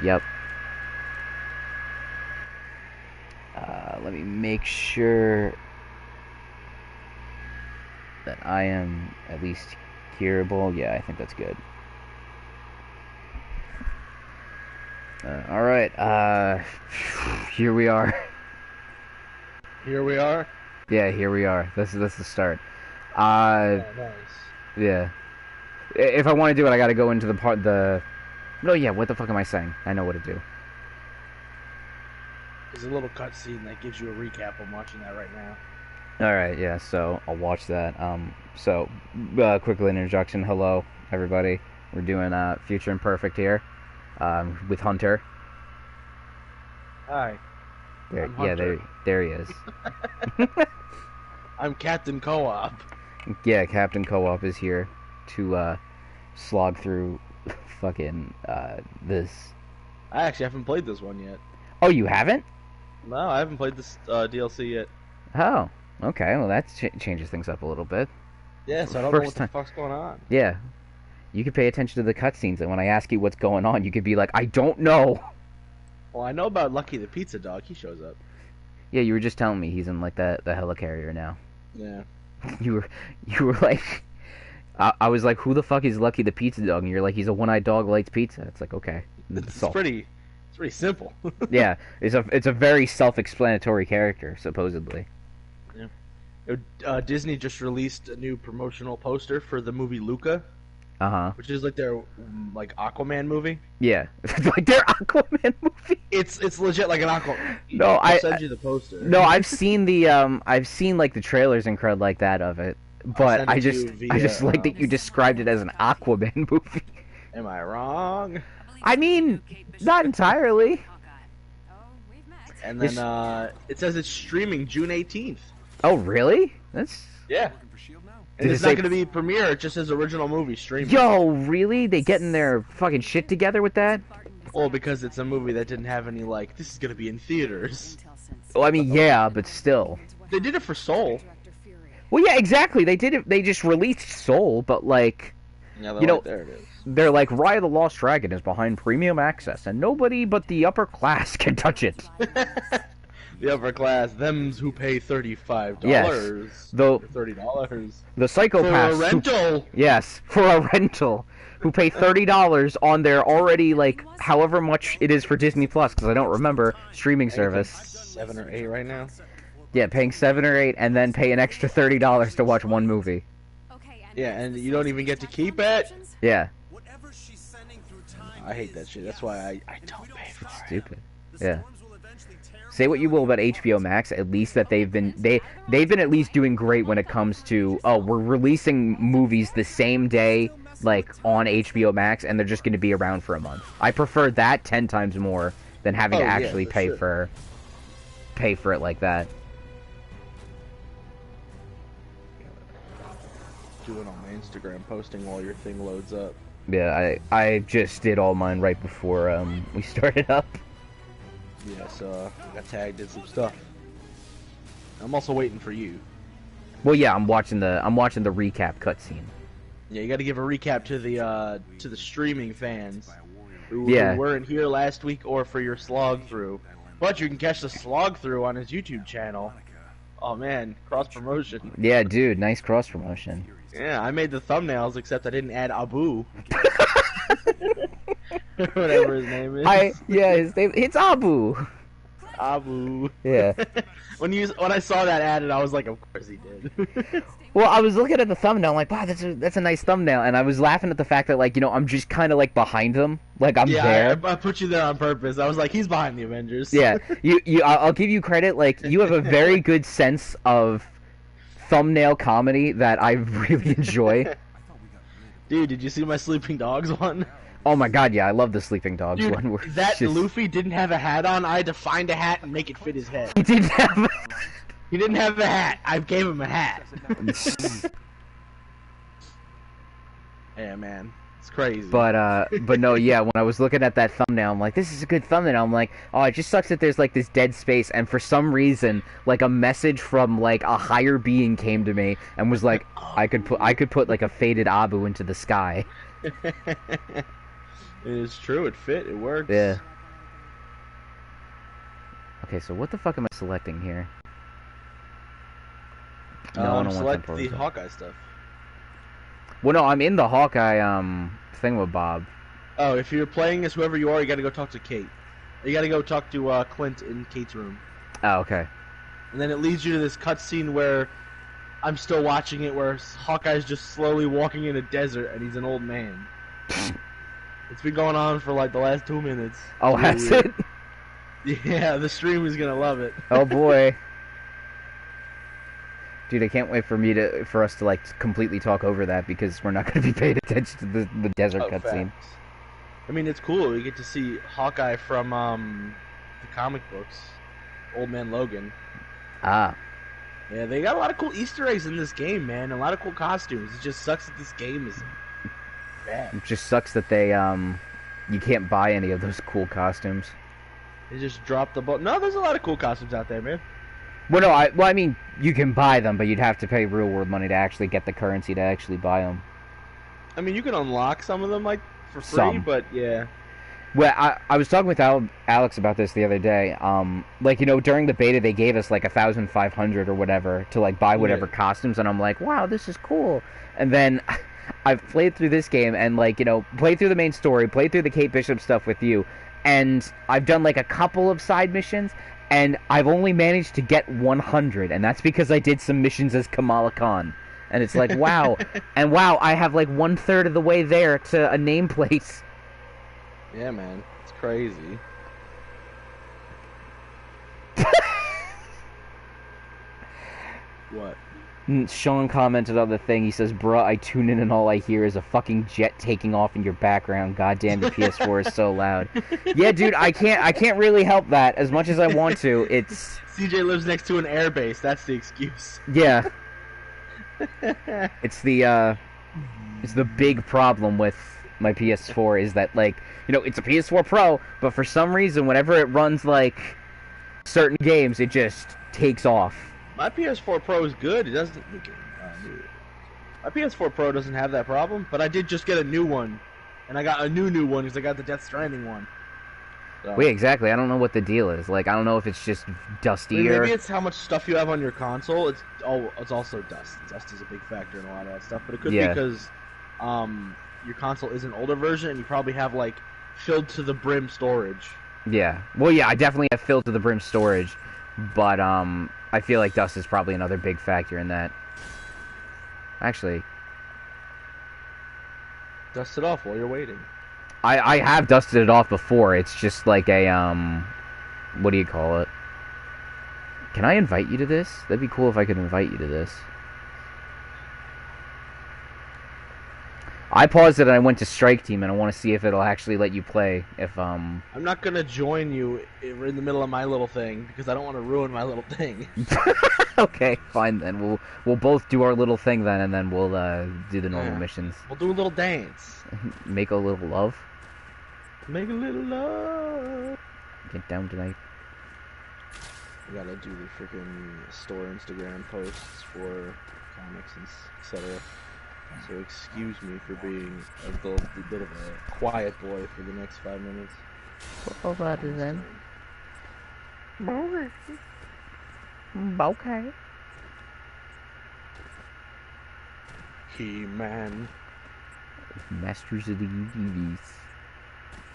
Yep. Let me make sure that I am at least hearable. Yeah, I think that's good. Alright, here we are. Here we are? Yeah, here we are. This is the start. Oh, nice. Yeah. If I want to do it, I gotta go into No, yeah, what the fuck am I saying? I know what to do. There's a little cutscene that gives you a recap. I'm watching that right now. Alright, yeah, so I'll watch that. Quickly an introduction. Hello, everybody. We're doing Future Imperfect here. With Hunter. Hi. There, I'm Hunter. yeah, there he is. I'm Captain Co-op. Yeah, Captain Co-op is here to slog through fucking this. I actually haven't played this one yet. Oh, you haven't? No, I haven't played this DLC yet. Oh, okay. Well, that changes things up a little bit. Yeah, so I don't know what the fuck's going on. Yeah. You could pay attention to the cutscenes, and when I ask you what's going on, you could be like, I don't know. Well, I know about Lucky the Pizza Dog. He shows up. Yeah, you were just telling me he's in, like, the helicarrier now. Yeah. You were like... I was like, who the fuck is Lucky the Pizza Dog? And you're like, he's a one-eyed dog who likes pizza. It's like, okay. It's pretty simple. Yeah, it's a very self-explanatory character, supposedly. Yeah. Disney just released a new promotional poster for the movie Luca. Which is like their Aquaman movie. Yeah, like their Aquaman movie. It's legit like an Aquaman. No, I'll send you the poster. No, I've seen like the trailers and crud like that of it, but I just like that you described it as an Aquaman movie. Am I wrong? I mean, not entirely. And then it says it's streaming June 18th. Oh, really? That's yeah. And it's not going to be premiere, it just says original movie streaming. Yo, really? They getting their fucking shit together with that? Well, because it's a movie that didn't have any, this is going to be in theaters. Well, I mean, yeah, but still. They did it for Soul. Well, yeah, exactly. They did it. They just released Soul, but, yeah, there it is. They're like, Raya the Lost Dragon is behind premium access, and nobody but the upper class can touch it. The upper class, thems who pay $35. Yes. $30. The psychopaths. For a rental. Yes, for a rental. Who pay $30 on their already, however much it is for Disney Plus, because I don't remember, streaming service. 7 or 8 right now? Yeah, paying 7 or 8, and then pay an extra $30 to watch one movie. Yeah, and you don't even get to keep it? Yeah. I hate that shit. That's why I don't pay for it. Stupid. Yeah. Say what you will about HBO Max, at least that they've been at least doing great when it comes to, we're releasing movies the same day, on HBO Max, and they're just going to be around for a month. I prefer that 10 times more than having to actually pay for it like that. Do it on my Instagram posting while your thing loads up. Yeah, I just did all mine right before we started up. Yeah, so I got tagged in some stuff. I'm also waiting for you. Well, yeah, I'm watching the recap cutscene. Yeah, you got to give a recap to the streaming fans who weren't here last week or for your Slogthrough. But you can catch the Slogthrough on his YouTube channel. Oh man, cross promotion. Yeah, dude, nice cross promotion. Yeah, I made the thumbnails, except I didn't add Abu. Whatever his name is. His name, it's Abu. Abu. Yeah. When I saw that added, I was like, of course he did. Well, I was looking at the thumbnail, I'm like, wow, that's a nice thumbnail, and I was laughing at the fact that, I'm just kind of, behind them. I'm there. I put you there on purpose. I was like, he's behind the Avengers. Yeah. I'll give you credit, you have a very good sense of thumbnail comedy that I really enjoy. Dude, did you see my Sleeping Dogs one? Oh my god, yeah, I love the Sleeping Dogs Dude, one. That Luffy didn't have a hat on, I had to find a hat and make it fit his head. He didn't have He didn't have a hat, I gave him a hat. Yeah, man. It's crazy. But no, yeah, when I was looking at that thumbnail, I'm like, this is a good thumbnail. I'm like, oh, it just sucks that there's, this dead space, and for some reason, a message from, a higher being came to me, and was like, I could put, a faded Abu into the sky. It is true, it fit, it works. Yeah. Okay, so what the fuck am I selecting here? No, I don't select the Hawkeye stuff. Well, no, I'm in the Hawkeye thingamabob. Oh, if you're playing as whoever you are, you gotta go talk to Kate. You gotta go talk to Clint in Kate's room. Oh, okay. And then it leads you to this cutscene where I'm still watching it, where Hawkeye's just slowly walking in a desert, and he's an old man. It's been going on for like the last 2 minutes. Oh, has it? Yeah, the stream is gonna love it. Oh boy. Dude, I can't wait for us to like completely talk over that, because we're not going to be paying attention to the desert cutscene. I mean, it's cool. We get to see Hawkeye from the comic books, Old Man Logan. Ah. Yeah, they got a lot of cool Easter eggs in this game, man. A lot of cool costumes. It just sucks that this game is bad. It just sucks that they you can't buy any of those cool costumes. They just dropped the ball. No, there's a lot of cool costumes out there, man. Well, no, I mean, you can buy them, but you'd have to pay real world money to actually get the currency to actually buy them. I mean, you can unlock some of them, like, for free, but yeah. Well, I was talking with Alex about this the other day. Like, you know, during the beta, they gave us, like, 1,500 or whatever to, like, buy whatever costumes, and I'm like, wow, this is cool. And then I've played through this game and, like, you know, played through the main story, played through the Kate Bishop stuff with you, and I've done, like, a couple of side missions, and I've only managed to get 100, and that's because I did some missions as Kamala Khan. And it's like, wow. And wow, I have like 1/3 of the way there to a nameplate. Yeah, man. It's crazy. What? Sean commented on the thing. He says, bruh, I tune in and all I hear is a fucking jet taking off in your background. Goddamn, the PS4 is so loud. Yeah, dude, I can't really help that as much as I want to. It's... CJ lives next to an airbase. That's the excuse. Yeah. It's the big problem with my PS4 is that, like, you know, it's a PS4 Pro, but for some reason, whenever it runs, like, certain games, it just takes off. My PS4 Pro is good. It doesn't... My PS4 Pro doesn't have that problem, but I did just get a new one. And I got a new one because I got the Death Stranding one. So. Wait, exactly. I don't know what the deal is. Like, I don't know if it's just dusty or... Maybe it's how much stuff you have on your console. It's also dust. Dust is a big factor in a lot of that stuff. But it could be because your console is an older version and you probably have, like, filled to the brim storage. Yeah. Well, yeah, I definitely have filled to the brim storage. But, I feel like dust is probably another big factor in that. Actually... Dust it off while you're waiting. I have dusted it off before. It's just like a, what do you call it? Can I invite you to this? That'd be cool if I could invite you to this. I paused it and I went to Strike Team, and I want to see if it'll actually let you play. If I'm not gonna join you in the middle of my little thing because I don't want to ruin my little thing. Okay, fine then. We'll both do our little thing then, and then we'll do the normal missions. We'll do a little dance. Make a little love. Make a little love. Get down tonight. We gotta do the freaking store Instagram posts for comics and etc. So excuse me for being a bit of a quiet boy for the next 5 minutes. What about it then? Okay. He-Man. Masters of the Universe.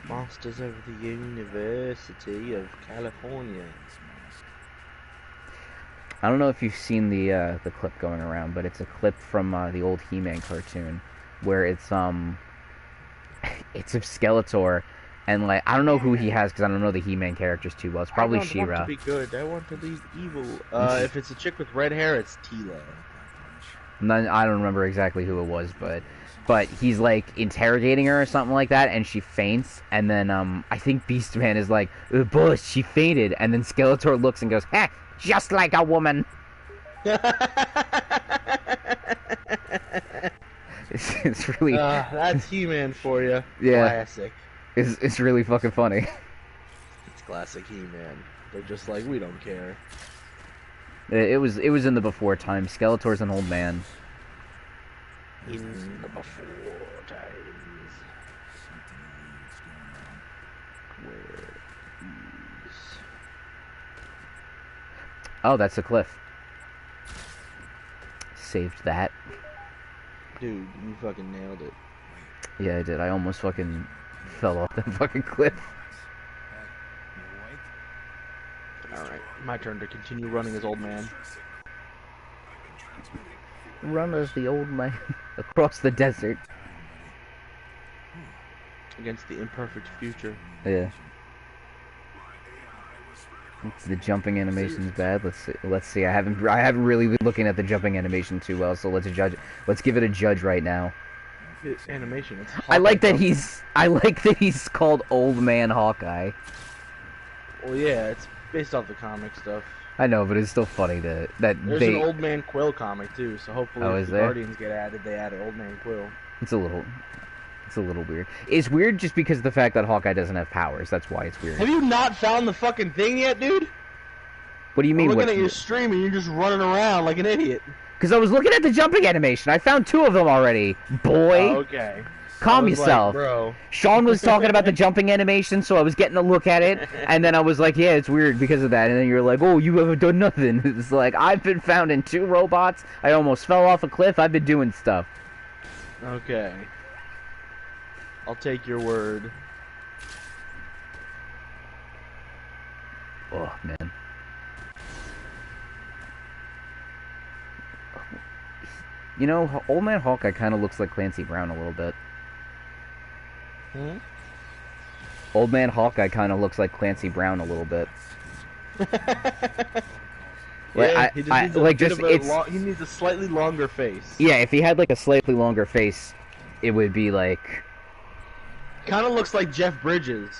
Masters of the University of California. I don't know if you've seen the clip going around, but it's a clip from the old He-Man cartoon where it's it's of Skeletor, and like I don't know who he has because I don't know the He-Man characters too well. It's probably She-Ra. I want to be good. I want to be evil. If it's a chick with red hair, it's Tila. I don't remember exactly who it was, but he's like interrogating her or something like that, and she faints, and then I think Beastman is like, "Boss, she fainted," and then Skeletor looks and goes, "Ha, just like a woman." It's really that's He-Man for you. Yeah, classic. It's really fucking funny. It's classic He-Man. They're just like, we don't care. It was in the before times. Skeletor's an old man. In the before times. Where is Oh, that's a cliff. Saved that. Dude, you fucking nailed it. Yeah, I did. I almost fucking fell off that fucking cliff. Alright, my turn to continue running as old man. Run as the old man across the desert. Against the imperfect future. Yeah. The jumping animation's bad. Let's see. I haven't really been looking at the jumping animation too well, so let's judge. Let's give it a judge right now. It's animation. It's I like that he's called Old Man Hawkeye. Well, yeah, it's based off the comic stuff. I know, but it's still funny that There's an Old Man Quill comic too, so hopefully if the Guardians get added, they add an Old Man Quill. It's a little weird. It's weird just because of the fact that Hawkeye doesn't have powers. That's why it's weird. Have you not found the fucking thing yet, dude? What do you mean? I'm looking at your stream and you're just running around like an idiot. Because I was looking at the jumping animation. I found 2 of them already. Boy. Oh, okay. Calm yourself. Like, bro. Sean was talking about the jumping animation, so I was getting a look at it, and then I was like, yeah, it's weird because of that. And then you're like, oh, you haven't done nothing. It's like, I've been found in 2 robots. I almost fell off a cliff. I've been doing stuff. Okay. I'll take your word. Oh, man. You know, Old Man Hawkeye kind of looks like Clancy Brown a little bit. Hmm? Old Man Hawkeye kind of looks like Clancy Brown a little bit. Yeah, he needs a slightly longer face. Yeah, if he had like a slightly longer face, it would be like... Kind of looks like Jeff Bridges.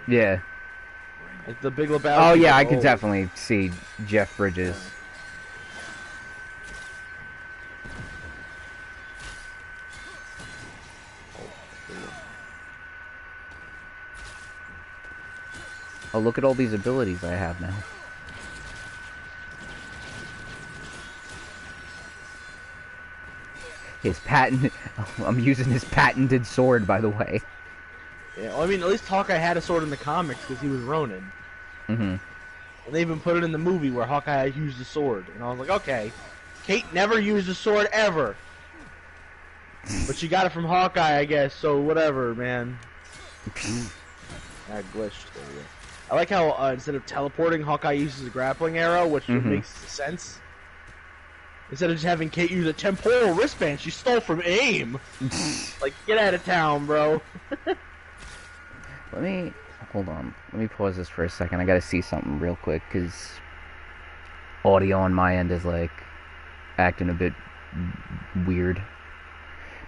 Yeah. Like the Big Lebowski. Oh yeah, I could definitely see Jeff Bridges. Yeah. Oh, look at all these abilities I have now. His patent... I'm using his patented sword, by the way. Yeah, well, I mean, at least Hawkeye had a sword in the comics because he was Ronin. Mm-hmm. And they even put it in the movie where Hawkeye used a sword. And I was like, okay, Kate never used a sword ever. But she got it from Hawkeye, I guess, so whatever, man. I glitched. There we go. I like how instead of teleporting, Hawkeye uses a grappling arrow, which makes sense. Instead of just having Kate use a temporal wristband, she stole from AIM. Like, get out of town, bro. Hold on. Let me pause this for a second. I gotta see something real quick, because audio on my end is, like, acting a bit weird.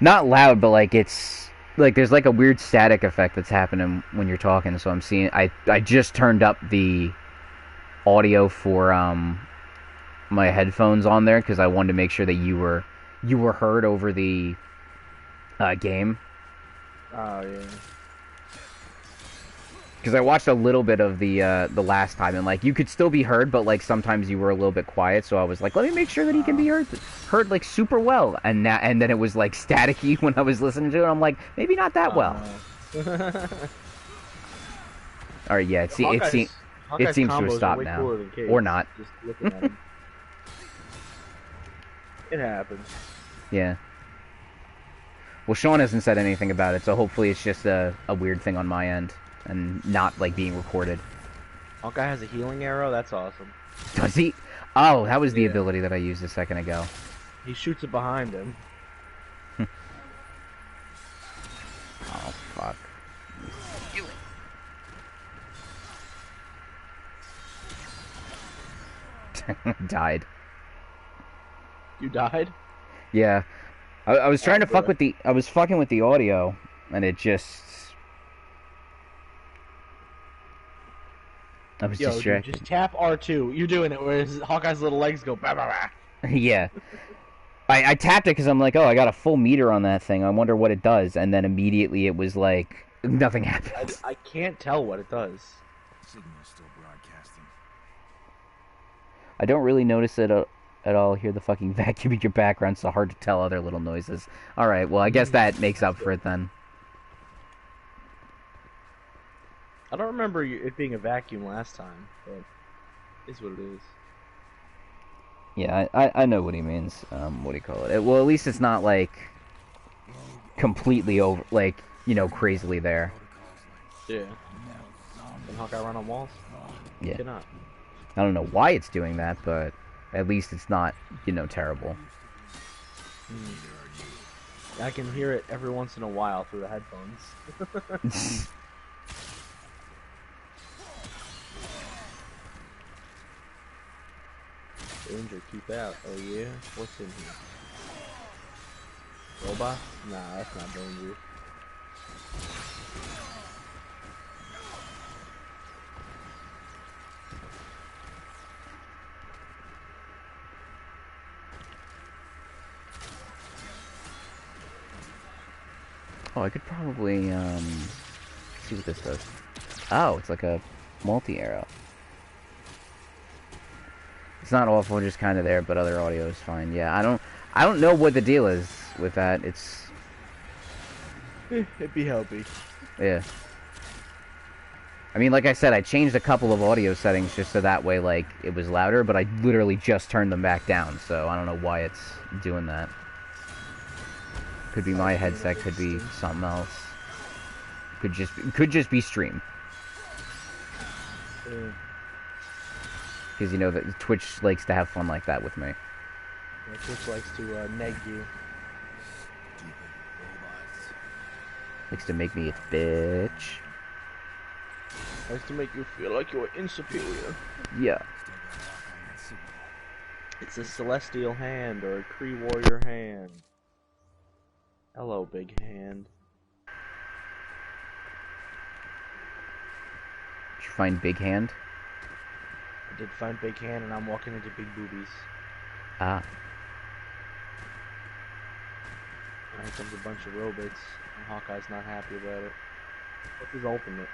Not loud, but, like, it's... Like, there's, like, a weird static effect that's happening when you're talking, so I'm seeing... I just turned up the audio for, my headphones on there, because I wanted to make sure that you were heard over the, game. Oh, yeah. Because I watched a little bit of the last time, and, like, you could still be heard, but, like, sometimes you were a little bit quiet, so I was like, let me make sure that he can be heard, like, super well. And then it was, like, staticky when I was listening to it. I'm like, maybe not that well. Alright, yeah, it seems to have stopped now. Or not. Just looking at him. It happens. Yeah. Well, Sean hasn't said anything about it, so hopefully it's just a weird thing on my end. And not, like, being recorded. Hawkeye has a healing arrow? That's awesome. Does he? Oh, that was the ability that I used a second ago. He shoots it behind him. Oh, fuck. Died. You died? Yeah. I was trying to fuck with the... I was fucking with the audio, and it just... I was distracted. Dude, just tap R2. You're doing it, whereas Hawkeye's little legs go bah bah bah. Yeah. I tapped it because I'm like, oh, I got a full meter on that thing. I wonder what it does. And then immediately it was like, nothing happened. I can't tell what it does. Signal's still broadcasting. I don't really notice it at all. Hear the fucking vacuum in your background, so hard to tell other little noises. Alright, well, I guess that makes up for it then. I don't remember it being a vacuum last time, but it's what it is. Yeah, I know what he means. What do you call it? Well, at least it's not like completely over, like, you know, crazily there. Yeah. Can Hawkeye run on walls? Yeah. He cannot. I don't know why it's doing that, but at least it's not, you know, terrible. I can hear it every once in a while through the headphones. Danger, keep out. Oh yeah? What's in here? Robot? Nah, that's not danger. Oh, I could probably, see what this does. Oh, it's like a multi-arrow. It's not awful, just kind of there, but other audio is fine. Yeah, I don't know what the deal is with that. It's... It'd be healthy. Yeah. I mean, like I said, I changed a couple of audio settings just so that way, like, it was louder, but I literally just turned them back down, so I don't know why it's doing that. Could be my headset, could be something else. Could just be stream. Because you know that Twitch likes to have fun like that with me. Yeah, Twitch likes to neg you. Likes to make me its bitch. Likes to make you feel like you're insuperior. Yeah. It's a celestial hand or a Kree warrior hand. Hello, big hand. Did you find Big Hand? I did find big hand, and I'm walking into big boobies. Ah. And here comes a bunch of robots, and Hawkeye's not happy about it. What's his ultimate?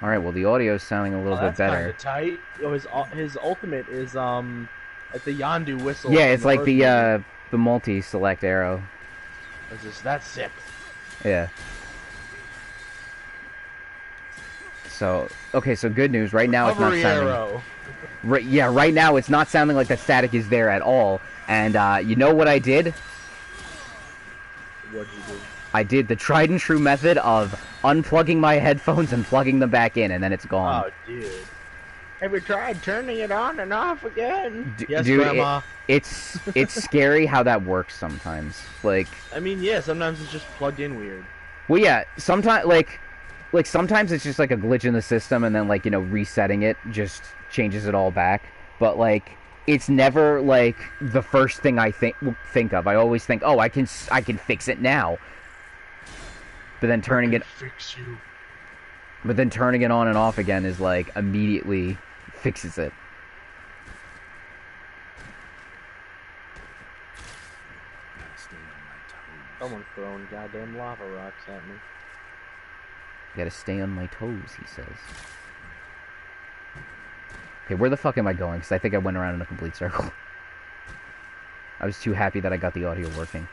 Alright, well the audio's sounding a little bit better. That's kinda tight. Yo, his ultimate is like the Yondu whistle. Yeah, it's like the multi-select arrow. That's sick. Yeah. So, okay, so good news. Right now it's not sounding... Arrow. Right now it's not sounding like the static is there at all. And, you know what I did? What'd you do? I did the tried and true method of unplugging my headphones and plugging them back in, and then it's gone. Oh, dude. Have you tried turning it on and off again? Yes, dude, Grandma. It's scary how that works sometimes. Like, I mean, yeah, sometimes it's just plugged in weird. Well, yeah, sometimes like sometimes it's just like a glitch in the system, and then, like, you know, resetting it just changes it all back. But like, it's never like the first thing I think of. I always think, oh, I can fix it now. But then turning it fix you. But then turning it on and off again is like immediately fixes it. Someone's throwing goddamn lava rocks at me. Gotta stay on my toes, he says. Okay, where the fuck am I going? Because I think I went around in a complete circle. I was too happy that I got the audio working.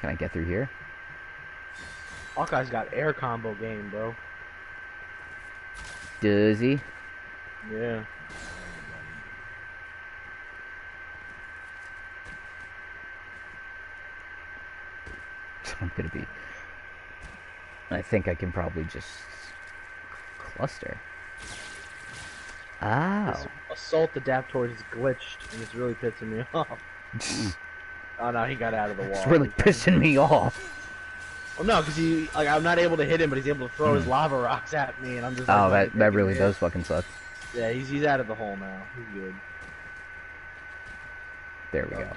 Can I get through here? Hawkeye's got air combo game, bro. Does he? Yeah. So I'm gonna be... I think I can probably just... cluster. Oh. This Assault Adaptoid is glitched, and it's really pissing me off. Oh no, he got out of the wall. It's really pissing me off. Well, no, because I'm not able to hit him, but he's able to throw his lava rocks at me, and I'm just. Oh, that really does fucking suck. Yeah, he's out of the hole now. He's good. There we go.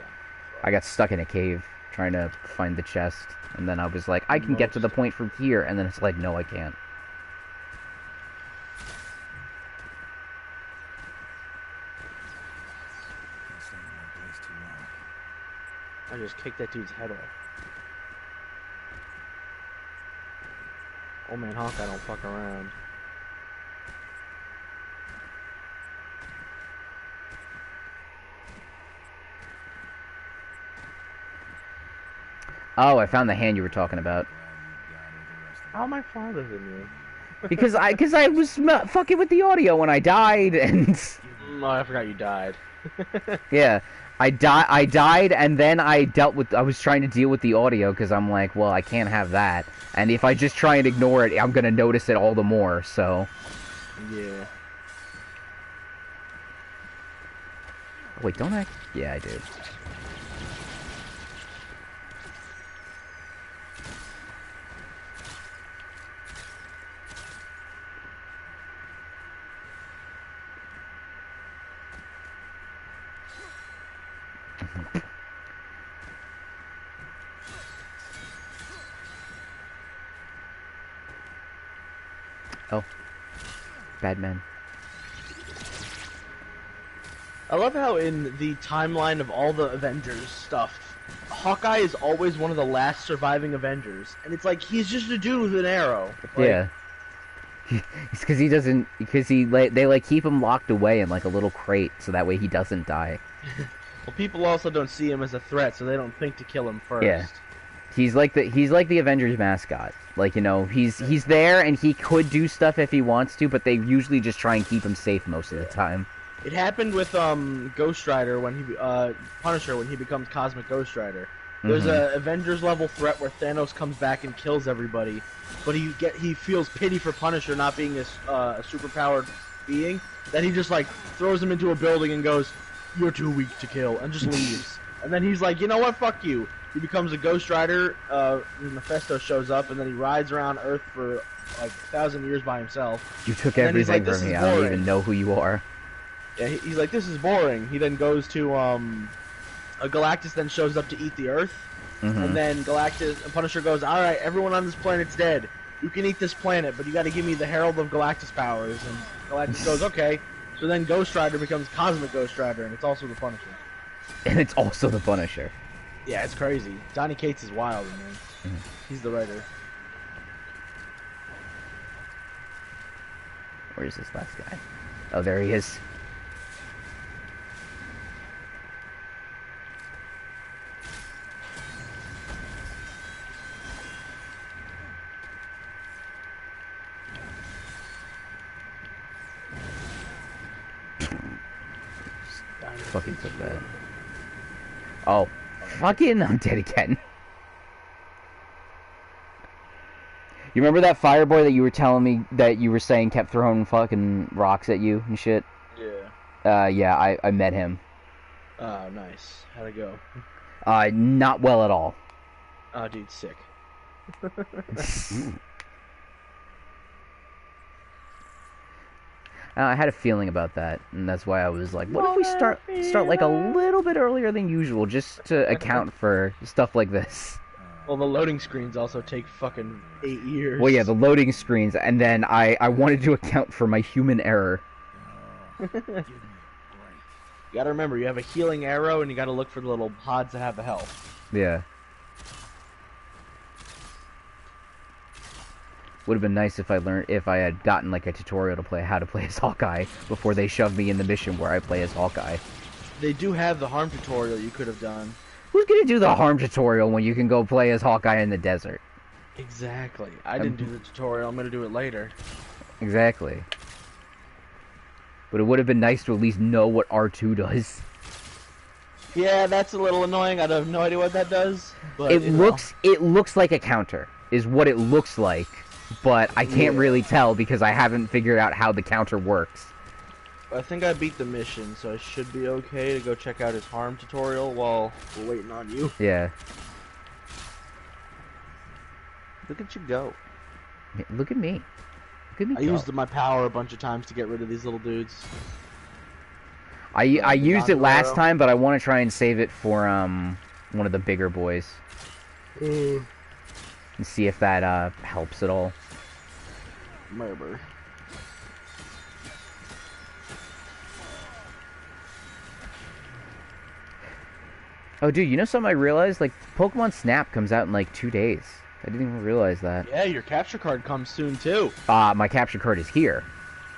I got stuck in a cave trying to find the chest, and then I was like, I can get to the point from here, and then it's like, no, I can't. I just kicked that dude's head off. Oh man, Hawkeye don't fuck around. Oh, I found the hand you were talking about. How am I farther than you? because I was fucking with the audio when I died, and Oh, I forgot you died. yeah, I died, and then I was trying to deal with the audio because I'm like, well, I can't have that, and if I just try and ignore it, I'm gonna notice it all the more. So yeah. Wait, don't I? Yeah, I do. Oh, bad man. I love how in the timeline of all the Avengers stuff, Hawkeye is always one of the last surviving Avengers, and it's like he's just a dude with an arrow. Like, Yeah. It's because he doesn't. Because they like keep him locked away in like a little crate, so that way he doesn't die. Well, people also don't see him as a threat, so they don't think to kill him first. Yeah. He's like the Avengers mascot. Like, you know, he's there and he could do stuff if he wants to, but they usually just try and keep him safe most of the time. It happened with Ghost Rider when he Punisher when he becomes Cosmic Ghost Rider. There's a Avengers level threat where Thanos comes back and kills everybody, but he feels pity for Punisher not being a superpowered being, that he just like throws him into a building and goes, "You're too weak to kill," and just leaves. And then he's like, "You know what? Fuck you." He becomes a Ghost Rider. Mephisto shows up, and then he rides around Earth for like 1,000 years by himself. You took everything from me. I don't even know who you are. Yeah, he's like, "This is boring." He then goes to Galactus then shows up to eat the Earth, and then Punisher goes, "All right, everyone on this planet's dead. You can eat this planet, but you got to give me the Herald of Galactus powers." And Galactus goes, "Okay." So then Ghost Rider becomes Cosmic Ghost Rider, and it's also the Punisher. And it's also the Punisher. Yeah, it's crazy. Donny Cates is wild, man. He's the writer. Where's this last guy? Oh, there he is. Fucking took that. Oh, fucking! I'm dead again. You remember that fireboy that you were telling me that you were saying kept throwing fucking rocks at you and shit? Yeah. Yeah, I met him. Oh, nice. How'd it go? Not well at all. Oh, dude, sick. I had a feeling about that, and that's why I was like, what if we start like a little bit earlier than usual, just to account for stuff like this. Well, the loading screens also take fucking 8 years. Well, yeah, the loading screens, and then I wanted to account for my human error. You gotta remember, you have a healing arrow, and you gotta look for the little pods that have the health. Yeah. Would have been nice if I had gotten like a tutorial to how to play as Hawkeye before they shoved me in the mission where I play as Hawkeye. They do have the harm tutorial you could have done. Who's gonna do the harm tutorial when you can go play as Hawkeye in the desert? Exactly. I didn't do the tutorial. I'm gonna do it later. Exactly. But it would have been nice to at least know what R2 does. Yeah, that's a little annoying. I have no idea what that does. But it looks like a counter, is what it looks like. But I can't really tell because I haven't figured out how the counter works. I think I beat the mission, so I should be okay to go check out his harm tutorial while we're waiting on you. Yeah. Look at you go. Look at me. Look at me I used my power a bunch of times to get rid of these little dudes. I used it last time, but I want to try and save it for one of the bigger boys. And see if that helps at all. Murder. Oh, dude, you know something I realized? Like, Pokemon Snap comes out in like 2 days. I didn't even realize that. Yeah, your capture card comes soon too. My capture card is here.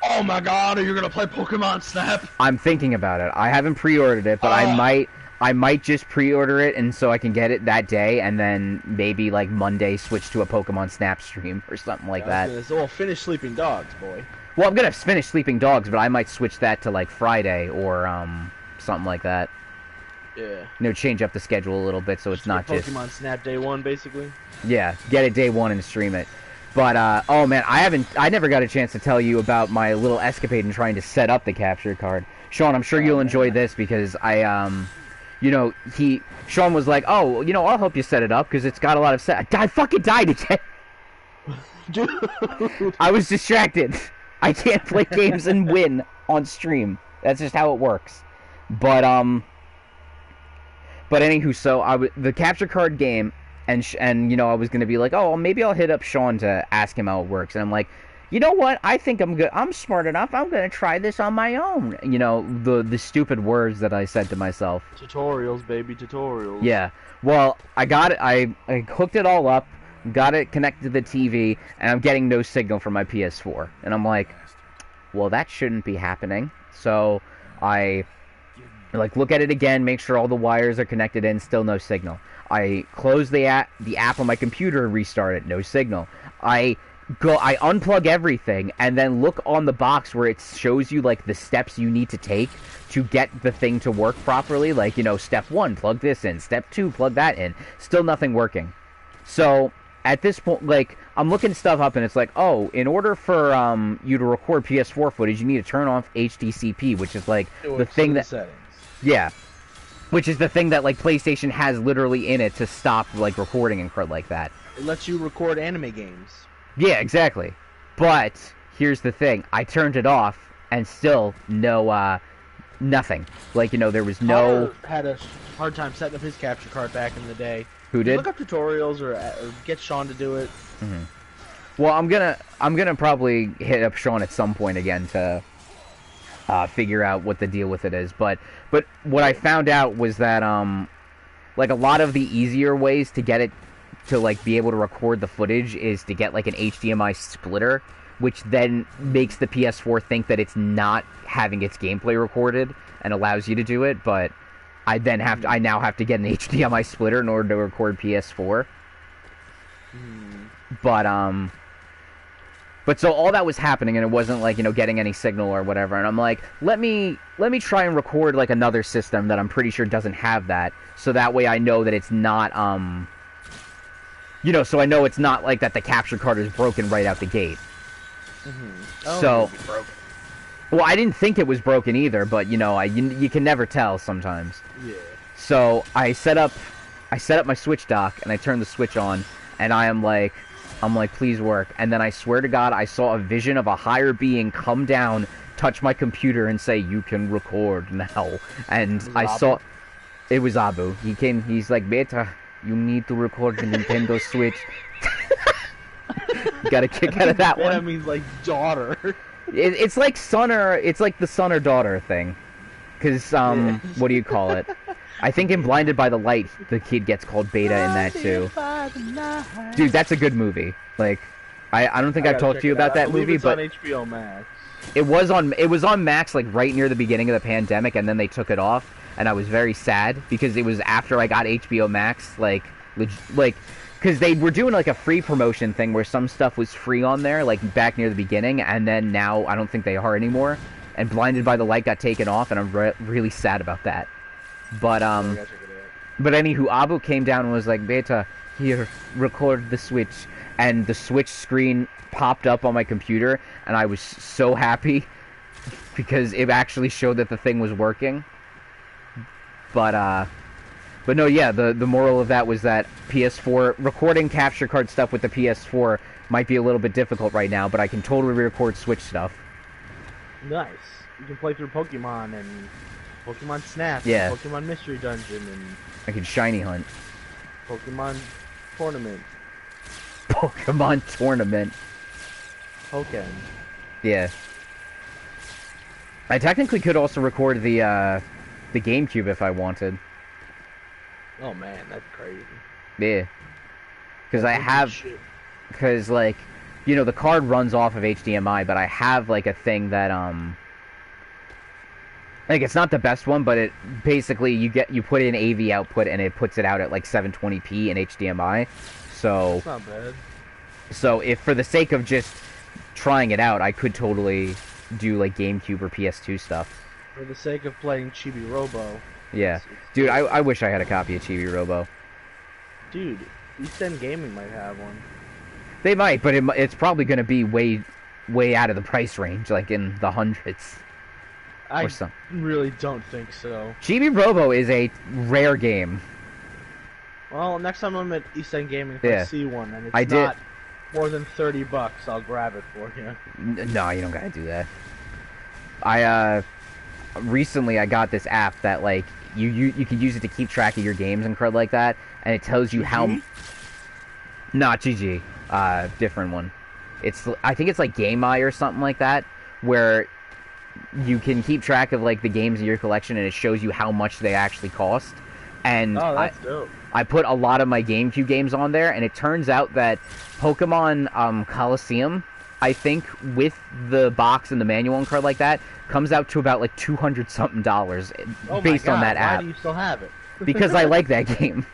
Oh my god, are you gonna play Pokemon Snap? I'm thinking about it. I haven't pre-ordered it, but I I might just pre-order it, and so I can get it that day, and then maybe like Monday switch to a Pokemon Snap stream or something like that. Well, finish Sleeping Dogs, boy. Well, I'm gonna finish Sleeping Dogs, but I might switch that to like Friday or something like that. Yeah. You know, change up the schedule a little bit so it's not just Pokemon Snap day one, basically. Yeah, get it day one and stream it. But oh man, I never got a chance to tell you about my little escapade in trying to set up the capture card. Sean, I'm sure you'll enjoy this because you know, Sean was like, oh, you know, I'll help you set it up because it's got a lot of I fucking died again. Dude. I was distracted. I can't play games and win on stream. That's just how it works. But anywho, so the capture card game, and you know, I was gonna be like, oh, well, maybe I'll hit up Sean to ask him how it works, and I'm like, you know what? I think I'm good. I'm smart enough. I'm gonna try this on my own. You know, the stupid words that I said to myself. Tutorials, baby, tutorials. Yeah. Well, I got it. I hooked it all up, got it connected to the TV, and I'm getting no signal from my PS4. And I'm like, well, that shouldn't be happening. So I look at it again, make sure all the wires are connected in, still no signal. I close the app on my computer, restart it, no signal. I unplug everything and then look on the box where it shows you like the steps you need to take to get the thing to work properly. Like, you know, step 1, plug this in. Step 2, plug that in. Still nothing working. So at this point, like, I'm looking stuff up and it's like, oh, in order for you to record PS4 footage, you need to turn off HDCP, which is like the thing that settings. Yeah. Which is the thing that like PlayStation has literally in it to stop like recording and crud like that. It lets you record anime games. Yeah, exactly. But here's the thing. I turned it off and still nothing. Like, you know, there was no... Connor had a hard time setting up his capture card back in the day. Who did? Look up tutorials or get Sean to do it. Mm-hmm. Well, I'm gonna probably hit up Sean at some point again to figure out what the deal with it is. But what I found out was that like a lot of the easier ways to get it to like be able to record the footage is to get like an HDMI splitter, which then makes the PS4 think that it's not having its gameplay recorded and allows you to do it. But I now have to get an HDMI splitter in order to record PS4. But so all that was happening and it wasn't like, you know, getting any signal or whatever, and I'm like, let me try and record like another system that I'm pretty sure doesn't have that, so that way I know that it's not you know, so I know it's not like that the capture card is broken right out the gate. Oh, so, well, I didn't think it was broken either, but you know, you can never tell sometimes. Yeah. So I set up my Switch dock and I turned the Switch on, and I'm like, please work. And then I swear to God, I saw a vision of a higher being come down, touch my computer, and say, "You can record now." And I saw it was Abu. He came. He's like, "Beta, you need to record the Nintendo Switch." You got a kick out of that one. That means like daughter. It's like son or it's like the son or daughter thing. Because what do you call it? I think in Blinded by the Light, the kid gets called Beta in that too. Dude, that's a good movie. Like, I don't think I've talked to you about that movie, but it's on HBO Max. It was on Max like right near the beginning of the pandemic, and then they took it off, and I was very sad because it was after I got HBO Max, like because they were doing like a free promotion thing where some stuff was free on there, like back near the beginning, and then now I don't think they are anymore. And Blinded by the Light got taken off, and I'm really sad about that. But anywho, Abu came down and was like, "Beta, here, record the Switch," and the Switch screen popped up on my computer, and I was so happy because it actually showed that the thing was working. But no, yeah, the moral of that was that PS4 recording capture card stuff with the PS4 might be a little bit difficult right now, but I can totally record Switch stuff. Nice. You can play through Pokemon and Pokemon Snap, yeah. and Pokemon Mystery Dungeon, and I can shiny hunt. Pokemon Tournament. Pokemon Tournament. Pokken. Yeah. I technically could also record the GameCube if I wanted. Oh man, that's crazy. Yeah. Because like, you know, the card runs off of HDMI, but I have like a thing that Like, it's not the best one, but it basically you put in AV output and it puts it out at like 720p and HDMI. So That's not bad. So if for the sake of just trying it out, I could totally do like GameCube or PS2 stuff. For the sake of playing Chibi Robo. Yeah, dude, I wish I had a copy of Chibi Robo. Dude, East End Gaming might have one. They might, but it's probably going to be way out of the price range, like in the hundreds. I really don't think so. Chibi Robo is a rare game. Well, next time I'm at East End Gaming, if I see one and it's not more than $30, I'll grab it for you. No, you don't gotta do that. Recently I got this app that like you can use it to keep track of your games and crud like that, and it tells you how. Not GG, different one. I think it's like Game Eye or something like that, where you can keep track of like the games in your collection, and it shows you how much they actually cost. And that's dope. I put a lot of my GameCube games on there, and it turns out that Pokemon Coliseum, I think, with the box and the manual and card like that, comes out to about like $200-something based on that app. Why do you still have it? Because I like that game.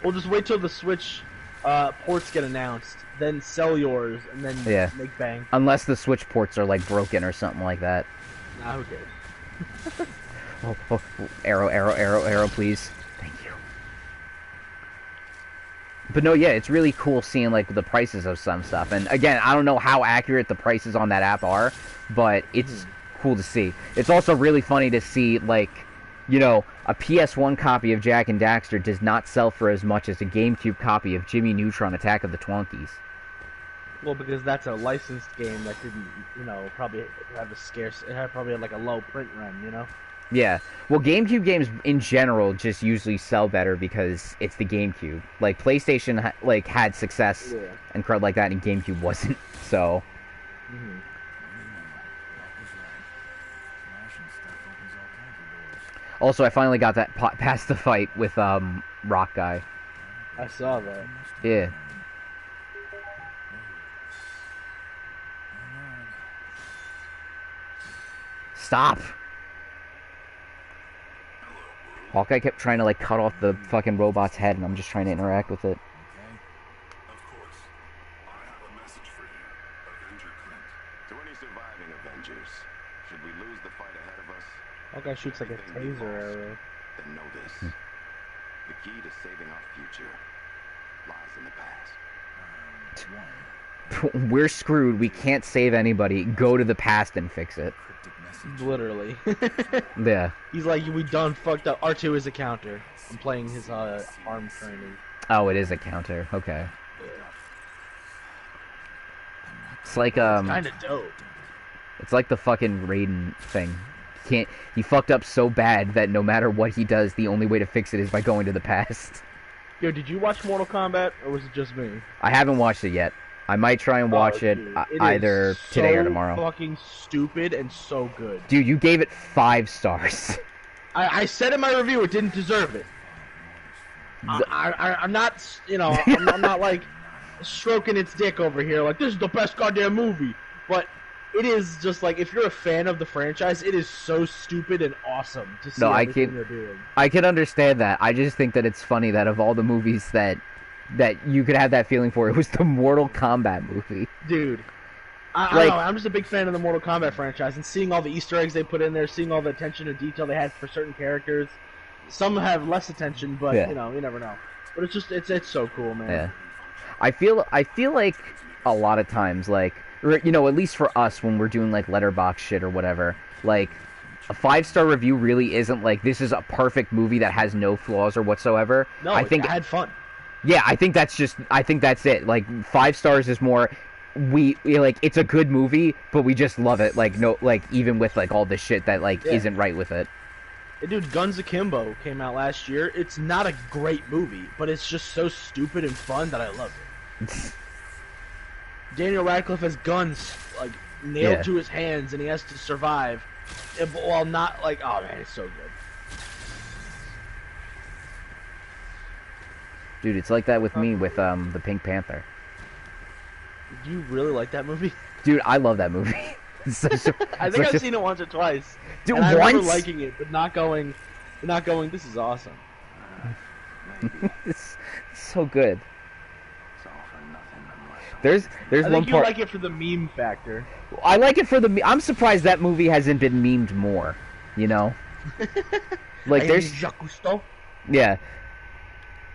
We'll just wait till the Switch ports get announced, then sell yours, and then make bank. Unless the Switch ports are like broken or something like that. Nah, who cares? Oh, arrow, please. Thank you. But no, yeah, it's really cool seeing like the prices of some stuff. And again, I don't know how accurate the prices on that app are, but it's cool to see. It's also really funny to see, like, you know, a PS1 copy of Jak and Daxter does not sell for as much as a GameCube copy of Jimmy Neutron Attack of the Twonkies. Well, because that's a licensed game that didn't, you know, probably have it had probably like a low print run, you know? Yeah. Well, GameCube games in general just usually sell better because it's the GameCube. Like, PlayStation had success and crud like that, and GameCube wasn't. So. Also, I finally got that past the fight with Rock Guy. I saw that. Yeah. Stop. Hawkeye kept trying to like cut off the fucking robot's head, and I'm just trying to interact with it. Of course. I have a message for you, Avenger Clint. To any surviving Avengers, should we lose the fight ahead of us? Hawkeye shoots like a taser arrow. Then know this. The key to saving our future lies in the past. We're screwed. We can't save anybody. Go to the past and fix it. Literally. Yeah. He's like, we done fucked up. R2 is a counter. I'm playing his arm training. Oh, it is a counter. Okay. Yeah. It's like It's kind of dope. It's like the fucking Raiden thing. He fucked up so bad that no matter what he does, the only way to fix it is by going to the past. Yo, did you watch Mortal Kombat, or was it just me? I haven't watched it yet. I might try and watch it either today or tomorrow. Fucking stupid and so good. Dude, you gave it 5 stars. I said in my review it didn't deserve it. I'm not, you know, I'm not like stroking its dick over here like this is the best goddamn movie. But it is just like, if you're a fan of the franchise, it is so stupid and awesome to see everything they're doing. I can understand that. I just think that it's funny that of all the movies that you could have that feeling for, it was the Mortal Kombat movie. Dude, I don't know, I'm just a big fan of the Mortal Kombat franchise, and seeing all the Easter eggs they put in there, seeing all the attention to detail they had for certain characters. Some have less attention, but you know, you never know. But it's just, it's so cool, man. Yeah. I feel like a lot of times, like, you know, at least for us when we're doing like letterbox shit or whatever, like, a 5-star review really isn't like, this is a perfect movie that has no flaws or whatsoever. No, I had fun. Yeah, I think that's it. Like, 5 stars is more, we like, it's a good movie, but we just love it. Like, no, like, even with like all the shit that like isn't right with it. Hey, dude, Guns Akimbo came out last year. It's not a great movie, but it's just so stupid and fun that I love it. Daniel Radcliffe has guns like nailed to his hands, and he has to survive, while not like, oh man, it's so good. Dude, it's like that with me with the Pink Panther. Do you really like that movie? Dude, I love that movie. I think I've seen it once or twice. Dude, and I once? remember liking it, but not going. This is awesome. It's so good. It's all for nothing unless There's I one think you part. like it for the meme factor. I like it for the. I'm surprised that movie hasn't been memed more. You know, like there's Jacques Cousteau. yeah.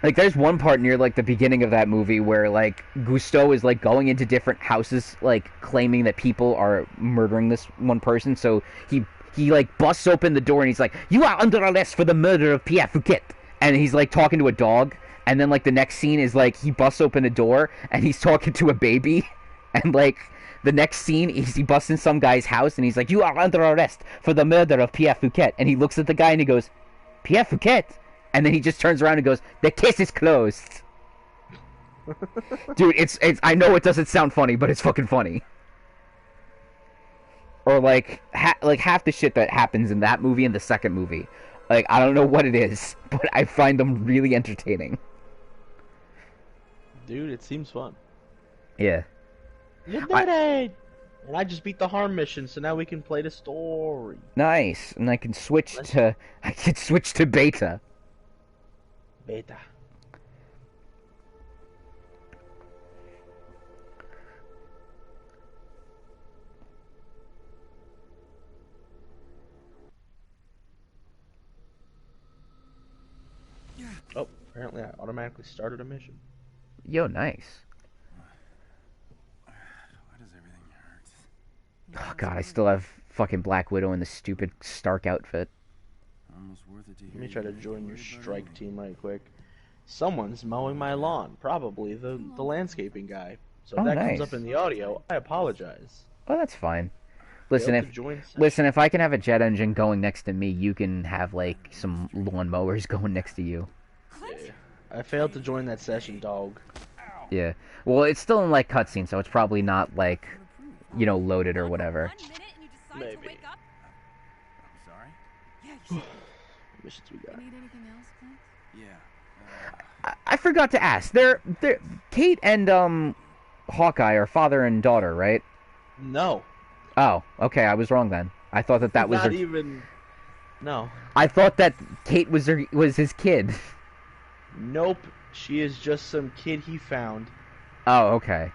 Like, there's one part near, like, the beginning of that movie where, like, Gusteau is, like, going into different houses, like, claiming that people are murdering this one person, so he like, busts open the door and he's like, "You are under arrest for the murder of Pierre Fouquet." And he's, like, talking to a dog, and then, like, the next scene is, like, he busts open a door and he's talking to a baby, and, like, the next scene is he busts in some guy's house and he's like, "You are under arrest for the murder of Pierre Fouquet." And he looks at the guy and he goes, "Pierre Fouquet?" And then he just turns around and goes, "The case is closed." Dude, it's I know it doesn't sound funny, but it's fucking funny. Or like half the shit that happens in that movie and the second movie. Like, I don't know what it is, but I find them really entertaining. Dude, it seems fun. Yeah. You did it! And I just beat the harm mission, so now we can play the story. Nice. And I can switch to beta. Beta. Oh, apparently I automatically started a mission. Yo, nice. why does everything hurt? Oh god, I still have fucking Black Widow in the stupid Stark outfit. Almost worth it to hear. Let me try to join your strike team right quick. Someone's mowing my lawn. Probably the landscaping guy. So if that nice. comes up in the audio, I apologize. Oh, that's fine. Listen, Failed to join session. Listen, if I can have a jet engine going next to me, you can have, like, some lawn mowers going next to you. Yeah. I failed to join that session, dog. Yeah. Well, it's still in, like, cutscene, so it's probably not, like, you know, loaded or whatever. Maybe. I'm sorry? Missions we got. Need anything else, Clint? Yeah. I forgot to ask. Kate and, Hawkeye are father and daughter, right? No. Oh, okay, I was wrong then. I thought that was Not her... even... No. I thought that Kate was his kid. Nope. She is just some kid he found. Oh, okay.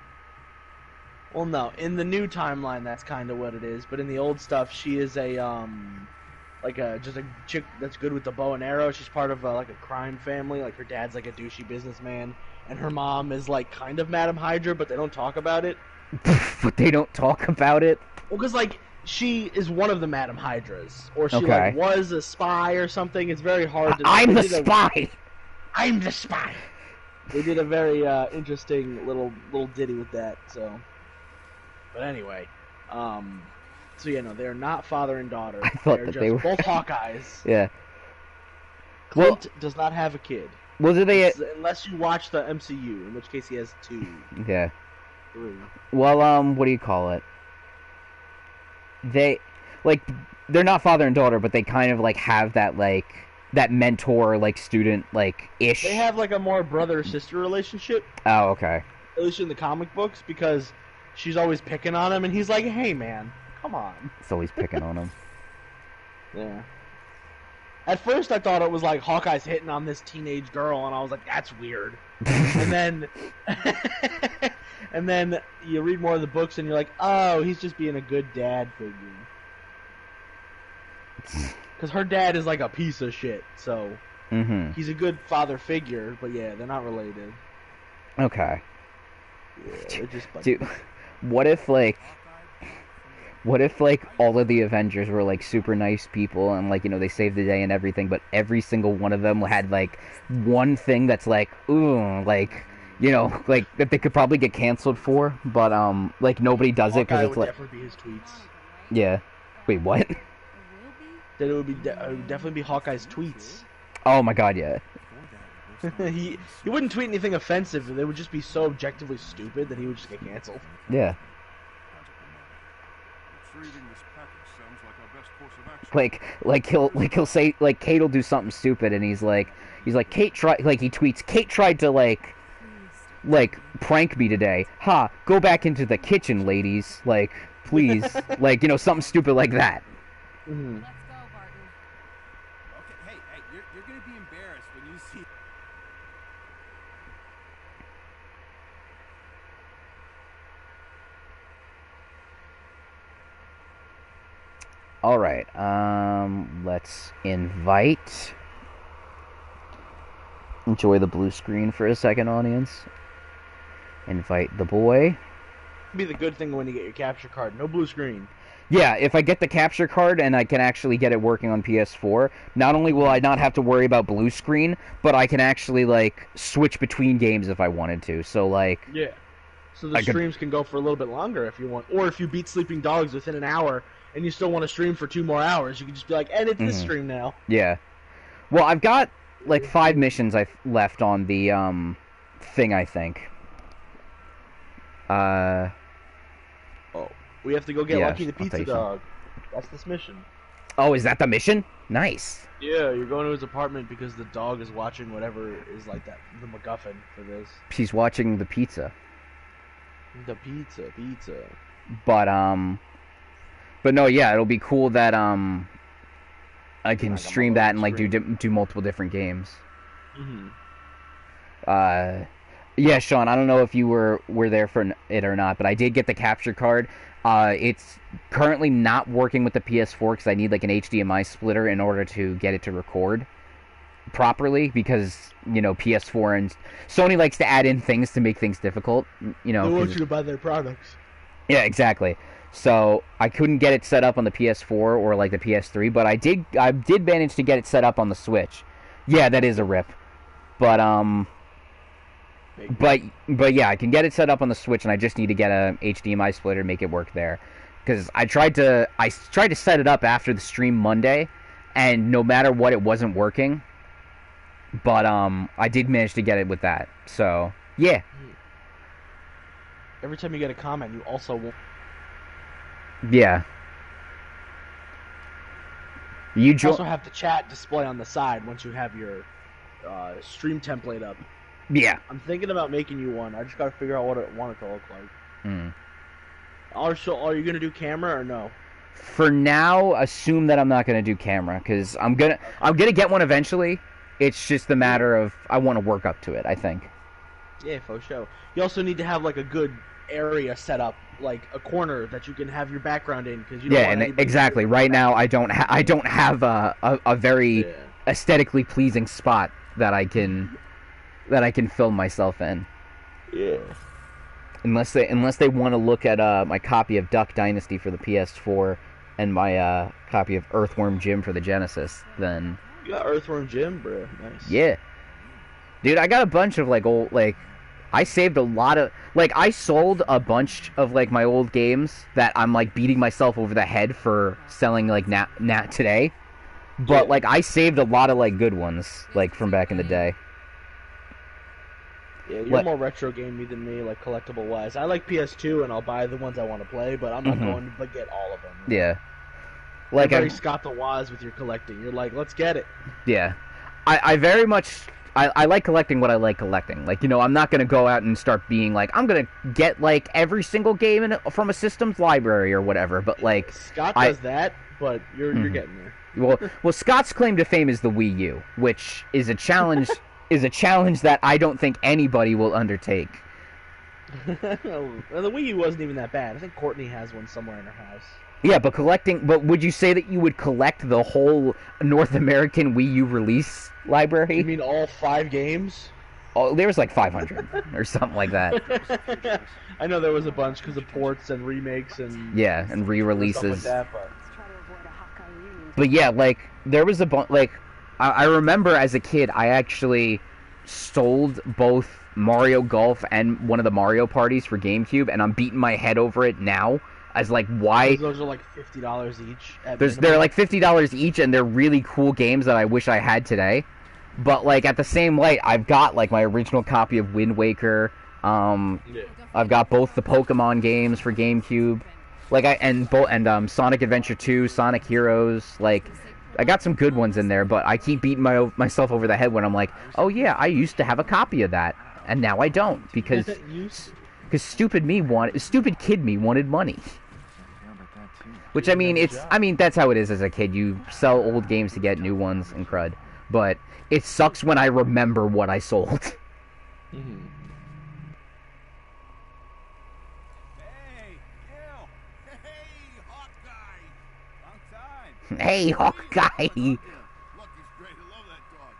Well, no. In the new timeline, that's kind of what it is. But in the old stuff, she is a, just a chick that's good with the bow and arrow. She's part of, like, a crime family. Like, her dad's, like, a douchey businessman. And her mom is, like, kind of Madam Hydra, but they don't talk about it. But they don't talk about it? Well, because, like, she is one of the Madam Hydras. Or she, Okay. like, was a spy or something. It's very hard to... I'm the they did a- spy! I'm the spy! They did a very, interesting little ditty with that, so... But anyway, so yeah, no, they're not father and daughter. I thought They're that just they were- both Hawkeyes. Yeah. Clint does not have a kid. Well, do they... Unless you watch the MCU, in which case he has 2, Yeah. 3. Well, what do you call it? They, like, they're not father and daughter, but they kind of, like, have that, like, that mentor, like, student, like, ish. They have, like, a more brother-sister relationship, Oh, okay. at least in the comic books, because she's always picking on him, and he's like, hey, man, come on. It's always picking on him. Yeah. At first, I thought it was like Hawkeye's hitting on this teenage girl, and I was like, "That's weird." and then, and then you read more of the books, and you're like, "Oh, he's just being a good dad figure." Because her dad is like a piece of shit, so he's a good father figure. But yeah, they're not related. Okay. Yeah, they're just like, Dude, what if, like, all of the Avengers were, like, super nice people and, like, you know, they saved the day and everything, but every single one of them had, like, one thing that's, like, ooh, like, you know, like, that they could probably get canceled for, but, like, nobody does it because Hawkeye it's, would like... definitely be his tweets. Yeah. Wait, what? That it would definitely be Hawkeye's tweets. Oh my god, yeah. he wouldn't tweet anything offensive. They would just be so objectively stupid that he would just get canceled. Yeah. Like he'll say, like, Kate will do something stupid and he's like Kate tried, like, he tweets, Kate tried to like prank me today. Ha, go back into the kitchen, ladies. Like, please. Like, you know, something stupid like that. Mm-hmm. Let's go, Barton. Okay, hey, you're gonna be embarrassed when you see. Alright, let's invite. Enjoy the blue screen for a second, audience. Invite the boy. Be the good thing when you get your capture card. No blue screen. Yeah, if I get the capture card and I can actually get it working on PS4, not only will I not have to worry about blue screen, but I can actually, like, switch between games if I wanted to. So, like... Yeah. So the streams can go for a little bit longer if you want. Or if you beat Sleeping Dogs within an hour and you still want to stream for 2 more hours, you can just be like, edit this stream now. Yeah. Well, I've got, like, 5 missions I've left on the, thing, I think. Oh. We have to go get Lucky the I'll tell Pizza you Dog. That's this mission. Oh, is that the mission? Nice. Yeah, you're going to his apartment because the dog is watching whatever is like that, the MacGuffin for this. He's watching the pizza. The pizza. But no, yeah, it'll be cool that, I can stream that and, like, do multiple different games. Mm-hmm. Yeah, Sean, I don't know if you were there for it or not, but I did get the capture card. It's currently not working with the PS4 because I need, like, an HDMI splitter in order to get it to record properly because, you know, PS4 and Sony likes to add in things to make things difficult, you know. They want you to buy their products. Yeah, exactly. So I couldn't get it set up on the PS4 or, like, the PS3, but I did manage to get it set up on the Switch. Yeah, that is a rip. But yeah, I can get it set up on the Switch, and I just need to get a HDMI splitter to make it work there. Because I tried to set it up after the stream Monday, and no matter what, it wasn't working. But I did manage to get it with that. So yeah. Every time you get a comment, you also won't. Yeah. You also have the chat display on the side once you have your stream template up. Yeah. I'm thinking about making you one. I just gotta figure out what I want it to look like. Are you gonna do camera or no? For now, assume that I'm not gonna do camera because I'm gonna get one eventually. It's just a matter of I want to work up to it. I think. Yeah, for sure. You also need to have like a good area set up, like a corner that you can have your background in because you don't want anybody exactly. Right now, I don't have a very aesthetically pleasing spot that I can film myself in. Yeah. Unless they want to look at my copy of Duck Dynasty for the PS4 and my copy of Earthworm Jim for the Genesis, then. You got Earthworm Jim, bro. Nice. Yeah. Dude, I got a bunch of, like, old, like, I saved a lot of, like, I sold a bunch of, like, my old games that I'm, like, beating myself over the head for selling, like, now today. But, like, I saved a lot of, like, good ones, like, from back in the day. Yeah, you're more retro gamey than me, like, collectible-wise. I like PS2, and I'll buy the ones I want to play, but I'm not going to get all of them. Yeah. Like, you're very Scott the Wise with your collecting. You're like, let's get it. Yeah. I very much... I like collecting what I like collecting. Like, you know, I'm not going to go out and start being like, I'm going to get, like, every single game from a systems library or whatever, but, like... Scott does that, but you're getting there. Well, Scott's claim to fame is the Wii U, which is a challenge... is a challenge that I don't think anybody will undertake. Well, the Wii U wasn't even that bad. I think Courtney has one somewhere in her house. Yeah, but would you say that you would collect the whole North American Wii U release library? You mean all 5 games? Oh, there was like 500 or something like that. I know there was a bunch because of ports and remakes and... Yeah, and re-releases. Like that, but yeah, like, there was a bunch, like, I remember as a kid, I actually sold both Mario Golf and one of the Mario parties for GameCube, and I'm beating my head over it now as, like, why... Those are like $50 each. They're like $50 each, and they're really cool games that I wish I had today. But, like, at the same light, I've got, like, my original copy of Wind Waker. I've got both the Pokemon games for GameCube. Like, Sonic Adventure 2, Sonic Heroes, like... I got some good ones in there, but I keep beating myself over the head when I'm like, oh yeah, I used to have a copy of that, and now I don't, because stupid kid me wanted money. Which, I mean, that's how it is as a kid. You sell old games to get new ones and crud. But it sucks when I remember what I sold. Mm-hmm. Hey, Gil. Hey, Hawkeye. Long time. Hey, Hawkeye! Look, he's great. I love that dog.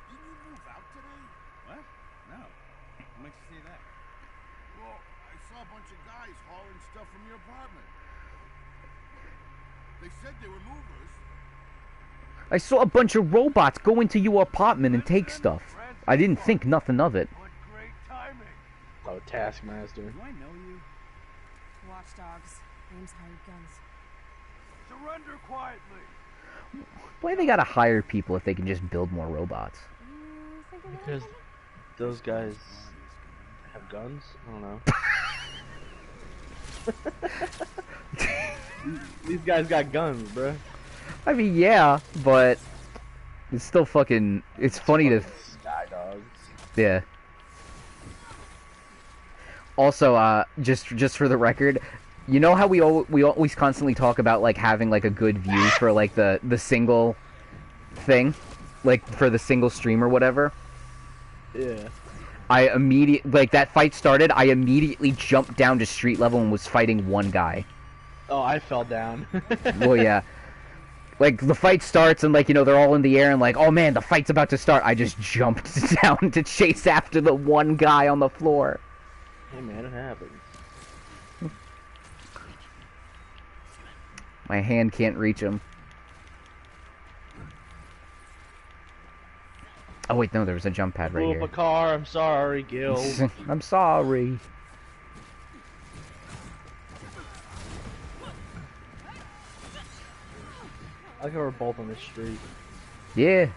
Didn't you move out today? What? No. What makes you say that? Well, I saw a bunch of guys hauling stuff from your apartment. They said they were movers. I saw a bunch of robots go into your apartment and take stuff. I didn't think nothing of it. What great timing. Oh, Taskmaster. Do I know you? Watchdogs. Name's hired guns. Surrender quietly. Why they gotta hire people if they can just build more robots? Because those guys have guns? I don't know. These guys got guns, bruh. I mean, yeah, but it's still fucking. It's funny to. Sky dogs. Yeah. Also, just for the record, you know how we always constantly talk about like having like a good view for like the single thing, like for the single stream or whatever. Yeah. Like that fight started, I immediately jumped down to street level and was fighting one guy. Oh, I fell down. Well, yeah. Like, the fight starts and, like, you know, they're all in the air and, like, oh, man, the fight's about to start. I just jumped down to chase after the one guy on the floor. Hey, man, it happens. My hand can't reach him. Oh, wait, no, there was a jump pad right Blew here. up a car, I'm sorry, Gil. I'm sorry. I think we're both on the street. Yeah.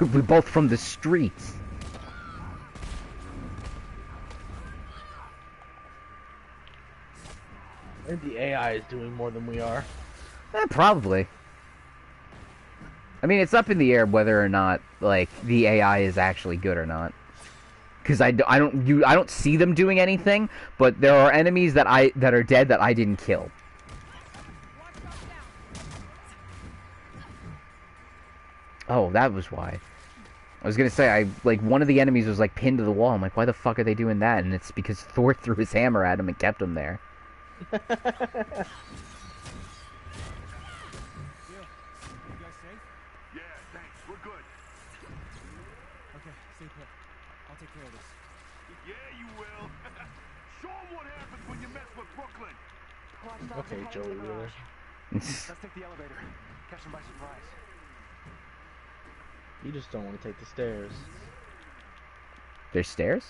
We're both from the streets. I think the AI is doing more than we are. Probably. I mean, it's up in the air whether or not, like, the AI is actually good or not. Because I don't see them doing anything, but there are enemies that are dead that I didn't kill. Oh, that was why. I was gonna say, one of the enemies was, like, pinned to the wall. I'm like, why the fuck are they doing that? And it's because Thor threw his hammer at him and kept him there. Gil, you guys safe? Yeah, thanks. We're good. Okay, stay put. I'll take care of this. Yeah, you will. Show 'em what happens when you mess with Brooklyn. Okay, Joey Wheeler. Let's take the elevator. Catch them by surprise. You just don't want to take the stairs. There's stairs?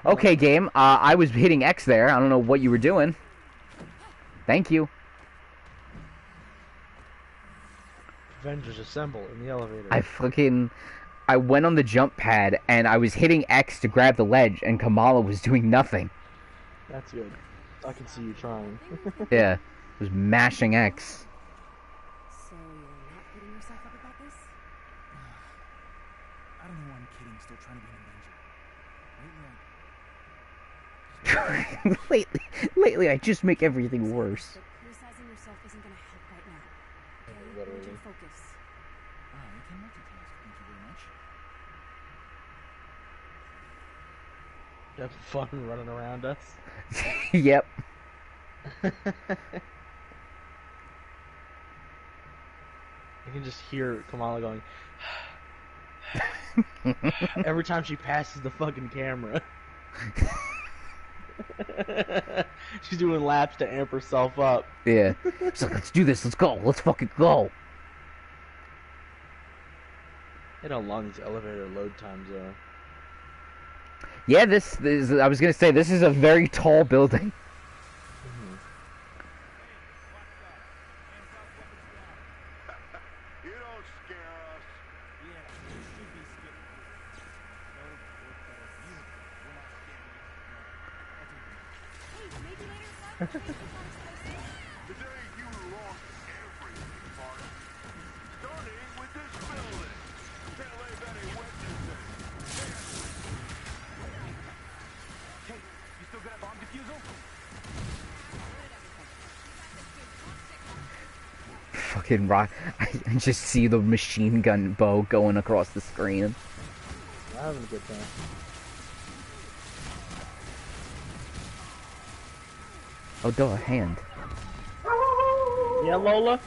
Okay, game. I was hitting X there. I don't know what you were doing. Thank you. Avengers assemble in the elevator. I went on the jump pad and I was hitting X to grab the ledge and Kamala was doing nothing. That's good. I can see you trying. Yeah. I was mashing X. So you're not putting yourself up about this? I don't know why I'm kidding. Still trying to be an Avenger. lately, I just make everything worse. But criticizing yourself isn't gonna help right now. Okay? Literally. Need to focus. Wow, you can multitask. Thank you very much. Have fun running around us. Yep. I can just hear Kamala going every time she passes the fucking camera. She's doing laps to amp herself up. Yeah. She's like, let's do this. Let's go. Let's fucking go. You know how long these elevator load times are. Yeah, this is. I was gonna say this is a very tall building. You don't scare us. Yeah, you should be scared. No, we're better. You. Hey, maybe later, Slog. Today you lost everything, Bart. Starting with this building. Can't leave any witnesses. Hey, you still got a bomb defusal? fucking rock. I just see the machine gun bow going across the screen. I'm having a good time. Oh, duh, hand. Yeah, Lola?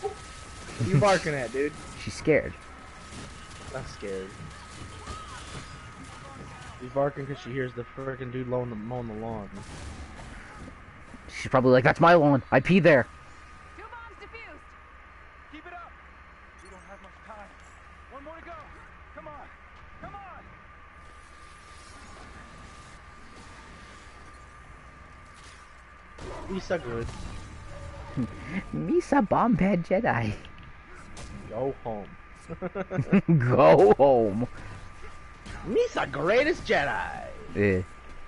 What you barking at, dude? She's scared. Not scared. She's barking because she hears the frickin' dude mowing the lawn. She's probably like, that's my lawn. I peed there. Two bombs defused. Keep it up. We don't have much time. One more to go. Come on. Come on. He's so good. Misa Bombad Jedi. Go home. Go home. Misa greatest Jedi. Eh.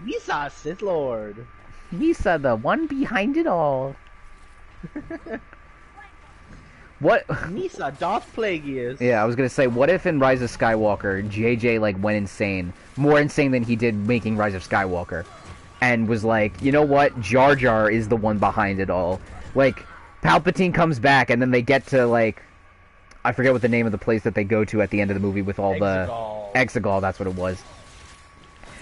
Misa Sith Lord. Misa, the one behind it all. What? Misa Darth Plagueis. Yeah, I was gonna say, what if in Rise of Skywalker, JJ like went insane, more insane than he did making Rise of Skywalker, and was like, you know what, Jar Jar is the one behind it all. Like, Palpatine comes back, and then they get to like, I forget what the name of the place that they go to at the end of the movie with all Exegol. the Exegol. That's what it was.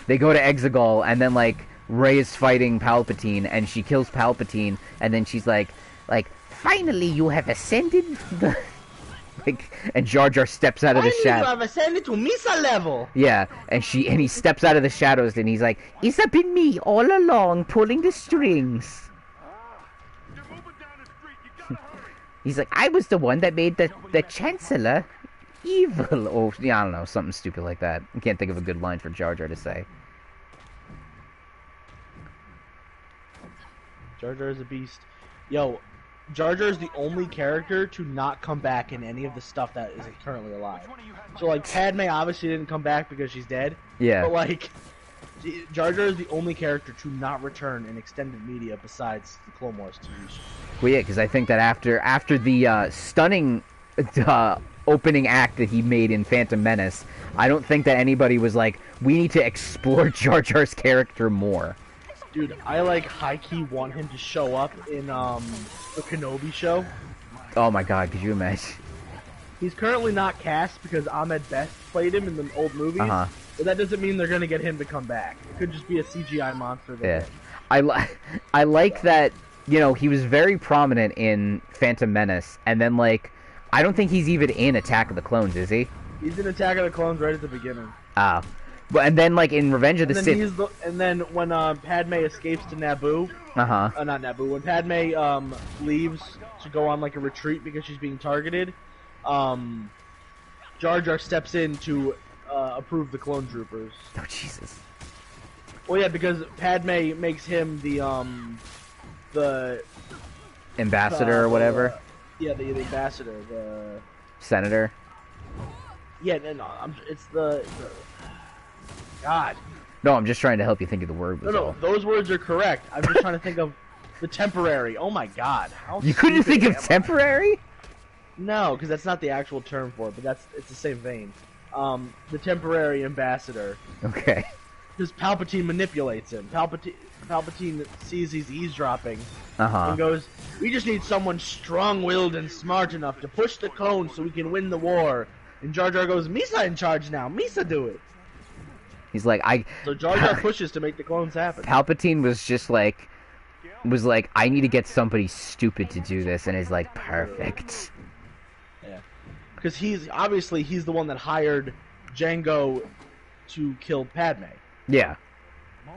They go to Exegol, and then like Rey is fighting Palpatine, and she kills Palpatine, and then she's like, finally you have ascended the... like, and Jar Jar steps out of the shadows. I've ascended to Misa level. Yeah, and he steps out of the shadows, and he's like, it's been me all along pulling the strings. You're moving down the street. You gotta hurry. He's like, I was the one that made the Chancellor evil, or yeah, I don't know, something stupid like that. I can't think of a good line for Jar Jar to say. Jar Jar is a beast. Yo, Jar Jar is the only character to not come back in any of the stuff that is currently alive. So, like, Padme obviously didn't come back because she's dead. Yeah. But, like, Jar Jar is the only character to not return in extended media besides the Clone Wars TV show. Well, yeah, because I think that after the stunning opening act that he made in Phantom Menace, I don't think that anybody was like, we need to explore Jar Jar's character more. Dude, I, like, high-key want him to show up in, the Kenobi show. Oh my god, could you imagine? He's currently not cast because Ahmed Best played him in the old movies. Uh-huh. But that doesn't mean they're gonna get him to come back. It could just be a CGI monster. Yeah. I like that, you know, he was very prominent in Phantom Menace, and then, like, I don't think he's even in Attack of the Clones, is he? He's in Attack of the Clones right at the beginning. Ah. But, and then, like, in Revenge of the Sith... And then when Padme escapes to Naboo... Uh-huh. Not Naboo. When Padme leaves to go on, like, a retreat because she's being targeted, Jar Jar steps in to approve the clone troopers. Oh, Jesus. Well, yeah, because Padme makes him the Ambassador or whatever? The ambassador, the... Senator? Yeah, no, it's the... God. No, I'm just trying to help you think of the word. No, those words are correct. I'm just trying to think of the temporary. Oh my God. You couldn't think of temporary? No, because that's not the actual term for it, but it's the same vein. The temporary ambassador. Okay. Because Palpatine manipulates him. Palpatine sees he's eavesdropping. Uh-huh. And goes, we just need someone strong-willed and smart enough to push the clone so we can win the war. And Jar Jar goes, Misa in charge now. Misa do it. He's like, So Jar Jar pushes to make the clones happen. Palpatine was just like, I need to get somebody stupid to do this, and is like, perfect. Yeah. Because he's the one that hired Jango to kill Padme. Yeah.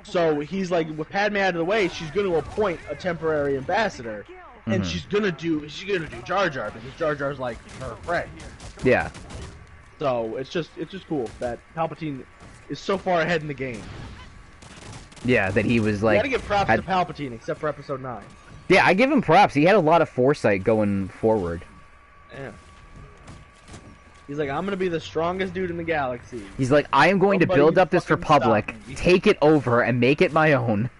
So he's like, with Padme out of the way, she's going to appoint a temporary ambassador, and she's gonna do Jar Jar because Jar Jar's like her friend. Yeah. So it's just cool that Palpatine is so far ahead in the game. Yeah, that he was like... You gotta give props to Palpatine, except for Episode 9. Yeah, I give him props. He had a lot of foresight going forward. Yeah. He's like, I'm gonna be the strongest dude in the galaxy. He's like, I am going to build up this republic, take it over, and make it my own.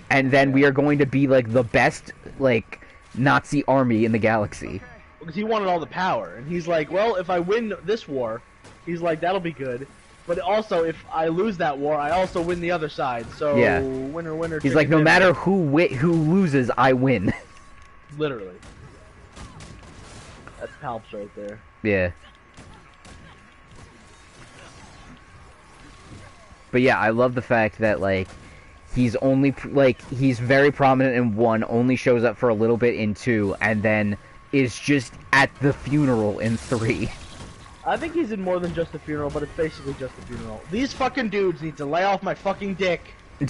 And then we are going to be, like, the best, like, Nazi army in the galaxy. Because he wanted all the power. And he's like, well, if I win this war, he's like, that'll be good. But also, if I lose that war, I also win the other side. So, yeah. Winner, winner, he's like, no matter who loses, I win. Literally. palps right there. Yeah. But yeah, I love the fact that, like, he's only, like, he's very prominent in 1, only shows up for a little bit in 2, and then is just at the funeral in 3. I think he's in more than just the funeral, but it's basically just the funeral. These fucking dudes need to lay off my fucking dick. I'm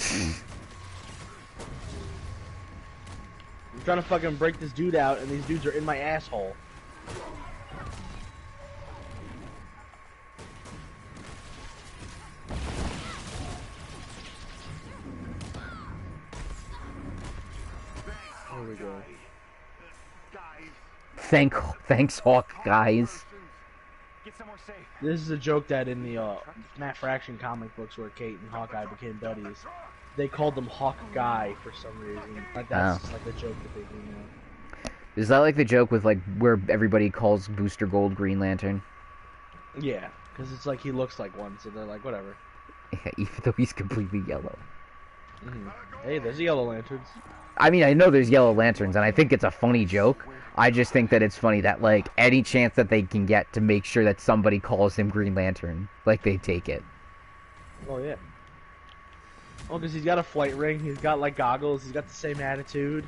trying to fucking break this dude out, and these dudes are in my asshole. There we go. Thanks, Hawkeye. Get somewhere safe. This is a joke that in the Matt Fraction comic books where Kate and Hawkeye became buddies, they called them Hawk Guy for some reason. Like that's just like the joke that they do now. Is that like the joke with like where everybody calls Booster Gold Green Lantern? Yeah, because it's like he looks like one, so they're like whatever. Yeah, even though he's completely yellow. Hey, there's the Yellow Lanterns. I mean, I know there's Yellow Lanterns, and I think it's a funny joke. I just think that it's funny that, like, any chance that they can get to make sure that somebody calls him Green Lantern, like, they take it. Oh, yeah. Oh, because he's got a flight ring, he's got, like, goggles, he's got the same attitude.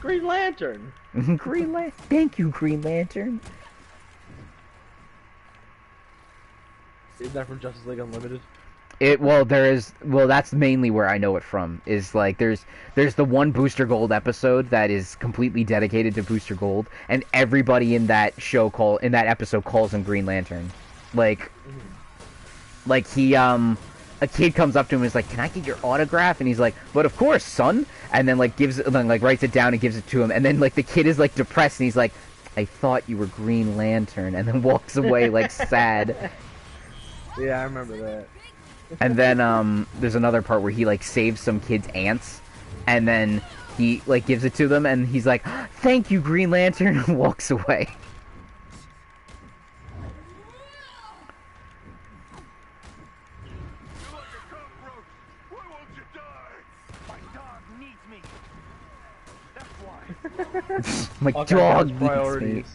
Green Lantern! Green Lantern. Thank you, Green Lantern. Is that from Justice League Unlimited? Well, that's mainly where I know it from, is, like, there's the one Booster Gold episode that is completely dedicated to Booster Gold, and everybody in that episode calls him Green Lantern. Like, he, a kid comes up to him and is like, can I get your autograph? And he's like, but of course, son! And then, like, writes it down and gives it to him, and then, like, the kid is, like, depressed, and he's like, I thought you were Green Lantern, and then walks away, like, sad. Yeah, I remember that. And then, there's another part where he, like, saves some kid's ants, and then he, like, gives it to them, and he's like, thank you, Green Lantern, and walks away. You're like a cockroach. Why won't you die? My dog needs me. That's why. My Hawkeye dog has needs priorities. me.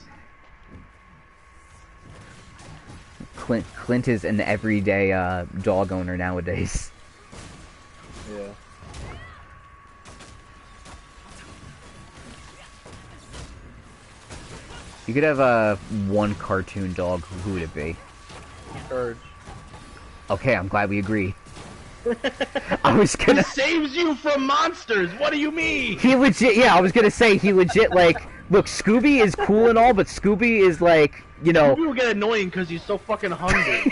Clint is an everyday dog owner nowadays. Yeah. You could have one cartoon dog. Who would it be? Courage. Okay, I'm glad we agree. I was gonna. He saves you from monsters. What do you mean? He legit. Yeah, I was gonna say he legit. Like, look, Scooby is cool and all, but Scooby is like, you know. Scooby will get annoying because he's so fucking hungry.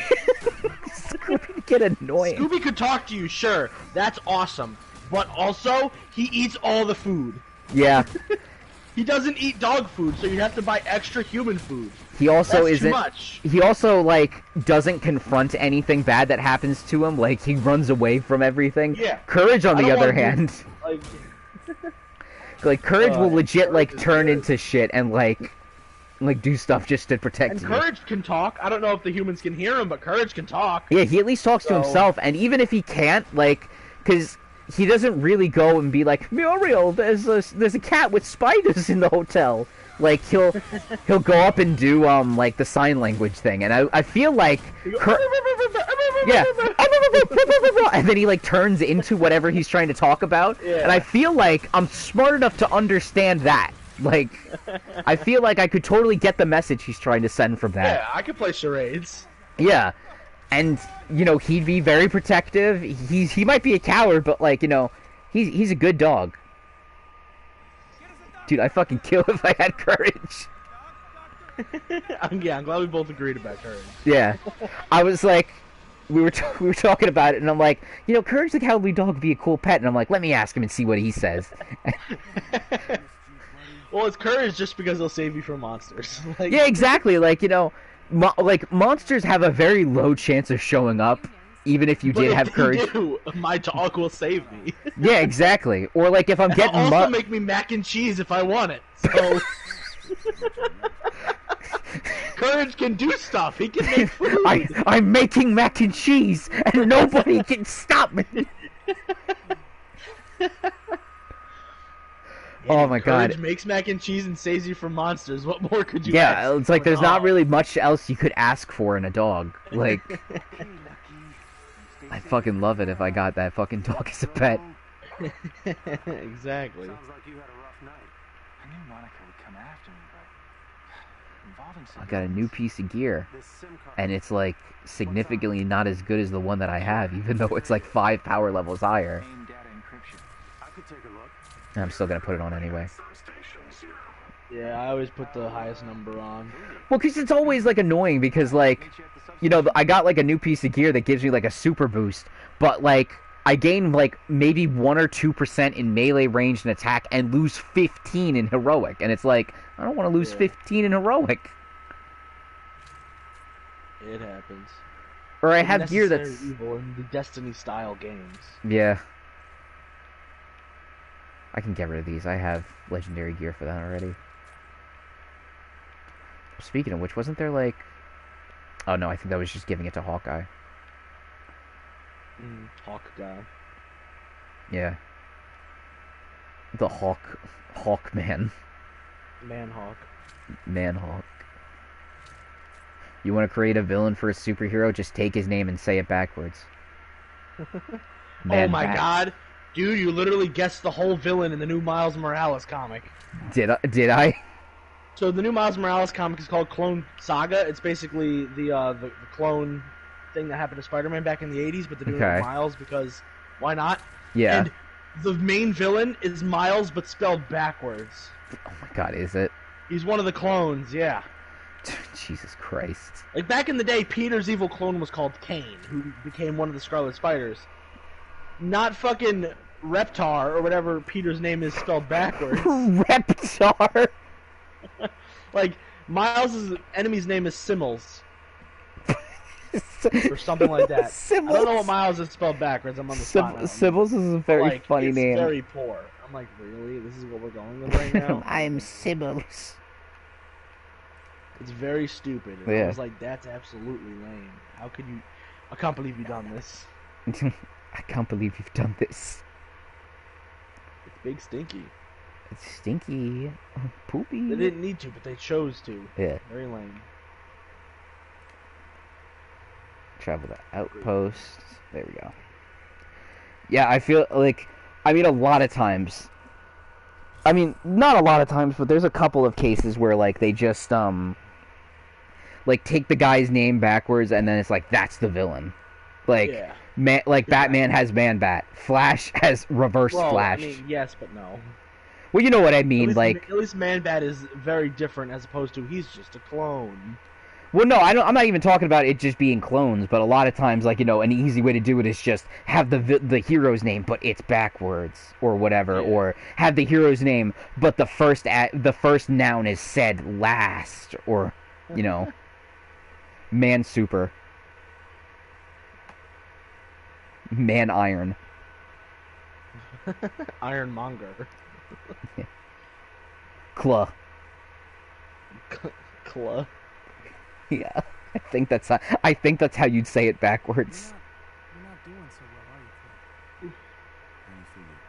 Scooby get annoying. Scooby could talk to you, sure. That's awesome. But also, he eats all the food. Yeah. He doesn't eat dog food, so you have to buy extra human food. He also That's isn't. Too much. He also, like, doesn't confront anything bad that happens to him. Like, he runs away from everything. Yeah. Courage, on the other hand, like, Courage will legit, like, Courage is turn good. into shit and like do stuff just to protect and you. Courage can talk. I don't know if the humans can hear him, but Courage can talk. Yeah, he at least talks to himself, and even if he can't, like, because he doesn't really go and be like, Muriel, there's a cat with spiders in the hotel. Like, he'll go up and do like the sign language thing, and I feel like yeah, and then he like turns into whatever he's trying to talk about, Yeah. and I feel like I'm smart enough to understand that. Like, I feel like I could totally get the message he's trying to send from that. Yeah, I could play charades. Yeah, and you know, he'd be very protective. He might be a coward, but like, you know, he's a good dog. Dude, I fucking kill if I had courage. I'm glad we both agreed about Courage. Yeah, I was like, we were talking about it, and I'm like, you know, Courage the Cowardly Dog would be a cool pet, and I'm like, let me ask him and see what he says. Well, it's Courage just because he'll save you from monsters. Like, Yeah, exactly. Like, you know, like monsters have a very low chance of showing up, even if you but did if have they courage. do, my dog will save me. Yeah, exactly. Or like if I'm It'll getting also make me mac and cheese if I want it. So Courage can do stuff. He can make food. I'm making mac and cheese, and nobody can stop me. Oh my god. Courage makes mac and cheese and saves you from monsters. What more could you Yeah, ask? it's like there's not really much else you could ask for in a dog. Like, I fucking love it if I got that fucking dog as a pet. Exactly. Sounds like you had a rough night. I knew Monica would come after me, but involving I got a new piece of gear, this SIM card. and it's like significantly not as good as the one that I have, even though it's like 5 power levels higher. Main data encryption. I could take a look. And I'm still gonna put it on anyway. Substation 0. Yeah, I always put the highest number on. Well, because it's always like annoying because like, you know, I got like a new piece of gear that gives me like a super boost, but like I gain like maybe 1 or 2% in melee range and attack and lose 15 in heroic, and it's like I don't want to lose 15 in heroic. It happens. Or I have gear that's evil in the Destiny style games. yeah. I can get rid of these. I have legendary gear for that already. Speaking of which, wasn't there like... Oh no, I think that was just giving it to Hawkeye. Hawkeye. Yeah. The Hawkman. Manhawk. Manhawk. You want to create a villain for a superhero? Just take his name and say it backwards. Oh my god. Dude, you literally guessed the whole villain in the new Miles Morales comic. Did I? So the new Miles Morales comic is called Clone Saga. It's basically the clone thing that happened to Spider-Man back in the 80s, but they're doing it with Miles because why not? Yeah. And the main villain is Miles, but spelled backwards. Oh my god, is it? He's one of the clones, yeah. Jesus Christ. Like back in the day, Peter's evil clone was called Kane, who became one of the Scarlet Spiders. Not fucking Reptar, or whatever Peter's name is spelled backwards. Reptar? Like, Miles' enemy's name is Simmels. Or something like that. Simmels. I don't know what Miles is spelled backwards. I'm on the spot now. Simmels is a very funny name. It's very poor. I'm like, really? This is what we're going with right now? I'm Simmels. It's very stupid. And Yeah. I was like, that's absolutely lame. How could you... I can't believe you've done this. I can't believe you've done this. It's Big Stinky. It's stinky. Poopy. They didn't need to, but they chose to. Yeah. Very lame. Travel to outposts. There we go. Yeah, I feel like... I mean, a lot of times... I mean, not a lot of times, but there's a couple of cases where, like, they just, like, take the guy's name backwards, and then it's like, that's the villain. Like, Yeah. Batman has Man-Bat. Flash has Reverse Flash. I mean, yes, but no. Well, you know what I mean, At least Man-Bat is very different as opposed to he's just a clone. Well, no, I'm not even talking about it just being clones, but a lot of times, like, you know, an easy way to do it is just have the hero's name, but it's backwards, or whatever, or have the hero's name, but the first noun is said last, or, you know, Man Super, Man Iron, Ironmonger. Claw. Claw. Yeah, I think that's how you'd say it backwards. You're not doing so well, are you, Clay? How you figure?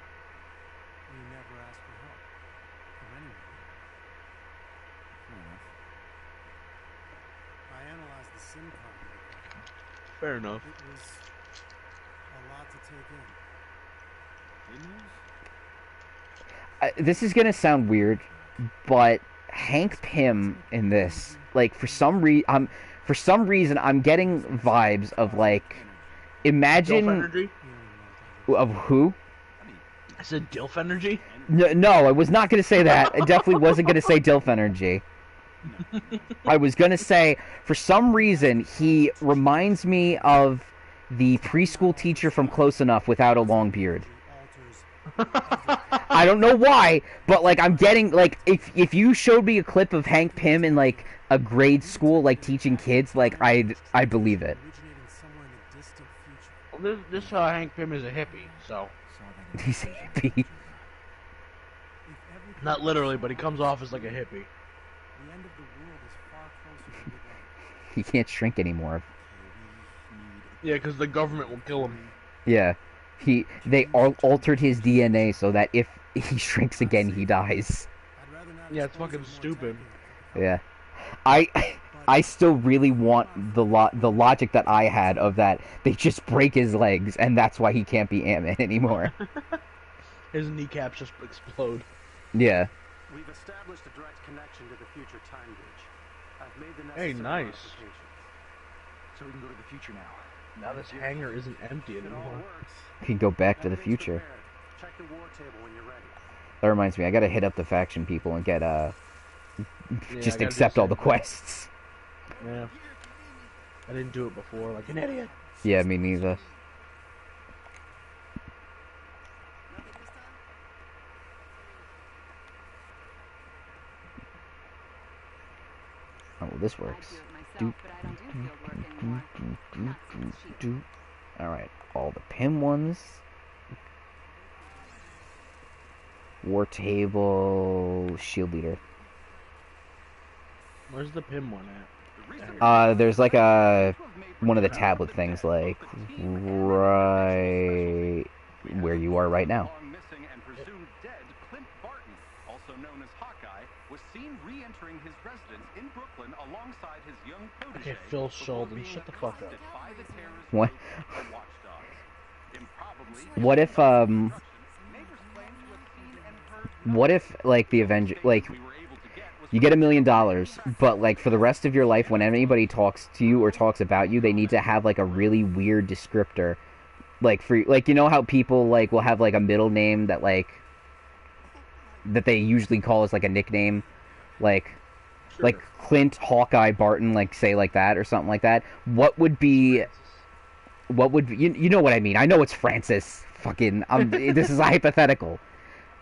You never asked for help. From anyone. Fair enough. I analyzed the SIM card. Fair enough. It was a lot to take in. Good news? This is gonna sound weird, but Hank Pym in this, like, for some reason, I'm getting vibes of, like, imagine... Dilf energy? Of who? I said Dilf energy? No, I was not going to say that. I definitely wasn't going to say Dilf energy. I was going to say, for some reason, he reminds me of the preschool teacher from Close Enough without a long beard. I don't know why, but, like, I'm getting, like, if you showed me a clip of Hank Pym in, like, a grade school, like, teaching kids, like, I'd believe it. Well, this Hank Pym is a hippie, so... He's a hippie. Not literally, but he comes off as like a hippie. The end of the world is far closer than we'd like. He can't shrink anymore. Yeah, because the government will kill him. Yeah. They altered his DNA so that if he shrinks again, he dies. I'd rather not Yeah, it's expose fucking him to stupid. Yeah. I still really want the logic that I had of that they just break his legs and that's why he can't be Ant-Man anymore. His kneecaps just explode. Yeah. We've established a direct connection to the future time bridge. I've made the Hey, necessary nice. modifications. So we can go to the future now. Now this hangar isn't empty If it all anymore. works, He can go back to the everything's future. prepared. Check the war table when you're ready. That reminds me, I gotta hit up the faction people and get Yeah, just I gotta do accept the all the same thing. quests. Yeah. I didn't do it before, like an idiot. Yeah, me neither. Oh, well, this works. Alright, all the PIM ones. War table, shield leader. Where's the PIM one at? There's like one of the tablet things, like right where you are right now. Long missing and presumed dead Clint Barton, also known as Hawkeye, was seen re-entering his residence in Brooklyn alongside his young protege. Okay, Phil Sheldon, shut the fuck up. By the terrorist What? group, the Watchdogs. Improbably, What if neighbors claim to have seen and heard what if like the Avenger, like we were able to get was you get $1 million, but like for the rest of your life, when anybody talks to you or talks about you, they need to have like a really weird descriptor, like for like you know how people like will have like a middle name that like that they usually call as like a nickname, like like Clint, Hawkeye, Barton, like say like that or something like that. What would be you know what I mean? I know it's Francis. Fucking this is a hypothetical.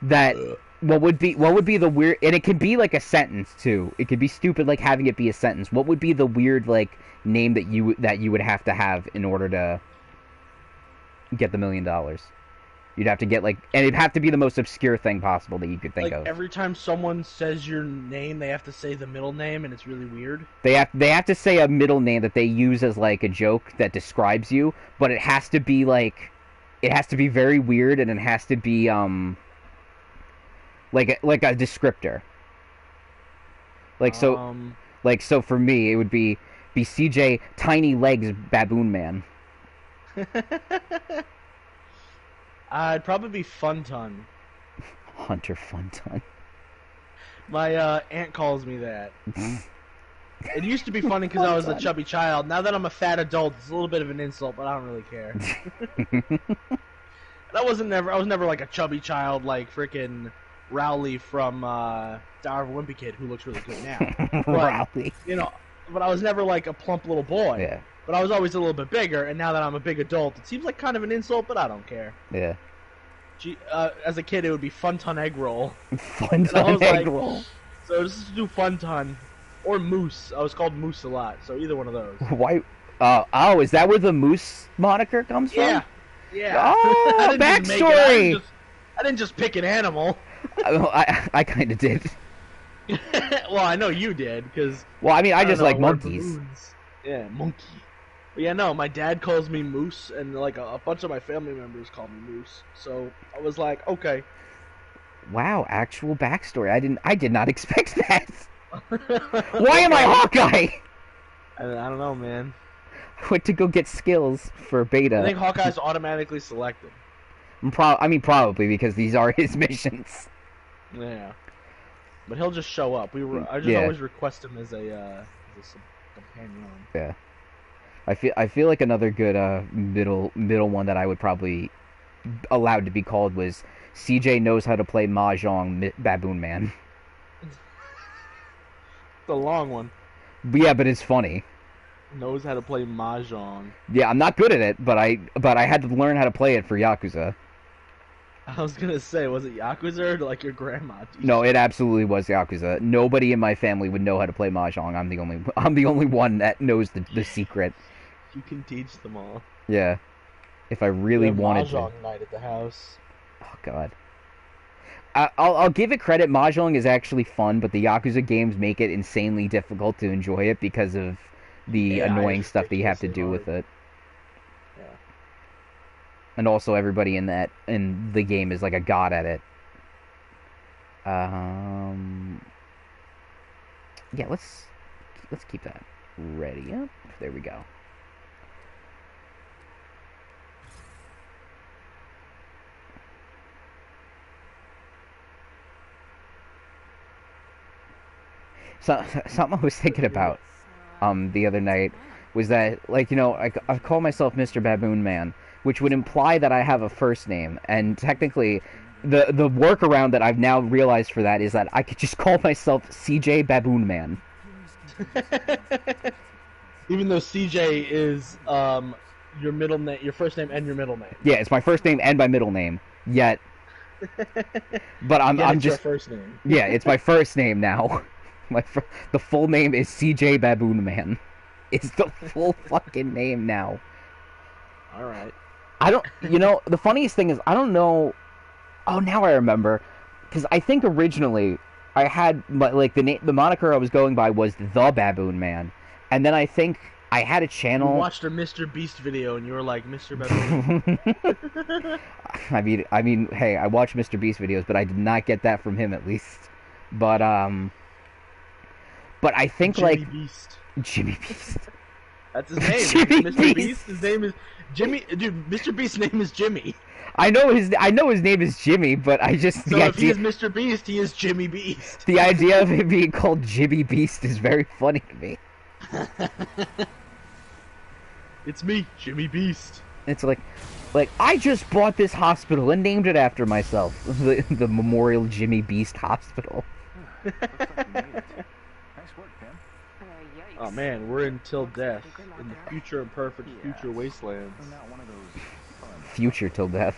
That what would be the weird, and it could be like a sentence too. It could be stupid like having it be a sentence. What would be the weird like name that you would have to have in order to get the $1 million? You'd have to get like, and it'd have to be the most obscure thing possible that you could think Like of. every time someone says your name, they have to say the middle name, and it's really weird. They have to say a middle name that they use as like a joke that describes you, but it has to be like, it has to be very weird, and it has to be like a descriptor. Like so for me it would be CJ Tiny Legs Baboon Man. I'd probably be Fun Ton. Hunter Funton. My aunt calls me that. It used to be funny because I was a chubby child. Now that I'm a fat adult, it's a little bit of an insult, but I don't really care. I was never like a chubby child like frickin' Rowley from Diary of a Wimpy Kid, who looks really good now. Rowley. You know, but I was never like a plump little boy. Yeah. But I was always a little bit bigger, and now that I'm a big adult, it seems like kind of an insult, but I don't care. Yeah. As a kid, it would be Fun Ton Egg Roll. Fun Ton Egg Roll. So just do Fun Ton. Or Moose. I was called Moose a lot, so either one of those. Why? Oh, is that where the Moose moniker comes from? Yeah. Yeah. Oh, I didn't just make it. backstory! I didn't just pick an animal. I kind of did. Well, I know you did, because... Well, I mean, I just like wear monkeys. balloons. Yeah, monkey. But yeah, no, my dad calls me Moose, and like a bunch of my family members call me Moose. So I was like, okay. Wow, actual backstory. I did not expect that. Why am I Hawkeye? I don't know, man. I went to go get skills for beta. I think Hawkeye's automatically selected. Probably because these are his missions. Yeah. But he'll just show up. I just Yeah. always request him as a companion. Yeah. I feel like another good middle one that I would probably allowed to be called was CJ knows how to play Mahjong Baboon Man. The long one. Yeah, but it's funny. Knows how to play Mahjong. Yeah, I'm not good at it, but I had to learn how to play it for Yakuza. I was gonna say, was it Yakuza or like your grandma? No, it absolutely was Yakuza. Nobody in my family would know how to play Mahjong. I'm the only one that knows the secret. You can teach them all. Yeah. If I really wanted to. Mahjong night at the house. Oh god. I'll give it credit. Mahjong is actually fun, but the Yakuza games make it insanely difficult to enjoy it because of the annoying stuff that you have to do with it. Yeah. And also, everybody in the game is like a god at it. Yeah, let's keep that ready up. There we go. So, something I was thinking about the other night was that, like, you know, I call myself Mr. Baboon Man, which would imply that I have a first name, and technically the workaround that I've now realized for that is that I could just call myself CJ Baboon Man. Even though CJ is your middle name, your first name and your middle name. Yeah, it's my first name and my middle name. Yet, but I'm just your first name. Yeah, it's my first name now. The full name is CJ Baboon Man. It's the full fucking name now. All right. I don't. You know, the funniest thing is I don't know. Oh, now I remember, because I think originally I had like the moniker I was going by was the Baboon Man, and then I think I had a channel. You watched a Mr. Beast video and you were like, Mr. Baboon. I mean, hey, I watch Mr. Beast videos, but I did not get that from him at least. But I think Jimmy like Beast. Jimmy Beast. That's his name. Jimmy Mr. Beast. His name is Jimmy. Dude, Mr. Beast's name is Jimmy. I know his name is Jimmy, but I just so if he is Mr. Beast, he is Jimmy Beast. The idea of him being called Jimmy Beast is very funny to me. It's me, Jimmy Beast. It's like I just bought this hospital and named it after myself, the Memorial Jimmy Beast Hospital. Oh man, we're in Till Death, in the future and perfect future wastelands. Future till death.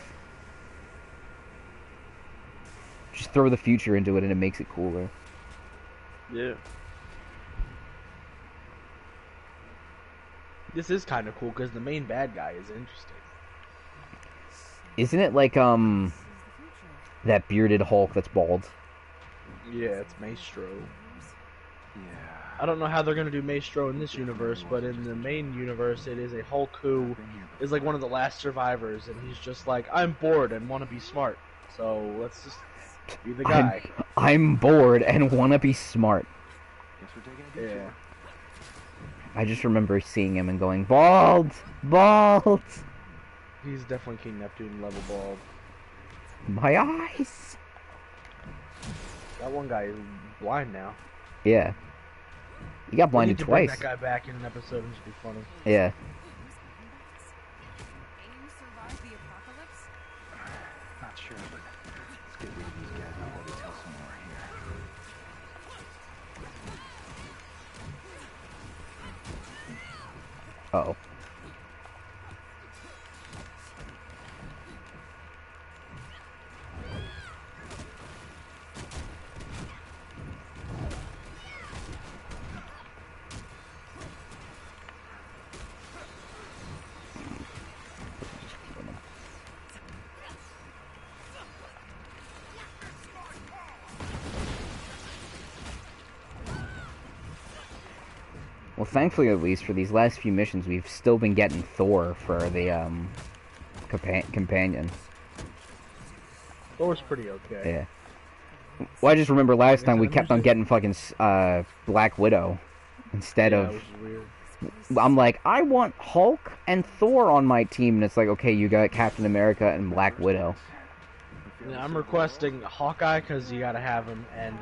Just throw the future into it and it makes it cooler. Yeah. This is kind of cool because the main bad guy is interesting. Isn't it like that bearded Hulk that's bald? Yeah, it's Maestro. Yeah. I don't know how they're gonna do Maestro in this universe, but in the main universe, it is a Hulk who is like one of the last survivors, and he's just like, I'm bored and want to be smart, so let's just be the guy. I'm bored and want to be smart. Yeah. I just remember seeing him and going, bald! Bald! He's definitely King Neptune level bald. My eyes! That one guy is blind now. Yeah. He got blinded twice. Bring that guy back in an episode and just be funny. Yeah. Not sure, but let's get rid of these guys before they tell someone we're here. Uh-oh. Well, thankfully, at least, for these last few missions, we've still been getting Thor for the, companion. Thor's pretty okay. Yeah. Well, I just remember last time we kept on getting fucking, Black Widow instead of... Which is weird. I'm like, I want Hulk and Thor on my team, and it's like, okay, you got Captain America and Black Widow. Yeah, I'm requesting Hawkeye, because you gotta have him, and,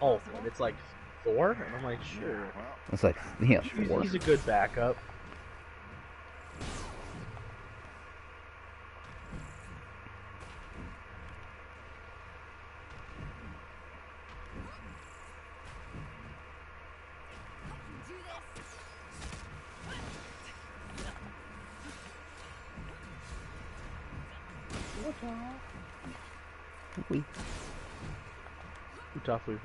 Hulk, and it's like... Thor? And I'm like, sure. It's like, yeah, Thor. He's a good backup. Tough wee.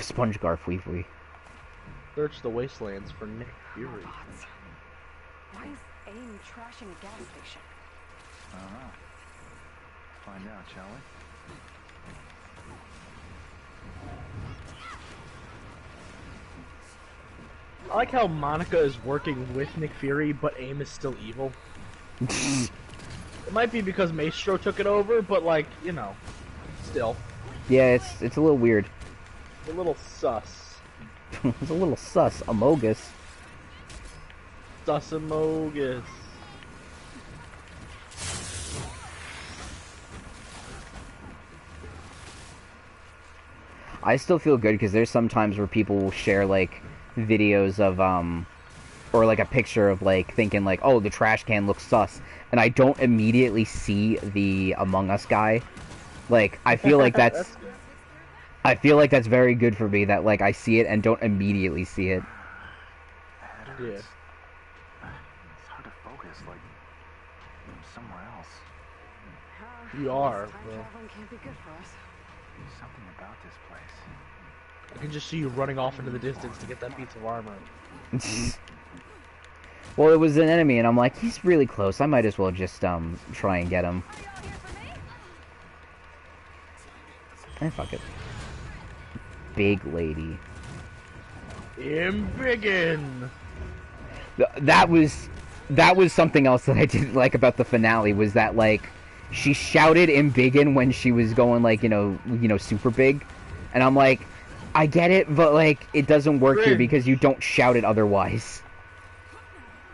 Sponge Garf Weefly. Search the wastelands for Nick Fury. Why is AIM trashing a gas station? I don't know. Find out, shall we? I like how Monica is working with Nick Fury, but AIM is still evil. It might be because Maestro took it over, but like, you know. still. Yeah, it's a little weird. A little sus. It's a little sus. Amogus. Susamogus. I still feel good because there's some times where people will share like videos of or like a picture of like thinking like, oh, the trash can looks sus, and I don't immediately see the Among Us guy. Like I feel like that's I feel like that's very good for me that like I see it and don't immediately see it. Yeah. It's hard to focus, like I'm somewhere else. You are. Time traveling can't be good for us. Something about this place. I can just see you running off into the distance to get that piece of armor. Well, it was an enemy, and I'm like, he's really close. I might as well just try and get him. Eh, fuck it. Big lady. Embiggen. That was something else that I didn't like about the finale, was that like she shouted Embiggen when she was going like you know super big, and I'm like, I get it, but like it doesn't work here because you don't shout it otherwise.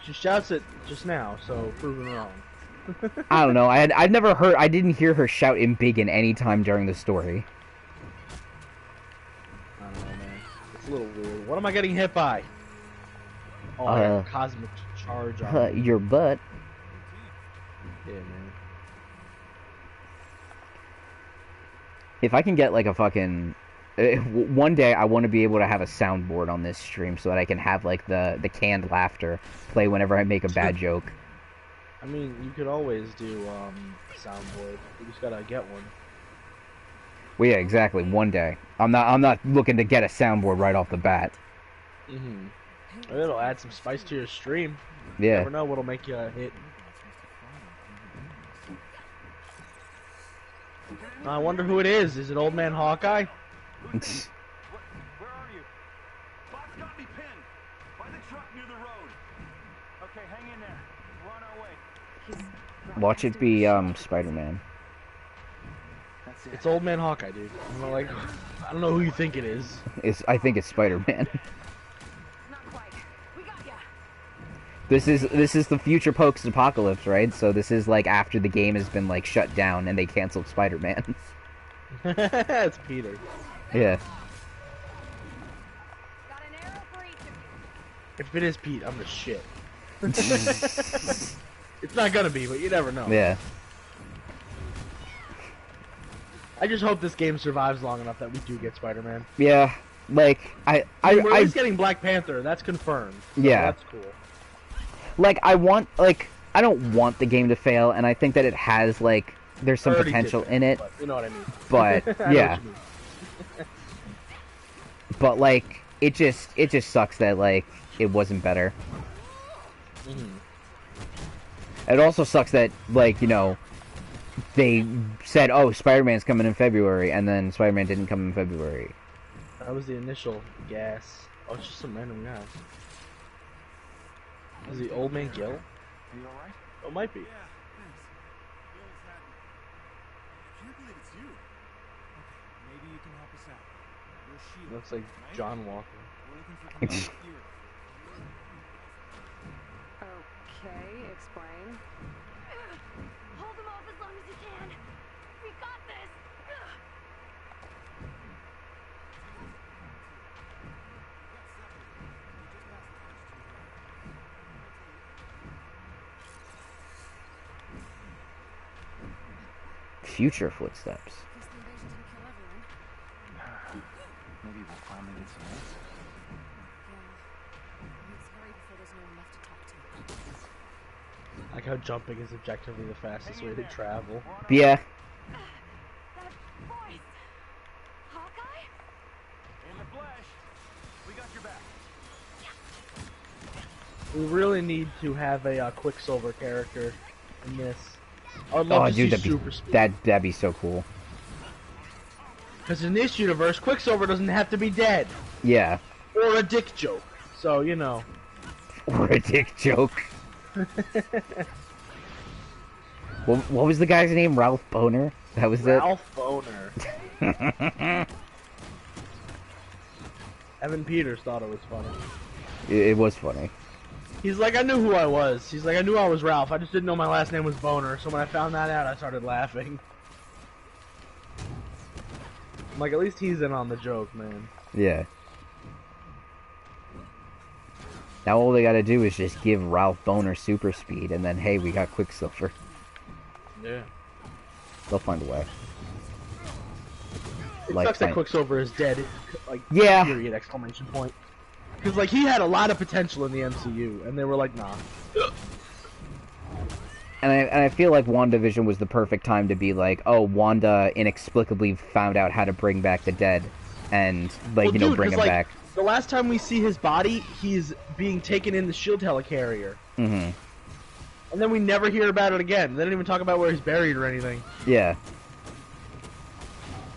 She shouts it just now, so proven wrong. I don't know. I didn't hear her shout Embiggen any time during the story. I don't know, man. It's a little weird. What am I getting hit by? Oh, I got a cosmic charge on me. Your butt. Yeah, man. If I can get like a fucking one day, I want to be able to have a soundboard on this stream so that I can have like the canned laughter play whenever I make a bad joke. I mean, you could always do a soundboard. You just gotta get one. Well, yeah, exactly. One day, I'm not looking to get a soundboard right off the bat. It'll add some spice to your stream. Yeah. You never know what'll make you a hit. I wonder who it is. Is it Old Man Hawkeye? Where are you? Bob's got me pinned by the truck near the road. Okay, hang in there. We're on our way. Watch it be Spider-Man. That's it. It's Old Man Hawkeye, dude. I'm like, I don't know who you think it is. I think it's Spider-Man. Not quite. We got ya. This is the future post-apocalypse, right? So this is like after the game has been like shut down and they canceled Spider-Man. It's Peter. Yeah. Got an arrow for each of you. If it is Pete, I'm the shit. It's not gonna be, but you never know. Yeah. I just hope this game survives long enough that we do get Spider-Man. Yeah. Like We're at least getting Black Panther. That's confirmed. So yeah. That's cool. Like I don't want the game to fail, and I think that it has like there's some potential in it. But you know what I mean. But I know yeah. what you mean. But like it just sucks that like it wasn't better. It also sucks that like they said, oh, Spider-Man's coming in February, and then Spider-Man didn't come in February. That was the initial gas. Oh, it's just some random guys. Is the Old Man Gil? Are you alright? Oh, it might be. Yeah, thanks. Bill's had me. I can't believe it's you. Okay, maybe you can help us out. We're S.H.I.E.L.D., Looks like right? John Walker. We're looking for Commander Fury. Okay, explain. Hold them off as long as you can. We got this. Future footsteps. Guess the invasion didn't kill everyone. Maybe we'll finally get some answers. Yeah. Let's hurry before there's no one left to talk to. Like how jumping is objectively the fastest way to travel. Yeah. That voice. Hawkeye? In the flesh. We got your back. We really need to have a Quicksilver character in this. I would love to dude, see super speed. that'd be so cool. Because in this universe, Quicksilver doesn't have to be dead. Yeah. Or a dick joke. So, you know. Or a dick joke. What was the guy's name? Ralph Boner? That was Ralph Boner. Evan Peters thought it was funny. It was funny. He's like, I knew who I was. He's like, I knew I was Ralph. I just didn't know my last name was Boner. So when I found that out, I started laughing. I'm like, at least he's in on the joke, man. Yeah. Now all they gotta do is just give Ralph Boner super speed, and then, hey, we got Quicksilver. Yeah. They'll find a way. It Like, sucks that Quicksilver is dead. Like, yeah. Period, exclamation point. Because, like, he had a lot of potential in the MCU, and they were like, nah. And I feel like WandaVision was the perfect time to be like, oh, Wanda inexplicably found out how to bring back the dead, and, like, well, you know, dude, bring him like, back. The last time we see his body, he's being taken in the SHIELD helicarrier. Mm-hmm. And then we never hear about it again. They didn't even talk about where he's buried or anything. Yeah.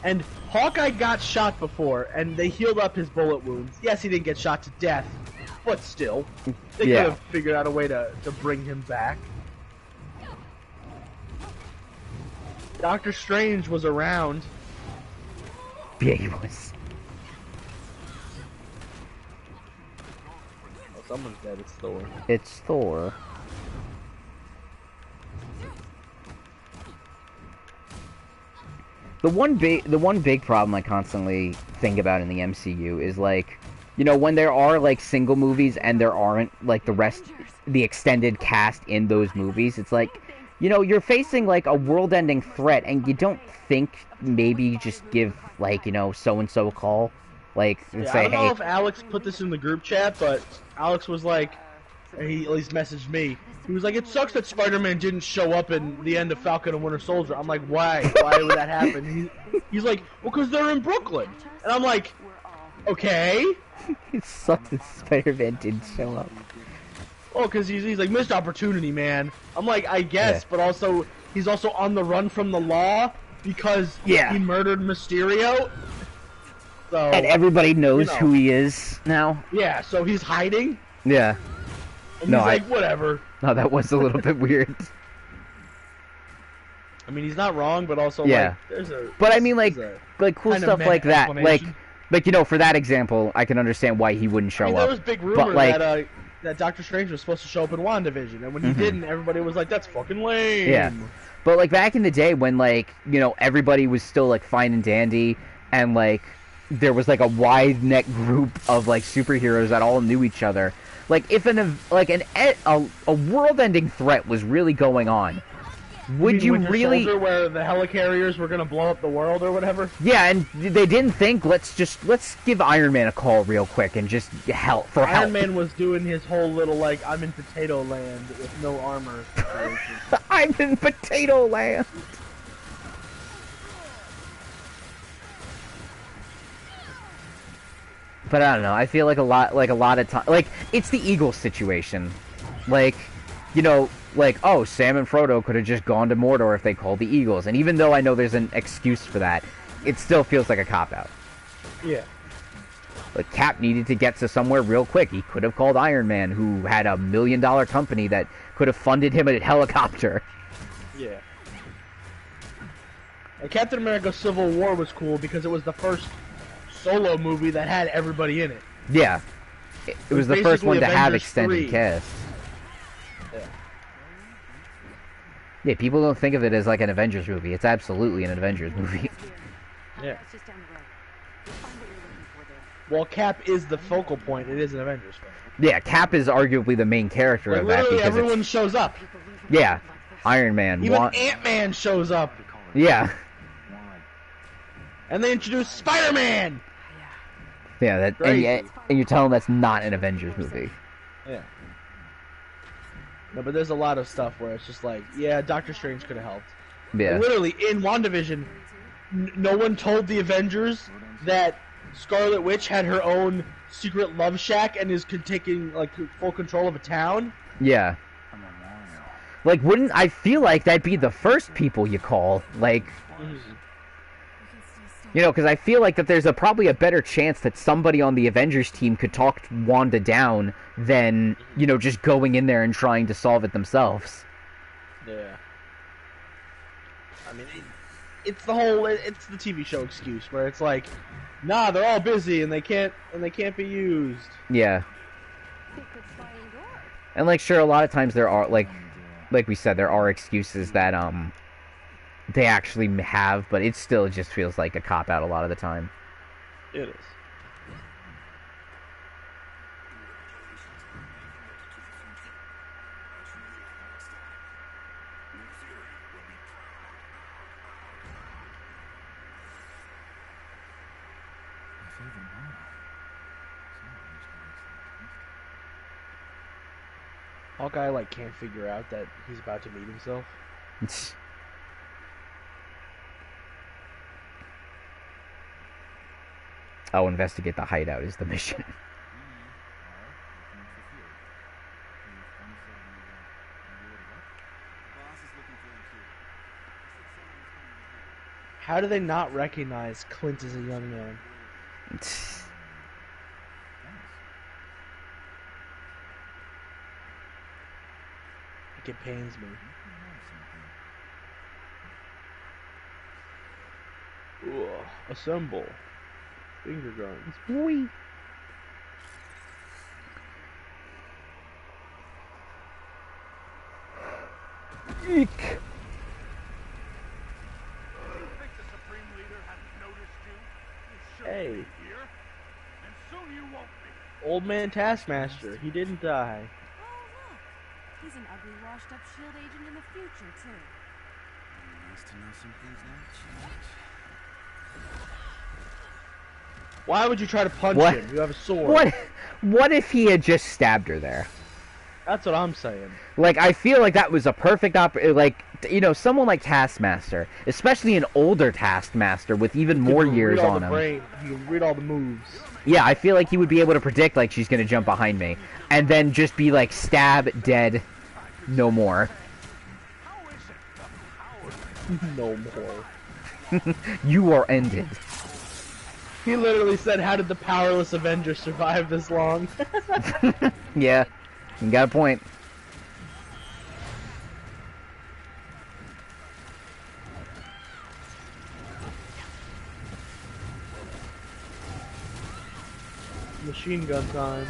And Hawkeye got shot before, and they healed up his bullet wounds. Yes, he didn't get shot to death, but still. They could have figured out a way to bring him back. Doctor Strange was around. Yeah, he was. Oh, someone's dead. It's Thor. It's Thor. The one big problem I constantly think about in the MCU is, like, you know, when there are, like, single movies and there aren't, like, the extended cast in those movies, it's like, you know, you're facing, like, a world-ending threat, and you don't think maybe just give, like, you know, so-and-so a call, like, and say, I don't know hey... if Alex put this in the group chat, but Alex was like, he at least messaged me, he was like, it sucks that Spider-Man didn't show up in the end of Falcon and Winter Soldier. I'm like, why? Why would that happen? He's like, well, because they're in Brooklyn. And I'm like, okay. It sucks that Spider-Man didn't show up. Oh, because he's like, missed opportunity, man. I'm like, I guess, but also, he's also on the run from the law because he murdered Mysterio. So, and everybody knows who he is now. Yeah, so he's hiding. Yeah. And he's like, whatever. No, that was a little bit weird. I mean, he's not wrong, but also, like, there's a... But I mean, like cool stuff like that. Like, you know, for that example, I can understand why he wouldn't show up. There was big rumor that Doctor Strange was supposed to show up in WandaVision, and when he didn't, everybody was like, that's fucking lame. Yeah. But, like, back in the day when, like, you know, everybody was still, like, fine and dandy, and, like, there was, like, a wide-net group of, like, superheroes that all knew each other. Like, if a world-ending threat was really going on, would you really... Soldier, where the helicarriers were going to blow up the world or whatever? Yeah, and they didn't think, let's give Iron Man a call real quick and just help. Iron Man was doing his whole little, like, I'm in Potato Land with no armor situation. I'm in Potato Land! But I don't know. I feel like a lot of time, like, it's the Eagles situation. Like, you know, like, oh, Sam and Frodo could have just gone to Mordor if they called the Eagles. And even though I know there's an excuse for that, it still feels like a cop-out. Yeah. Like, Cap needed to get to somewhere real quick. He could have called Iron Man, who had $1 million company that could have funded him a helicopter. Yeah. And Captain America Civil War was cool because it was the first solo movie that had everybody in it. Yeah. It was the first one to have extended 3. cast. Yeah. Yeah, people don't think of it as like an Avengers movie. It's absolutely an Avengers movie. Yeah. Well, Cap is the focal point. It is an Avengers film. Yeah, Cap is arguably the main character of that because everyone shows up. Yeah, Iron Man. Even Ant-Man shows up. Yeah. And they introduce Spider-Man. Yeah, and you're telling them that's not an Avengers movie. Yeah. No, but there's a lot of stuff where it's just like, yeah, Doctor Strange could have helped. Yeah. And literally, in WandaVision, no one told the Avengers that Scarlet Witch had her own secret love shack and is taking, like, full control of a town. Yeah. Like, wouldn't I feel like that'd be the first people you call, like... You know, because I feel like that there's probably a better chance that somebody on the Avengers team could talk Wanda down than, you know, just going in there and trying to solve it themselves. Yeah. I mean, it's the TV show excuse where it's like, nah, they're all busy and they can't be used. Yeah. They could fly indoors. And like, sure, a lot of times there are like we said, there are excuses that they actually have, but it still just feels like a cop out a lot of the time. It is. Hawkeye like can't figure out that he's about to meet himself. Oh, investigate the hideout is the mission. How do they not recognize Clint as a young man? It pains me. Ooh, assemble. Finger guns. Wee. Eek. Hey. Old man Taskmaster. He didn't die. He's an ugly, washed-up S.H.I.E.L.D. agent in the future, too. Nice to know some things now. Why would you try to punch him? You have a sword. What if he had just stabbed her there? That's what I'm saying. Like, I feel like that was a perfect like, you know, someone like Taskmaster, especially an older Taskmaster with even more years on him. Brain. You can read all the moves. Yeah, I feel like he would be able to predict, like, she's gonna jump behind me, and then just be like, stab, dead, no more. No more. You are ended. He literally said, how did the powerless Avengers survive this long? Yeah, you got a point. Machine gun time.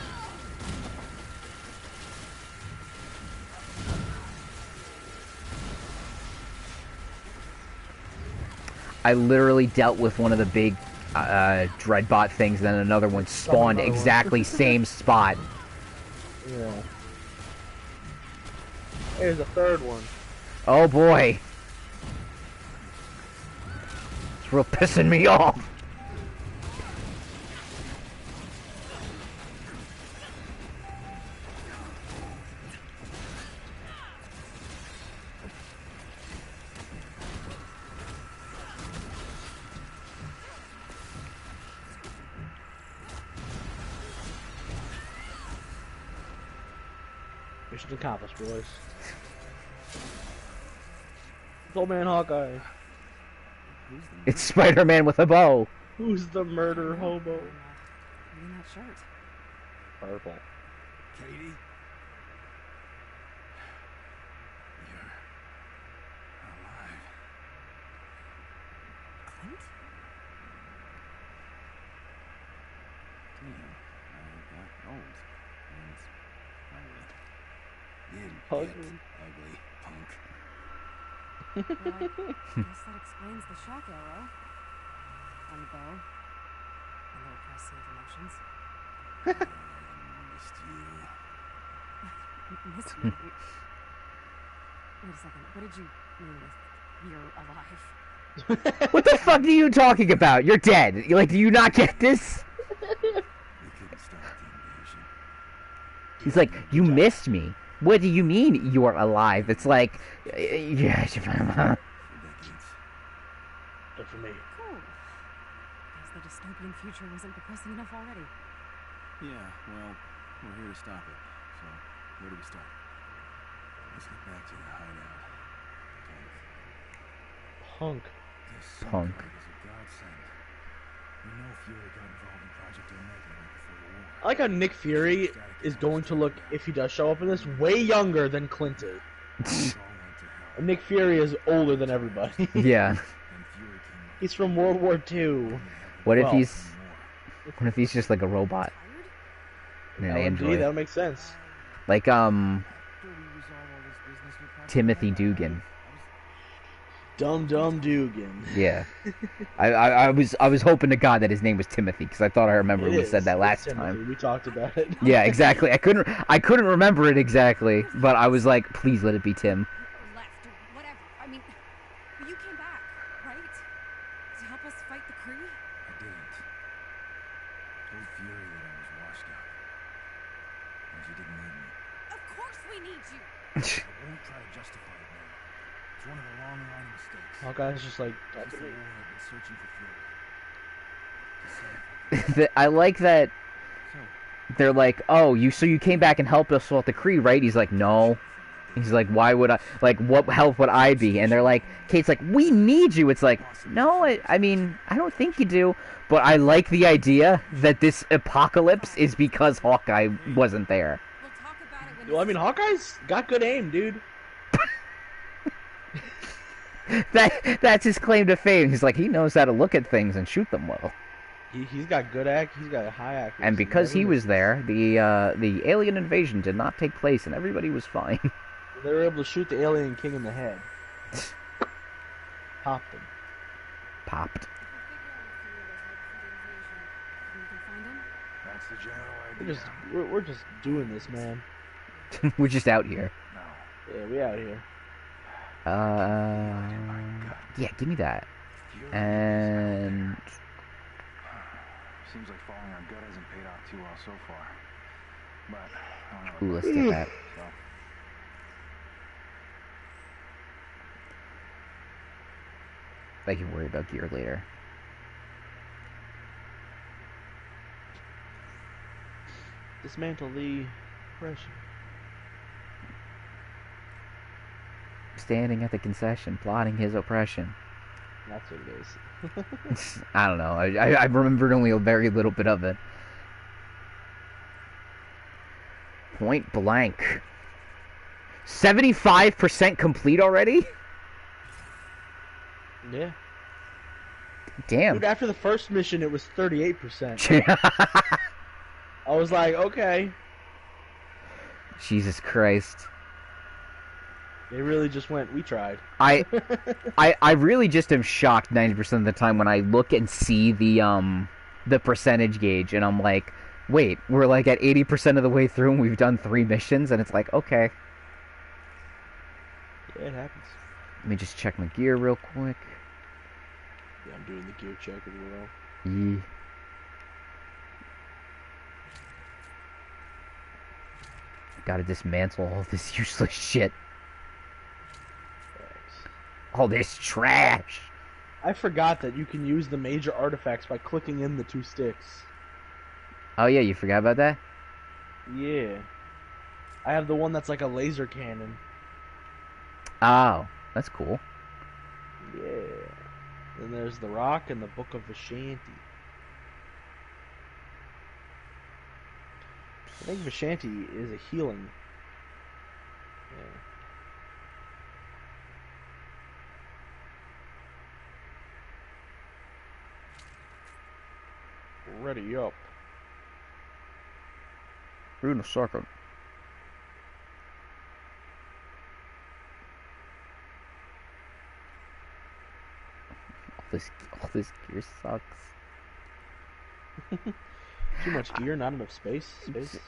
I literally dealt with one of the big Dreadbot things, then another one spawned exactly same spot. Yeah. There's a third one. Oh boy. It's real pissing me off. Mission accomplished, boys. It's old man Hawkeye. It's Spider-Man with a bow. Who's the murder hobo? Reading that shirt. Purple. Katie? You're alive. Clint? Damn, I got old. And Ugly. Ugly punk. Well, I guess that explains the shock arrow. And the bow. And the repressed emotions. Missed you. Missed me? Wait a second. What did you mean with you're alive? What the fuck are you talking about? You're dead. Like, do you not get this? We couldn't stop the invasion. He's like, you missed me. What do you mean you're alive? It's like, yeah. Good for me. Cool. Guess the dystopian future wasn't depressing enough already. Yeah, well, we're here to stop it. So, where do we start? Let's get back to the hideout. Punk. This Punk. is a godsend. We know Fury got involved in Project Omega right before the war. I like how Nick Fury is going to look, if he does show up in this, way younger than Clint is. And Nick Fury is older than everybody. Yeah. And Fury He's from World War II. What if Well, he's just like a robot? An android. That would make sense. Like Timothy Dugan. Dumb Dugan. Yeah. I was hoping to God that his name was Timothy, because I thought I remember we said that last time. We talked about it. Yeah, exactly. I couldn't remember it exactly, but I was like, please let it be Tim. Left or whatever. I mean, but you came back, right? To help us fight the Kree? I didn't. Told Fury that I was washed out. And she didn't need me. Of course we need you. I won't try to justify it now. It's one of a long line of mistakes. Hawkeye's just like, That's the war I've been searching for Fury. I like that they're like, oh, so you came back and helped us with the Kree, right? He's like, no. He's like, why would I? Like, what help would I be? And they're like, Kate's like, we need you. It's like, no, I mean, I don't think you do. But I like the idea that this apocalypse is because Hawkeye wasn't there. We'll talk about it when well, I mean, Hawkeye's got good aim, dude. That's his claim to fame. He's like, he knows how to look at things and shoot them well. He's got good he's got a high accuracy. And because he was there, the alien invasion did not take place, and everybody was fine. They were able to shoot the alien king in the head. Popped him. Popped. That's the general idea. We're just doing this, man. We're just out here. Yeah, we out here. Yeah, give me that. And Seems like falling on gut hasn't paid off too well so far. But I don't know. ooh, let's get that. So. I can worry about gear later. Dismantle the oppression. Standing at the concession, plotting his oppression. That's what it is. I don't know. I remembered only a very little bit of it. Point blank. 75% complete already? Yeah. Damn. Dude, after the first mission, it was 38%. I was like, okay. Jesus Christ. They really just went, we tried. I really just am shocked 90% of the time when I look and see the percentage gauge, and I'm like, wait, we're like at 80% of the way through and we've done 3 missions, and it's like, okay. Yeah, it happens. Let me just check my gear real quick. Yeah, I'm doing the gear check as well. Yeah. Gotta dismantle all this useless shit. All this trash. I forgot that you can use the major artifacts by clicking in the 2 sticks. Oh yeah, you forgot about that? Yeah. I have the one that's like a laser cannon. Oh, that's cool. Yeah. Then there's the rock and the Book of Vishanti. I think Vishanti is a healing. Yeah. Ready up. In a second. All this gear sucks. Too much gear, not enough space. Space.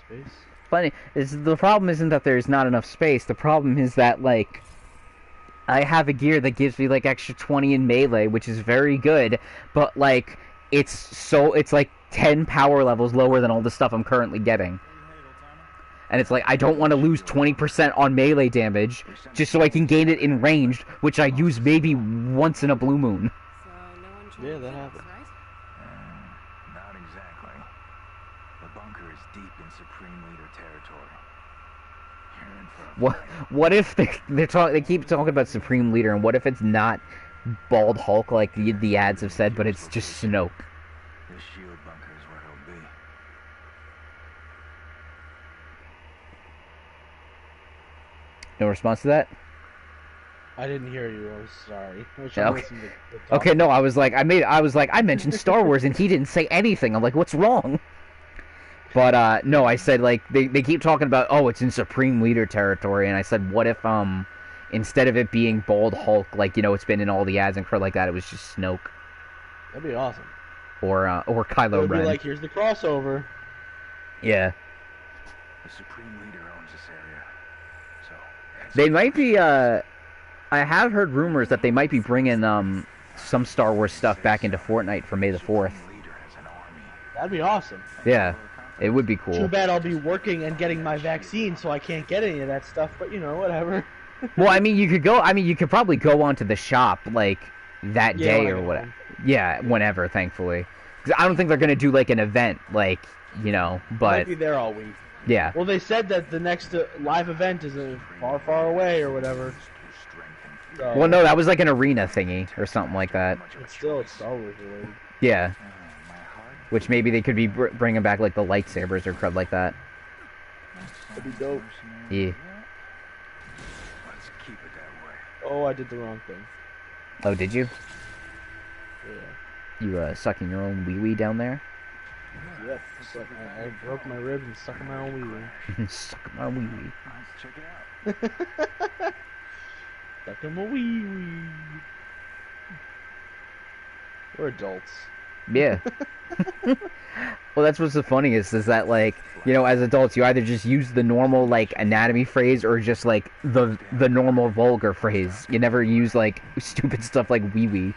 Funny is the problem isn't that there's not enough space. The problem is that like I have a gear that gives me like extra 20 in melee, which is very good, but like it's like 10 power levels lower than all the stuff I'm currently getting. And it's like, I don't want to lose 20% on melee damage just so I can gain it in ranged, which I use maybe once in a blue moon. So no one Yeah, joined that us, happens. right? Not exactly. The bunker is deep in Supreme Leader territory. You're in for a What if they keep talking about Supreme Leader, and what if it's not Bald Hulk like the ads have said, but it's just Snoke? This shield bunker is where he'll be. No response to that? I didn't hear you. I'm sorry. I was trying to listen to the talk. Okay, no, I was like, I mentioned Star Wars and he didn't say anything. I'm like, what's wrong? But, no, I said, like, they keep talking about, oh, it's in Supreme Leader territory, and I said, what if, instead of it being Bald Hulk, like, you know, it's been in all the ads and crap like that, it was just Snoke. That'd be awesome. Or Kylo It would Ren. be like, here's the crossover. Yeah. The Supreme Leader owns this area, so... They might be, I have heard rumors that they might be bringing, some Star Wars stuff back into Fortnite for May the 4th. That'd be awesome. Yeah, it would be cool. Too bad I'll be working and getting my vaccine, so I can't get any of that stuff, but, you know, whatever. Well, I mean, you could probably go onto the shop, like, that day or whatever. Yeah, whenever, thankfully. 'Cause I don't think they're going to do, like, an event, like, you know, but... Might be there all week. Yeah. Well, they said that the next live event is far, far away or whatever. So, well, no, that was like an arena thingy or something like that. It's still Star Wars related. Yeah. Which maybe they could be bringing back, like, the lightsabers or crud like that. That'd be dope. Yeah. Let's keep it that way. Oh, I did the wrong thing. Oh, did you? Yeah. You, sucking your own wee-wee down there? Yep. I broke my ribs and sucked my own wee-wee. Suck my wee-wee. Let's check it out. Sucking my wee-wee. We're adults. Yeah. Well, that's what's so funny is that, like, you know, as adults, you either just use the normal, like, anatomy phrase or just, like, the normal vulgar phrase. You never use, like, stupid stuff like wee-wee.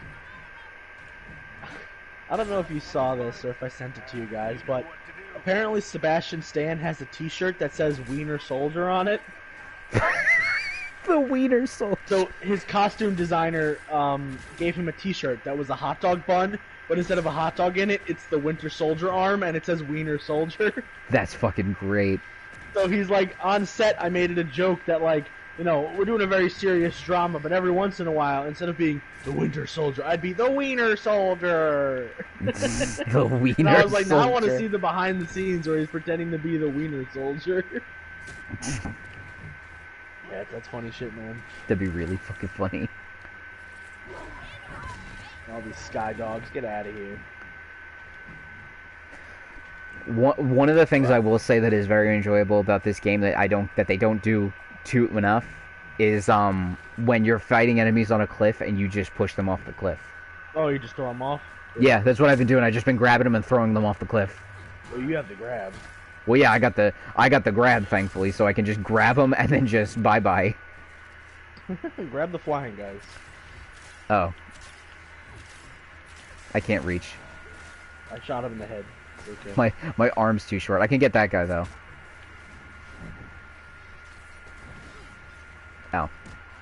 I don't know if you saw this or if I sent it to you guys, but apparently Sebastian Stan has a t-shirt that says Wiener Soldier on it. The Wiener Soldier. So his costume designer gave him a t-shirt that was a hot dog bun, but instead of a hot dog in it, it's the Winter Soldier arm, and it says Wiener Soldier. That's fucking great. So he's like, on set, I made it a joke that, like, you know, we're doing a very serious drama, but every once in a while, instead of being the Winter Soldier, I'd be the Wiener Soldier. The Wiener And I was like, Soldier. now I want to see the behind the scenes where he's pretending to be the Wiener Soldier. Yeah, that's funny shit, man. That'd be really fucking funny. All these sky dogs, get out of here. One of the things I will say that is very enjoyable about this game that they don't do too enough is when you're fighting enemies on a cliff and you just push them off the cliff. Oh, you just throw them off? Yeah, that's what I've been doing. I've just been grabbing them and throwing them off the cliff. Well, you have the grab. Well, yeah, I got the grab, thankfully, so I can just grab them and then just bye-bye. Grab the flying guys. Oh. I can't reach. I shot him in the head. Okay. My arm's too short. I can get that guy, though. Ow.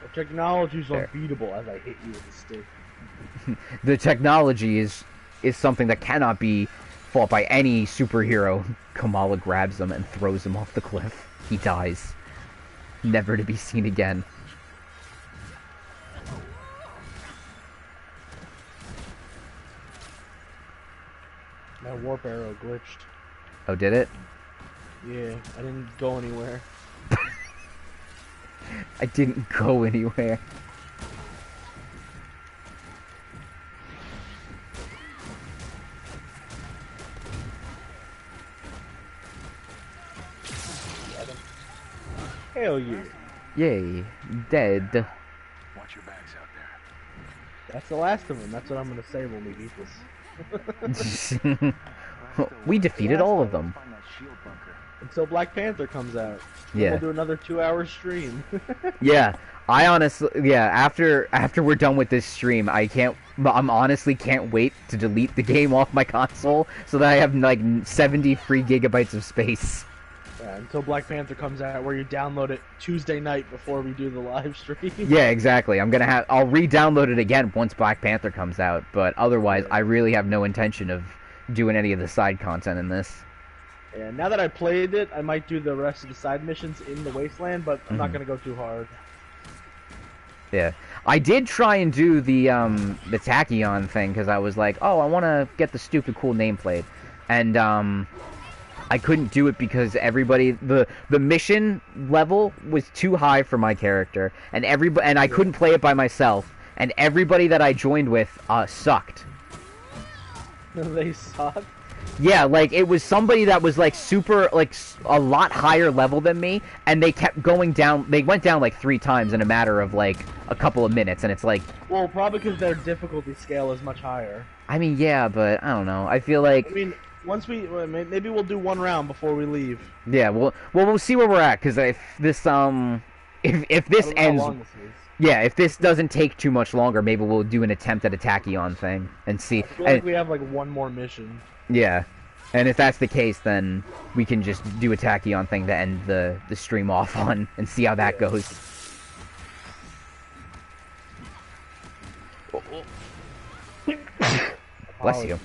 The technology's unbeatable as I hit you with a stick. The technology is something that cannot be fought by any superhero. Kamala grabs him and throws him off the cliff. He dies. Never to be seen again. My warp arrow glitched. Oh, did it? Yeah, I didn't go anywhere. I didn't go anywhere. Hell yeah. Yay. Dead. Watch your bags out there. That's the last of them. That's what I'm gonna say when we beat this. We defeated all of them. Until Black Panther comes out. Yeah. We'll do another 2-hour stream. Yeah. I honestly, yeah, after we're done with this stream, I'm honestly can't wait to delete the game off my console so that I have like 70 free gigabytes of space. Yeah, until Black Panther comes out, where you download it Tuesday night before we do the live stream. Yeah, exactly. I'll re-download it again once Black Panther comes out, but otherwise, I really have no intention of doing any of the side content in this. And now that I played it, I might do the rest of the side missions in the Wasteland, but I'm not gonna go too hard. Yeah, I did try and do the Tachyon thing because I was like, oh, I want to get the stupid cool nameplate, and I couldn't do it because the mission level was too high for my character, and I couldn't play it by myself, and everybody that I joined with sucked. They sucked? Yeah, like, it was somebody that was, like, super, like, a lot higher level than me, and they kept going down, they went down, like, 3 times in a matter of, like, a couple of minutes, and it's like... Well, probably because their difficulty scale is much higher. I mean, yeah, but, I don't know, I feel like... I mean, once maybe we'll do 1 round before we leave. Yeah, we'll see where we're at, because if this, if this ends... Yeah, if this doesn't take too much longer, maybe we'll do an attempt at a Tachyon thing, and see... I feel like we have, like, 1 more mission. Yeah, and if that's the case, then we can just do a Tachyon thing to end the stream off on, and see how that goes. Bless you.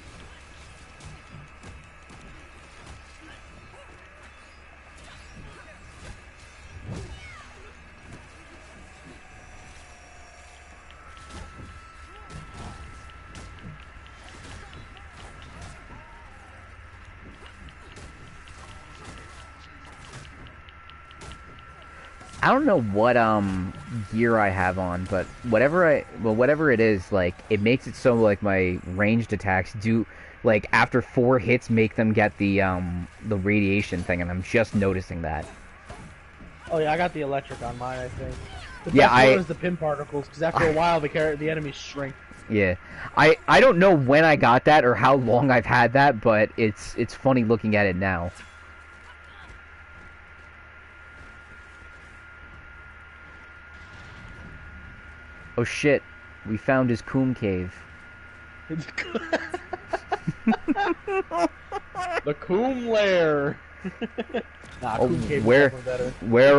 I don't know what gear I have on, but whatever it is, like, it makes it so like my ranged attacks do, like, after 4 hits make them get the radiation thing, and I'm just noticing that. Oh yeah, I got the electric on mine, I think. The yeah, best one is the pin particles, because after a while the enemies shrink. Yeah, I don't know when I got that or how long I've had that, but it's funny looking at it now. Oh shit, we found his coom cave. The coom lair. Nah, oh, coom cave where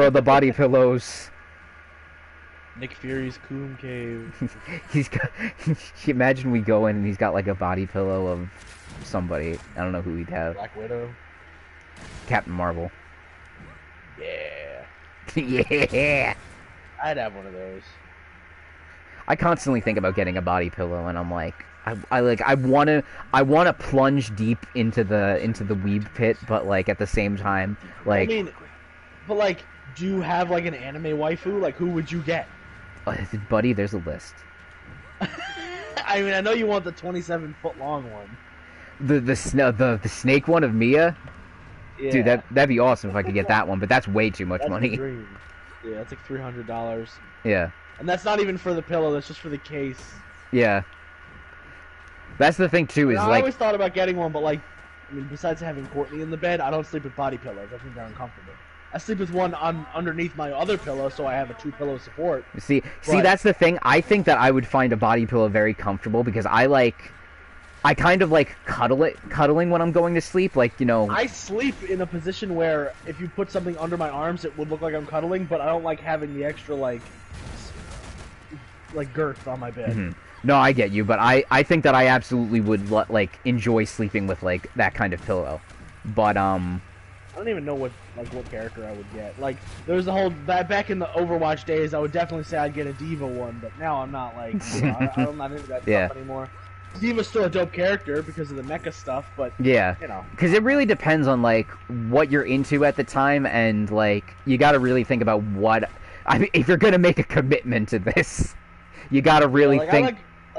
are the body pillows? Nick Fury's coom cave. He's got. Imagine we go in and he's got like a body pillow of somebody. I don't know who he'd have. Black Widow. Captain Marvel. Yeah. Yeah. I'd have one of those. I constantly think about getting a body pillow, and I'm like, I wanna plunge deep into the weeb pit, but like at the same time, like. I mean, but like, do you have like an anime waifu? Like, who would you get? Buddy, there's a list. I mean, I know you want the 27-foot long one. The snake one of Mia. Yeah. Dude, that'd be awesome if I could get that one, but that's way too much money. Yeah, that's like $300. Yeah. And that's not even for the pillow, that's just for the case. Yeah. That's the thing, too, is I like... always thought about getting one, but like, I mean, besides having Courtney in the bed, I don't sleep with body pillows. I think they're uncomfortable. I sleep with one underneath my other pillow, so I have a 2-pillow support. See, that's the thing. I think that I would find a body pillow very comfortable, because I kind of like cuddling when I'm going to sleep, like, you know... I sleep in a position where if you put something under my arms, it would look like I'm cuddling, but I don't like having the extra, like girth on my bed. Mm-hmm. No, I get you, but I think that I absolutely would like enjoy sleeping with like that kind of pillow. But I don't even know what character I would get. Like there was the whole back in the Overwatch days, I would definitely say I'd get a Diva one, but now I'm not like I'm not into that stuff anymore. Diva's still a dope character because of the mecha stuff, but yeah, you know, because it really depends on like what you're into at the time, and like you got to really think about what if you're gonna make a commitment to this. You gotta really think.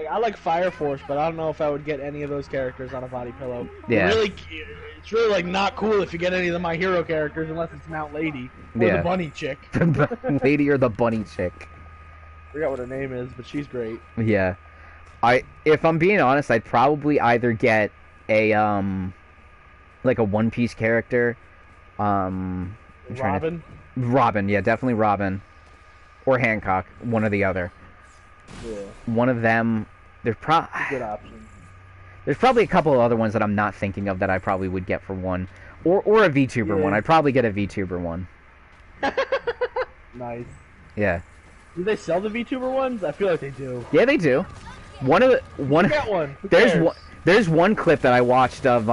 I like Fire Force, but I don't know if I would get any of those characters on a body pillow. Yeah. It's really like not cool if you get any of the My Hero characters unless it's Mount Lady or the Bunny Chick. The Lady or the Bunny Chick. I forgot what her name is, but she's great. Yeah, if I'm being honest, I'd probably either get a like a One Piece character. Robin. Robin, yeah, definitely Robin, or Hancock, one or the other. Yeah. One of them. Good option. There's probably a couple of other ones that I'm not thinking of that I probably would get for one, or a VTuber one. I'd probably get a VTuber one. Nice. Yeah. Do they sell the VTuber ones? I feel like they do. Yeah, they do. Get one. There's one clip that I watched of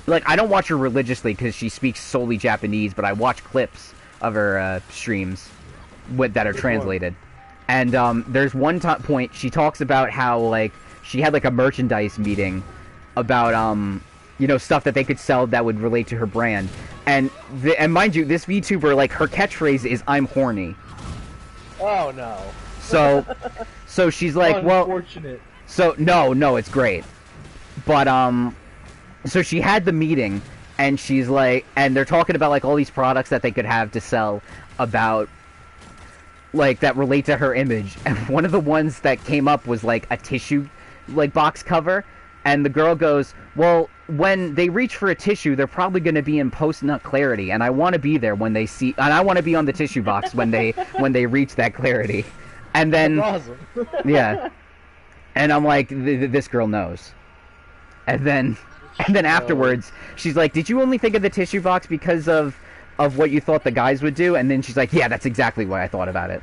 like I don't watch her religiously because she speaks solely Japanese, but I watch clips of her streams that are translated. And there's one point she talks about how like she had like a merchandise meeting about you know, stuff that they could sell that would relate to her brand. And mind you, this VTuber, like, her catchphrase is "I'm horny." Oh no. So she's like, well, unfortunate. So no, it's great. But so she had the meeting, and she's like, and they're talking about like all these products that they could have to sell about, like, that relate to her image. And one of the ones that came up was like a tissue, like, box cover. And the girl goes, well, when they reach for a tissue, they're probably going to be in post-nut clarity, and I want to be there when they see, and I want to be on the tissue box when they reach that clarity. And then, that's awesome. yeah, and I'm like, this girl knows. And then afterwards, she's like, did you only think of the tissue box because of what you thought the guys would do? And then she's like, yeah, that's exactly why I thought about it.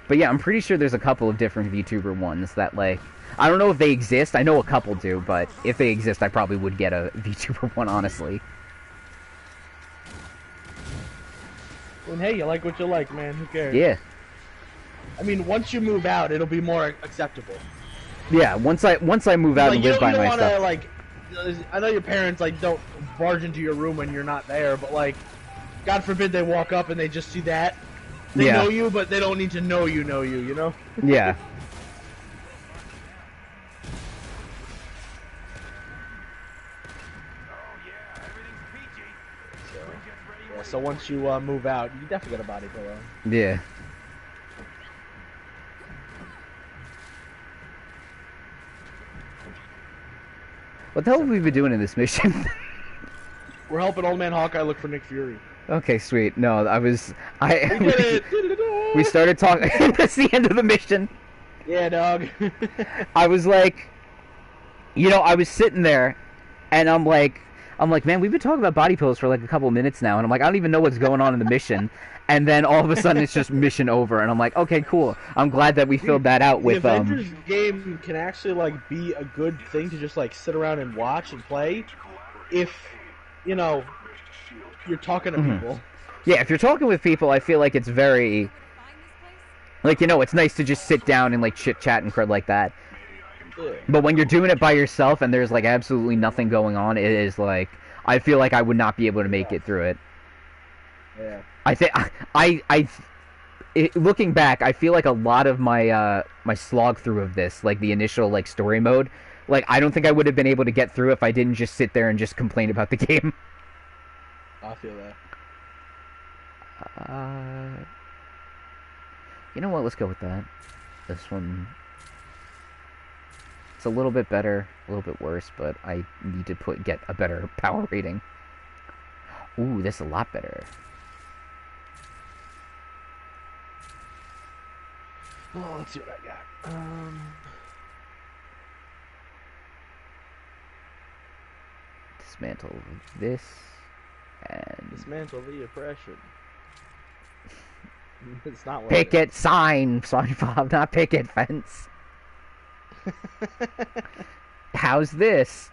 But yeah, I'm pretty sure there's a couple of different VTuber ones that, like, I don't know if they exist. I know a couple do, but if they exist, I probably would get a VTuber one, honestly. And hey, you like what you like, man. Who cares? Yeah. I mean, once you move out, it'll be more acceptable. Yeah, once I move out and live by myself. Wanna, like, I know your parents, like, don't barge into your room when you're not there, but, like, God forbid they walk up and they just see that. They know you, but they don't need to know you, you know? Yeah. So once you move out, you definitely get a body pillow. Yeah. What the hell have we been doing in this mission? We're helping Old Man Hawkeye look for Nick Fury. Okay, sweet. No, we started talking. That's the end of the mission. Yeah, dog. I was like, you know, I was sitting there, and I'm like, man, we've been talking about body pillows for like a couple of minutes now, and I'm like, I don't even know what's going on in the mission. And then all of a sudden, it's just mission over, and I'm like, okay, cool. I'm glad that we filled that out with The Avengers game can actually like be a good thing to just like sit around and watch and play, if you know you're talking to people. Yeah, if you're talking with people, I feel like it's very, like, you know, it's nice to just sit down and like chit chat and crud like that. Yeah. But when you're doing it by yourself and there's like absolutely nothing going on, it is like, I feel like I would not be able to make it through it. Yeah. I think looking back, I feel like a lot of my my slog through of this, like the initial like story mode, like I don't think I would have been able to get through if I didn't just sit there and just complain about the game. I feel that. You know what? Let's go with that. This one, it's a little bit better, a little bit worse, but I need to get a better power rating. Ooh, this is a lot better. Well, let's see what I got. Dismantle this, and dismantle the oppression. It's not working. Picket sign, SpongeBob, not picket fence. How's this?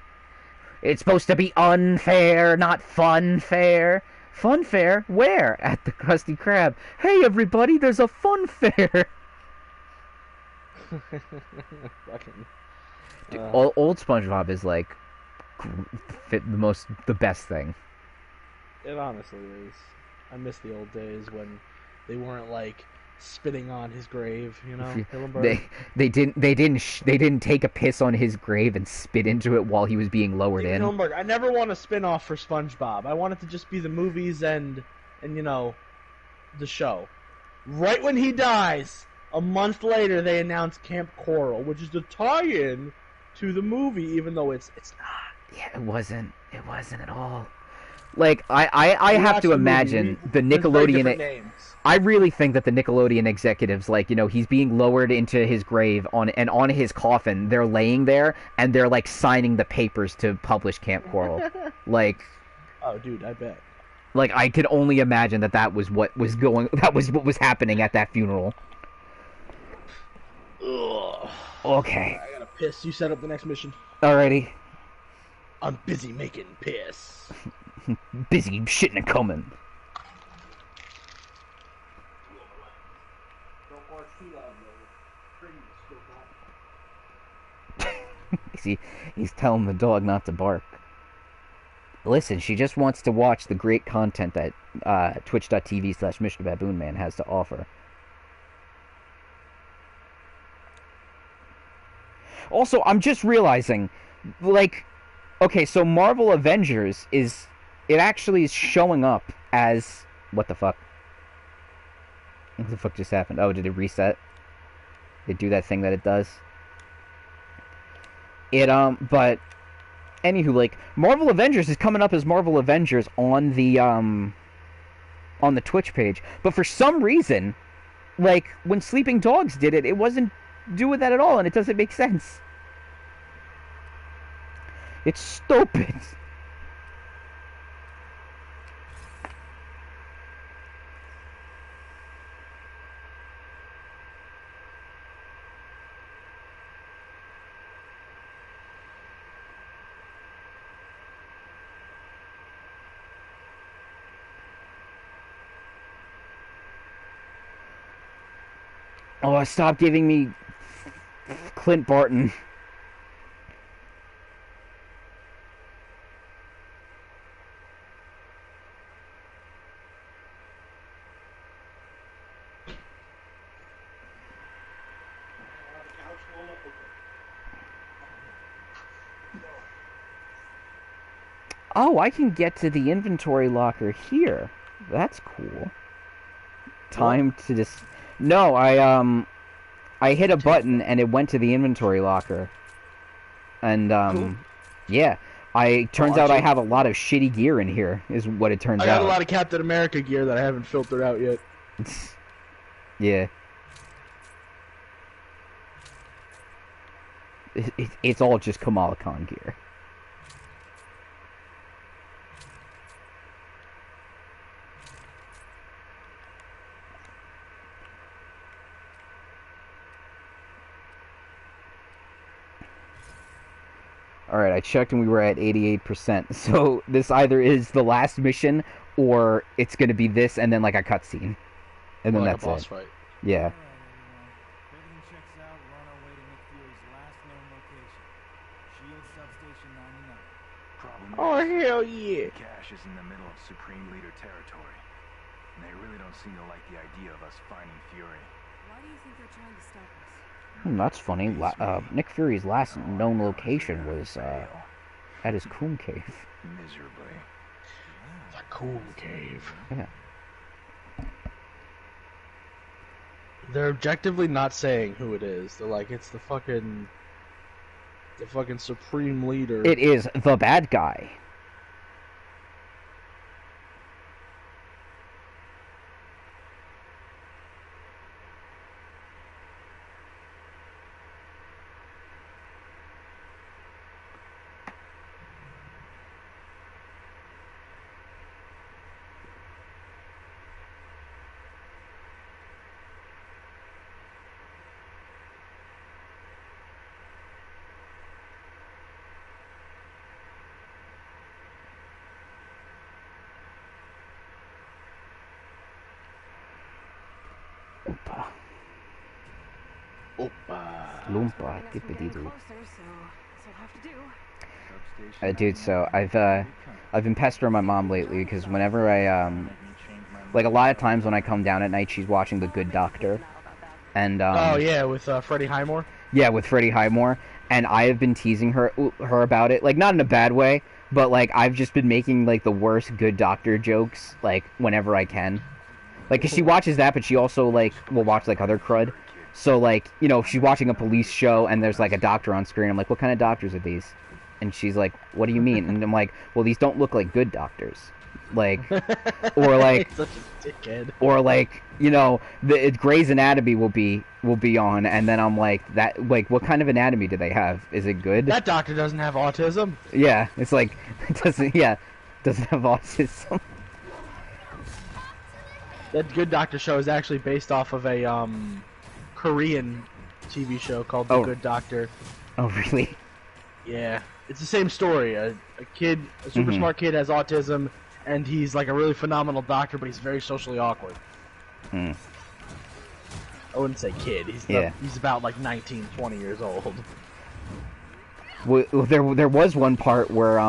It's supposed to be unfair, not fun fair. Fun fair? Where? At the Krusty Krab. Hey everybody, there's a fun fair. Fucking, Dude, old SpongeBob is like the best thing. It honestly is. I miss the old days when they weren't like spitting on his grave, you know. They didn't take a piss on his grave and spit into it while he was being lowered in. Hillenburg, I never want a spin-off for SpongeBob. I want it to just be the movies and you know, the show. Right when he dies, a month later they announce Camp Coral, which is the tie-in to the movie, even though it's not. Yeah, it wasn't at all. Like, I have to imagine the Nickelodeon. I really think that the Nickelodeon executives, like, you know, he's being lowered into his grave on his coffin. They're laying there and they're like signing the papers to publish Camp Coral. Like, oh, dude, I bet. Like, I could only imagine that was what was happening at that funeral. Ugh. Okay. I gotta piss. You set up the next mission. Alrighty. I'm busy making piss. Busy shitting and coming. He's telling the dog not to bark. Listen, she just wants to watch the great content that twitch.tv/MrBaboonMan has to offer. Also, I'm just realizing, like, okay, so Marvel Avengers it actually is showing up as, what the fuck? What the fuck just happened? Oh, did it reset? Did it do that thing that it does? But, anywho, like, Marvel Avengers is coming up as Marvel Avengers on the Twitch page, but for some reason, like, when Sleeping Dogs did it, it wasn't doing that at all, and it doesn't make sense. It's stupid. Oh, stop giving me Clint Barton. Oh, I can get to the inventory locker here. That's cool. Time to just... No, I hit a button and it went to the inventory locker. And, Cool. Yeah. Turns out I have a lot of shitty gear in here, is what it turns out. I got a lot of Captain America gear that I haven't filtered out yet. Yeah. It's all just Kamala Khan gear. Alright, I checked and we were at 88%. So this either is the last mission, or it's going to be this and then like a cutscene. And then like that's a boss it. Fight. Yeah. Everything checks out. We're on our way to Nick Fury's last known location. Shield Substation 99. Problem Oh, is, hell yeah. Cash is in the middle of Supreme Leader territory. And they really don't seem to like the idea of us finding Fury. Why do you think they're trying to stop us? That's funny. Nick Fury's last known location was at his coon cave. Miserably. The cool cave. Yeah. They're objectively not saying who it is. They're like, it's the fucking Supreme Leader. It is the bad guy. Loompa, dippity-doo. Dude, so I've been pestering my mom lately because whenever I like a lot of times when I come down at night, she's watching The Good Doctor, and oh yeah, with Freddie Highmore. Yeah, with Freddie Highmore, and I have been teasing her about it, like not in a bad way, but like I've just been making like the worst Good Doctor jokes like whenever I can, like 'cause she watches that, but she also like will watch like other crud. So, like, you know, she's watching a police show and there's, like, a doctor on screen. I'm like, what kind of doctors are these? And she's like, what do you mean? And I'm like, well, these don't look like good doctors. Like, or, like... Such a dickhead. Or, like, you know, the Grey's Anatomy will be on, and then I'm like, like, what kind of anatomy do they have? Is it good? That doctor doesn't have autism. Yeah, it's like, doesn't have autism. That Good Doctor show is actually based off of a, Korean TV show called The Good Doctor. Oh, really? Yeah. It's the same story. A super smart kid has autism, and he's like a really phenomenal doctor, but he's very socially awkward. I wouldn't say kid. He's about like 19, 20 years old. there was one part where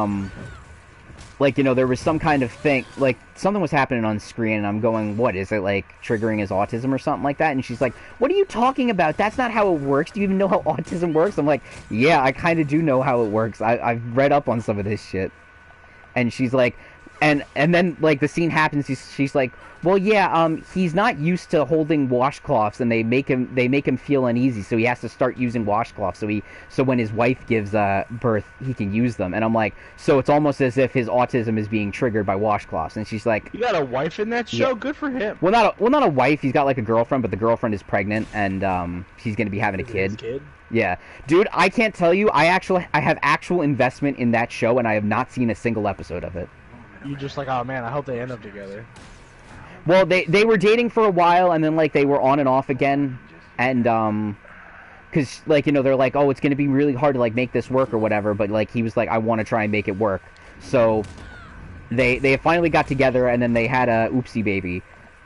like, you know, there was some kind of thing, like, something was happening on screen, and I'm going, what, is it, like, triggering his autism or something like that? And she's like, what are you talking about? That's not how it works. Do you even know how autism works? I'm like, yeah, I kind of do know how it works. I've read up on some of this shit. And she's like, and then, like, the scene happens, she's like, well, yeah, he's not used to holding washcloths, and they make him feel uneasy, so he has to start using washcloths, so when his wife gives birth, he can use them. And I'm like, so it's almost as if his autism is being triggered by washcloths. And she's like, you got a wife in that show? Yeah. Good for him. Well, not a wife. He's got, like, a girlfriend, but the girlfriend is pregnant, and she's gonna be having a kid. Yeah, dude, I can't tell you. I have actual investment in that show, and I have not seen a single episode of it. You're just like, oh man, I hope they end up together. Well, they were dating for a while, and then, like, they were on and off again, and because, like, you know, they're like, oh, it's gonna be really hard to, like, make this work or whatever, but, like, he was like, I want to try and make it work. So they finally got together, and then they had a oopsie baby,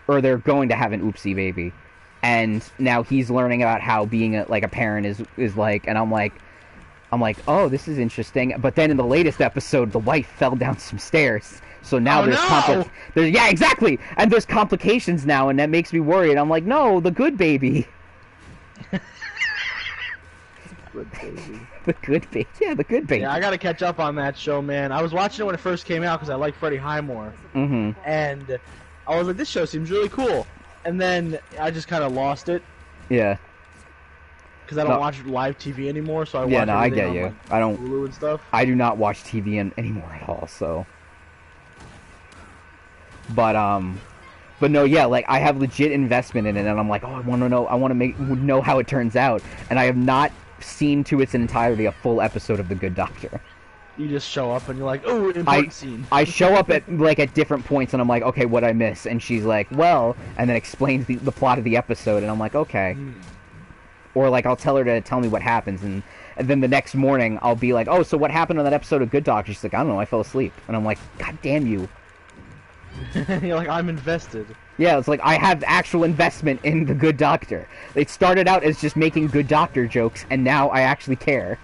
or they're going to have an oopsie baby. And now he's learning about how being a parent is like, and I'm like, oh, this is interesting. But then in the latest episode, the wife fell down some stairs, so now yeah, exactly, and there's complications now, and that makes me worried. I'm like, no, the good baby. Good baby. The good baby. Yeah, the good baby. Yeah, I gotta catch up on that show, man. I was watching it when it first came out because I like Freddie Highmore, and I was like, this show seems really cool. And then I just kind of lost it. Yeah. Because I don't watch live TV anymore, so I watch I get on, you. Like, I don't. Hulu and stuff. I do not watch TV anymore at all. So. But no, yeah, like, I have legit investment in it, and I'm like, oh, I want to know how it turns out, and I have not seen to its entirety a full episode of The Good Doctor. You just show up and you're like, oh, important scene. I show up at different points, and I'm like, okay, what'd I miss? And she's like, well, and then explains the plot of the episode, and I'm like, okay. Or, like, I'll tell her to tell me what happens, and then the next morning, I'll be like, oh, so what happened on that episode of Good Doctor? She's like, I don't know, I fell asleep. And I'm like, god damn you. You're like, I'm invested. Yeah, it's like, I have actual investment in The Good Doctor. It started out as just making Good Doctor jokes, and now I actually care.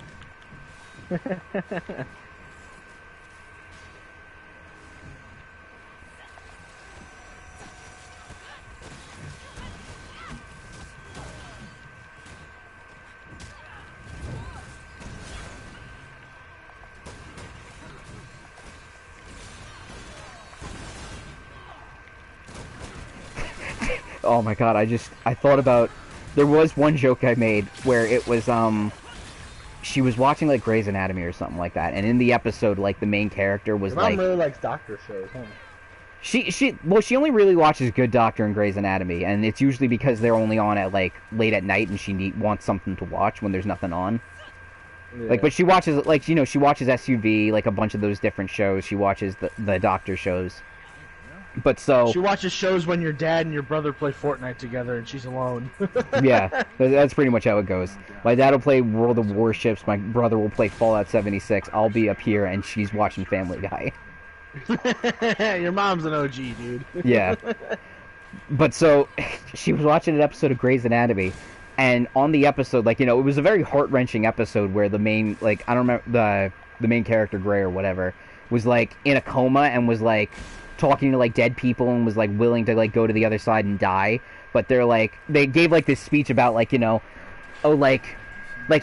Oh my god, I thought about, there was one joke I made where it was, she was watching, like, Grey's Anatomy or something like that, and in the episode, like, the main character was, like... Your mom really likes doctor shows, huh? She only really watches Good Doctor and Grey's Anatomy, and it's usually because they're only on at, like, late at night, and she wants something to watch when there's nothing on. Yeah. Like, but she watches, like, you know, she watches SUV, like, a bunch of those different shows, she watches the Doctor shows. But so... She watches shows when your dad and your brother play Fortnite together and she's alone. Yeah, that's pretty much how it goes. My dad will play World of Warships, my brother will play Fallout 76, I'll be up here, and she's watching Family Guy. Your mom's an OG, dude. Yeah. But so, she was watching an episode of Grey's Anatomy, and on the episode, like, you know, it was a very heart-wrenching episode where the main, like, I don't remember, the main character, Grey or whatever, was, like, in a coma and was, like... talking to, like, dead people and was, like, willing to, like, go to the other side and die. But they're, like, they gave, like, this speech about, like, you know, oh, like,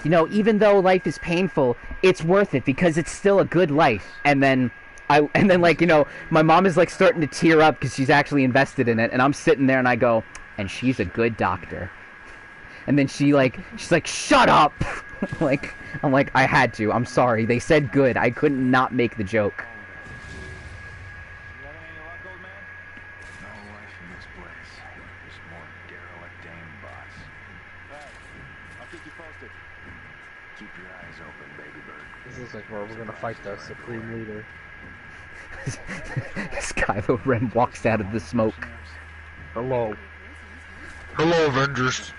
you know, even though life is painful, it's worth it because it's still a good life. And then, like, you know, my mom is, like, starting to tear up because she's actually invested in it. And I'm sitting there and I go, and she's a good doctor. And then she's like, shut up! I'm like, I had to. I'm sorry. They said good. I couldn't not make the joke. Like, well, we're gonna fight the Supreme Leader. Kylo Ren walks out of the smoke. Hello. Hello, Avengers.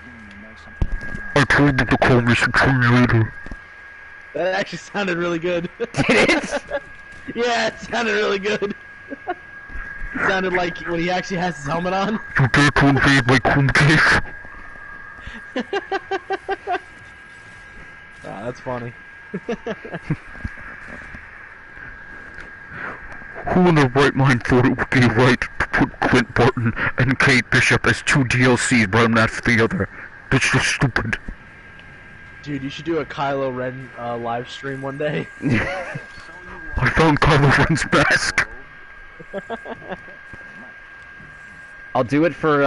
I told them to call me Supreme Leader. That actually sounded really good. Did it? Yeah, it sounded really good. It sounded like when he actually has his helmet on. You dare to invade my home base? Ah, that's funny. Who in their right mind thought it would be right to put Clint Barton and Kate Bishop as two DLCs, but I'm not for the other? That's just stupid. Dude, you should do a Kylo Ren live stream one day. I found Kylo Ren's mask. I'll do it for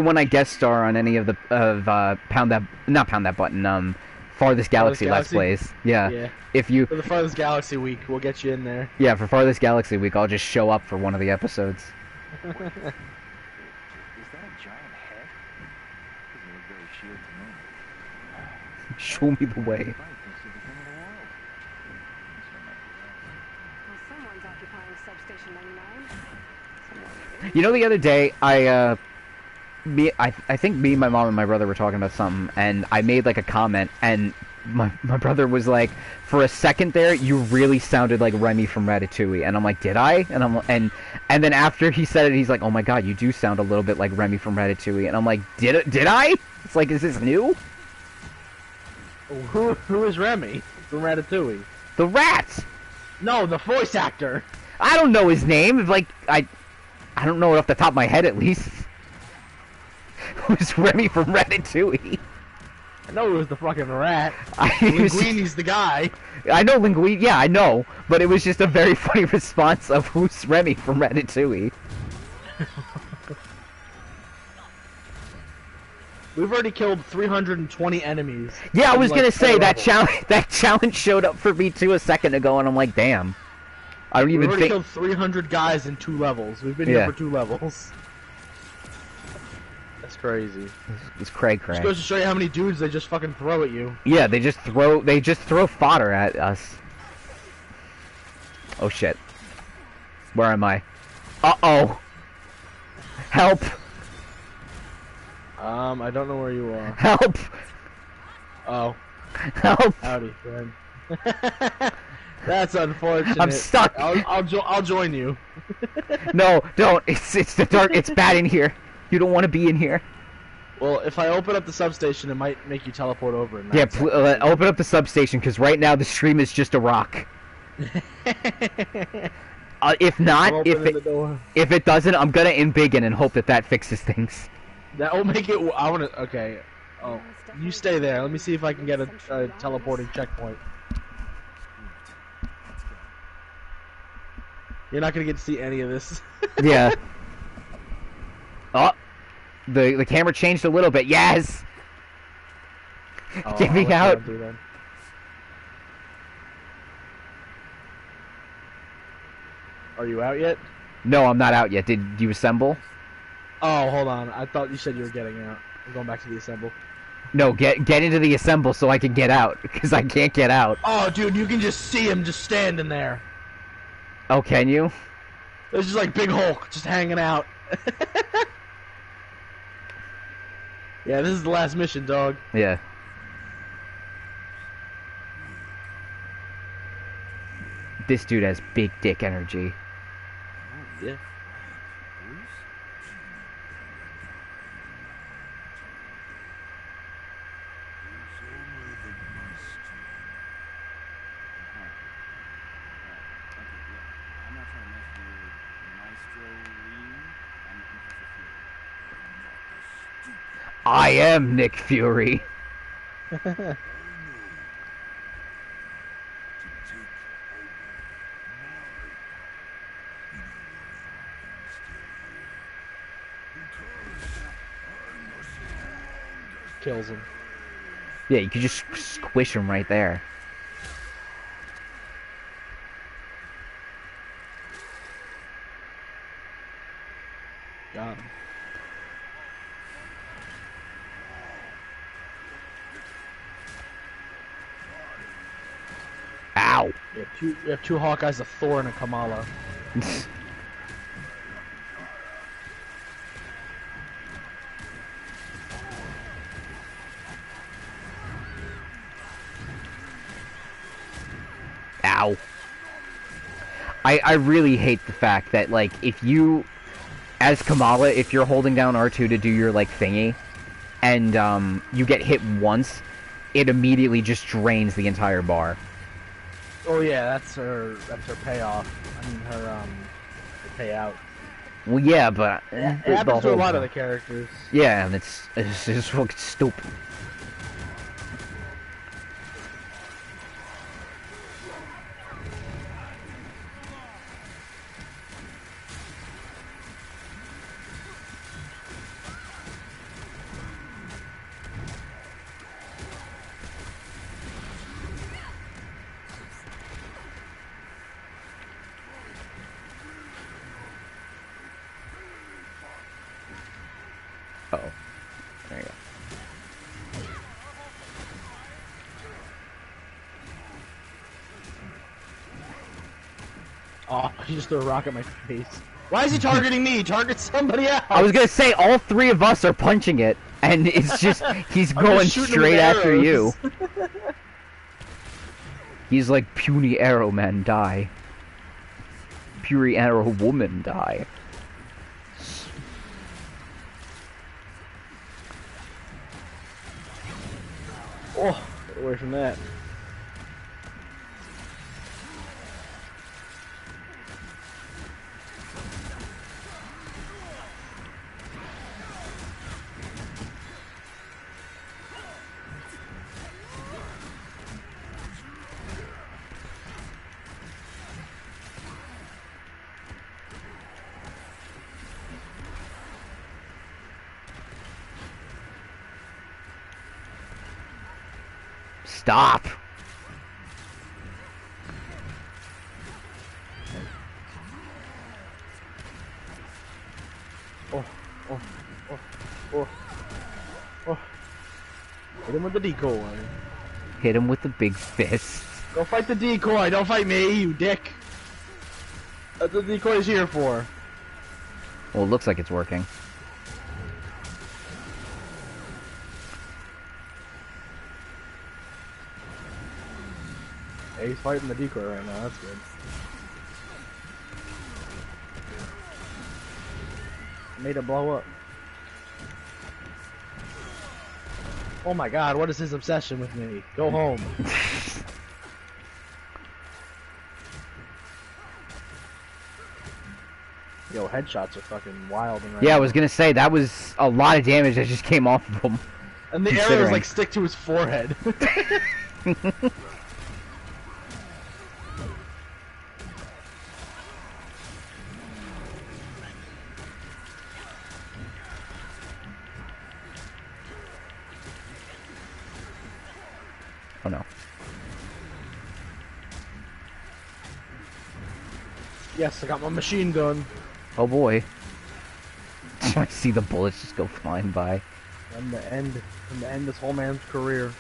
when I guest star on any of the Farthest Galaxy Let's Plays. Yeah. If you for the Farthest Galaxy week, we'll get you in there. Yeah, for Farthest Galaxy week, I'll just show up for one of the episodes. Is that a giant head? Doesn't look very shield to me. Show me the way. Well, someone's occupying Substation 99. You know, the other day, I think me, my mom, and my brother were talking about something, and I made like a comment, and my brother was like, for a second there, you really sounded like Remy from Ratatouille, and I'm like, did I? And then after he said it, he's like, oh my god, you do sound a little bit like Remy from Ratatouille, and I'm like, did I? It's like, is this new? Who is Remy from Ratatouille? The rat! No, the voice actor. I don't know his name. Like, I don't know it off the top of my head, at least. Who's Remy from Ratatouille? I know it was the fucking rat. Linguini's the guy. I know Linguini. Yeah, I know. But it was just a very funny response of who's Remy from Ratatouille. We've already killed 320 enemies. Yeah, I was gonna say that challenge showed up for me too a second ago, and I'm like, damn. I don't even think. We've already killed 300 guys in 2 levels. We've been here for 2 levels. That's crazy. It's cray. Just goes to show you how many dudes they just fucking throw at you. Yeah, they just throw fodder at us. Oh shit. Where am I? Uh-oh. Help. I don't know where you are. Help. Oh. Help. Howdy, friend. That's unfortunate. I'm stuck. I'll join you. No, don't. It's the dark. It's bad in here. You don't want to be in here. Well, if I open up the substation, it might make you teleport over. Yeah, open up the substation, because right now the stream is just a rock. If not, if it doesn't, I'm gonna embiggen and hope that fixes things. That will make it. I want to. Okay. Oh, you stay there. Let me see if I can get a teleporting checkpoint. You're not gonna get to see any of this. Yeah. Oh, the camera changed a little bit. Yes. Get me out. Are you out yet? No, I'm not out yet. Did you assemble? Oh, hold on. I thought you said you were getting out. I'm going back to the assemble. No, get into the assemble so I can get out, because I can't get out. Oh, dude, you can just see him just standing there. Oh, can you? There's just like Big Hulk just hanging out. Yeah, this is the last mission, dog. Yeah. This dude has big dick energy. Yeah. I am Nick Fury. Kills him. Yeah, you could just squish him right there. Got him. Ow! You have two Hawkeyes, a Thor, and a Kamala. Ow. I really hate the fact that, like, if you, as Kamala, if you're holding down R2 to do your, like, thingy, and, you get hit once, it immediately just drains the entire bar. Oh yeah, that's her payoff. I mean her payout. Well, yeah, but it happens to a lot of the characters. Yeah, and it's just fucking stupid. Uh-oh. There you go. Oh, he just threw a rock at my face. Why is he targeting me? Target somebody else! I was gonna say, all three of us are punching it, and it's just, he's going straight after you. He's like, puny arrow man, die. Puny arrow woman, die. Oh, get away from that. Stop! Oh, oh, oh, oh, oh. Hit him with the decoy. Hit him with the big fist. Go fight the decoy, don't fight me, you dick. That's what the decoy is here for. Well, it looks like it's working. Hey, he's fighting the decoy right now, that's good. Made it blow up. Oh my god, what is his obsession with me? Go home. Yo, headshots are fucking wild. Yeah, I was gonna say, that was a lot of damage that just came off of him. And the arrows like stick to his forehead. Oh no. Yes, I got my machine gun. Oh boy. I see the bullets just go flying by. I'm to end this whole man's career.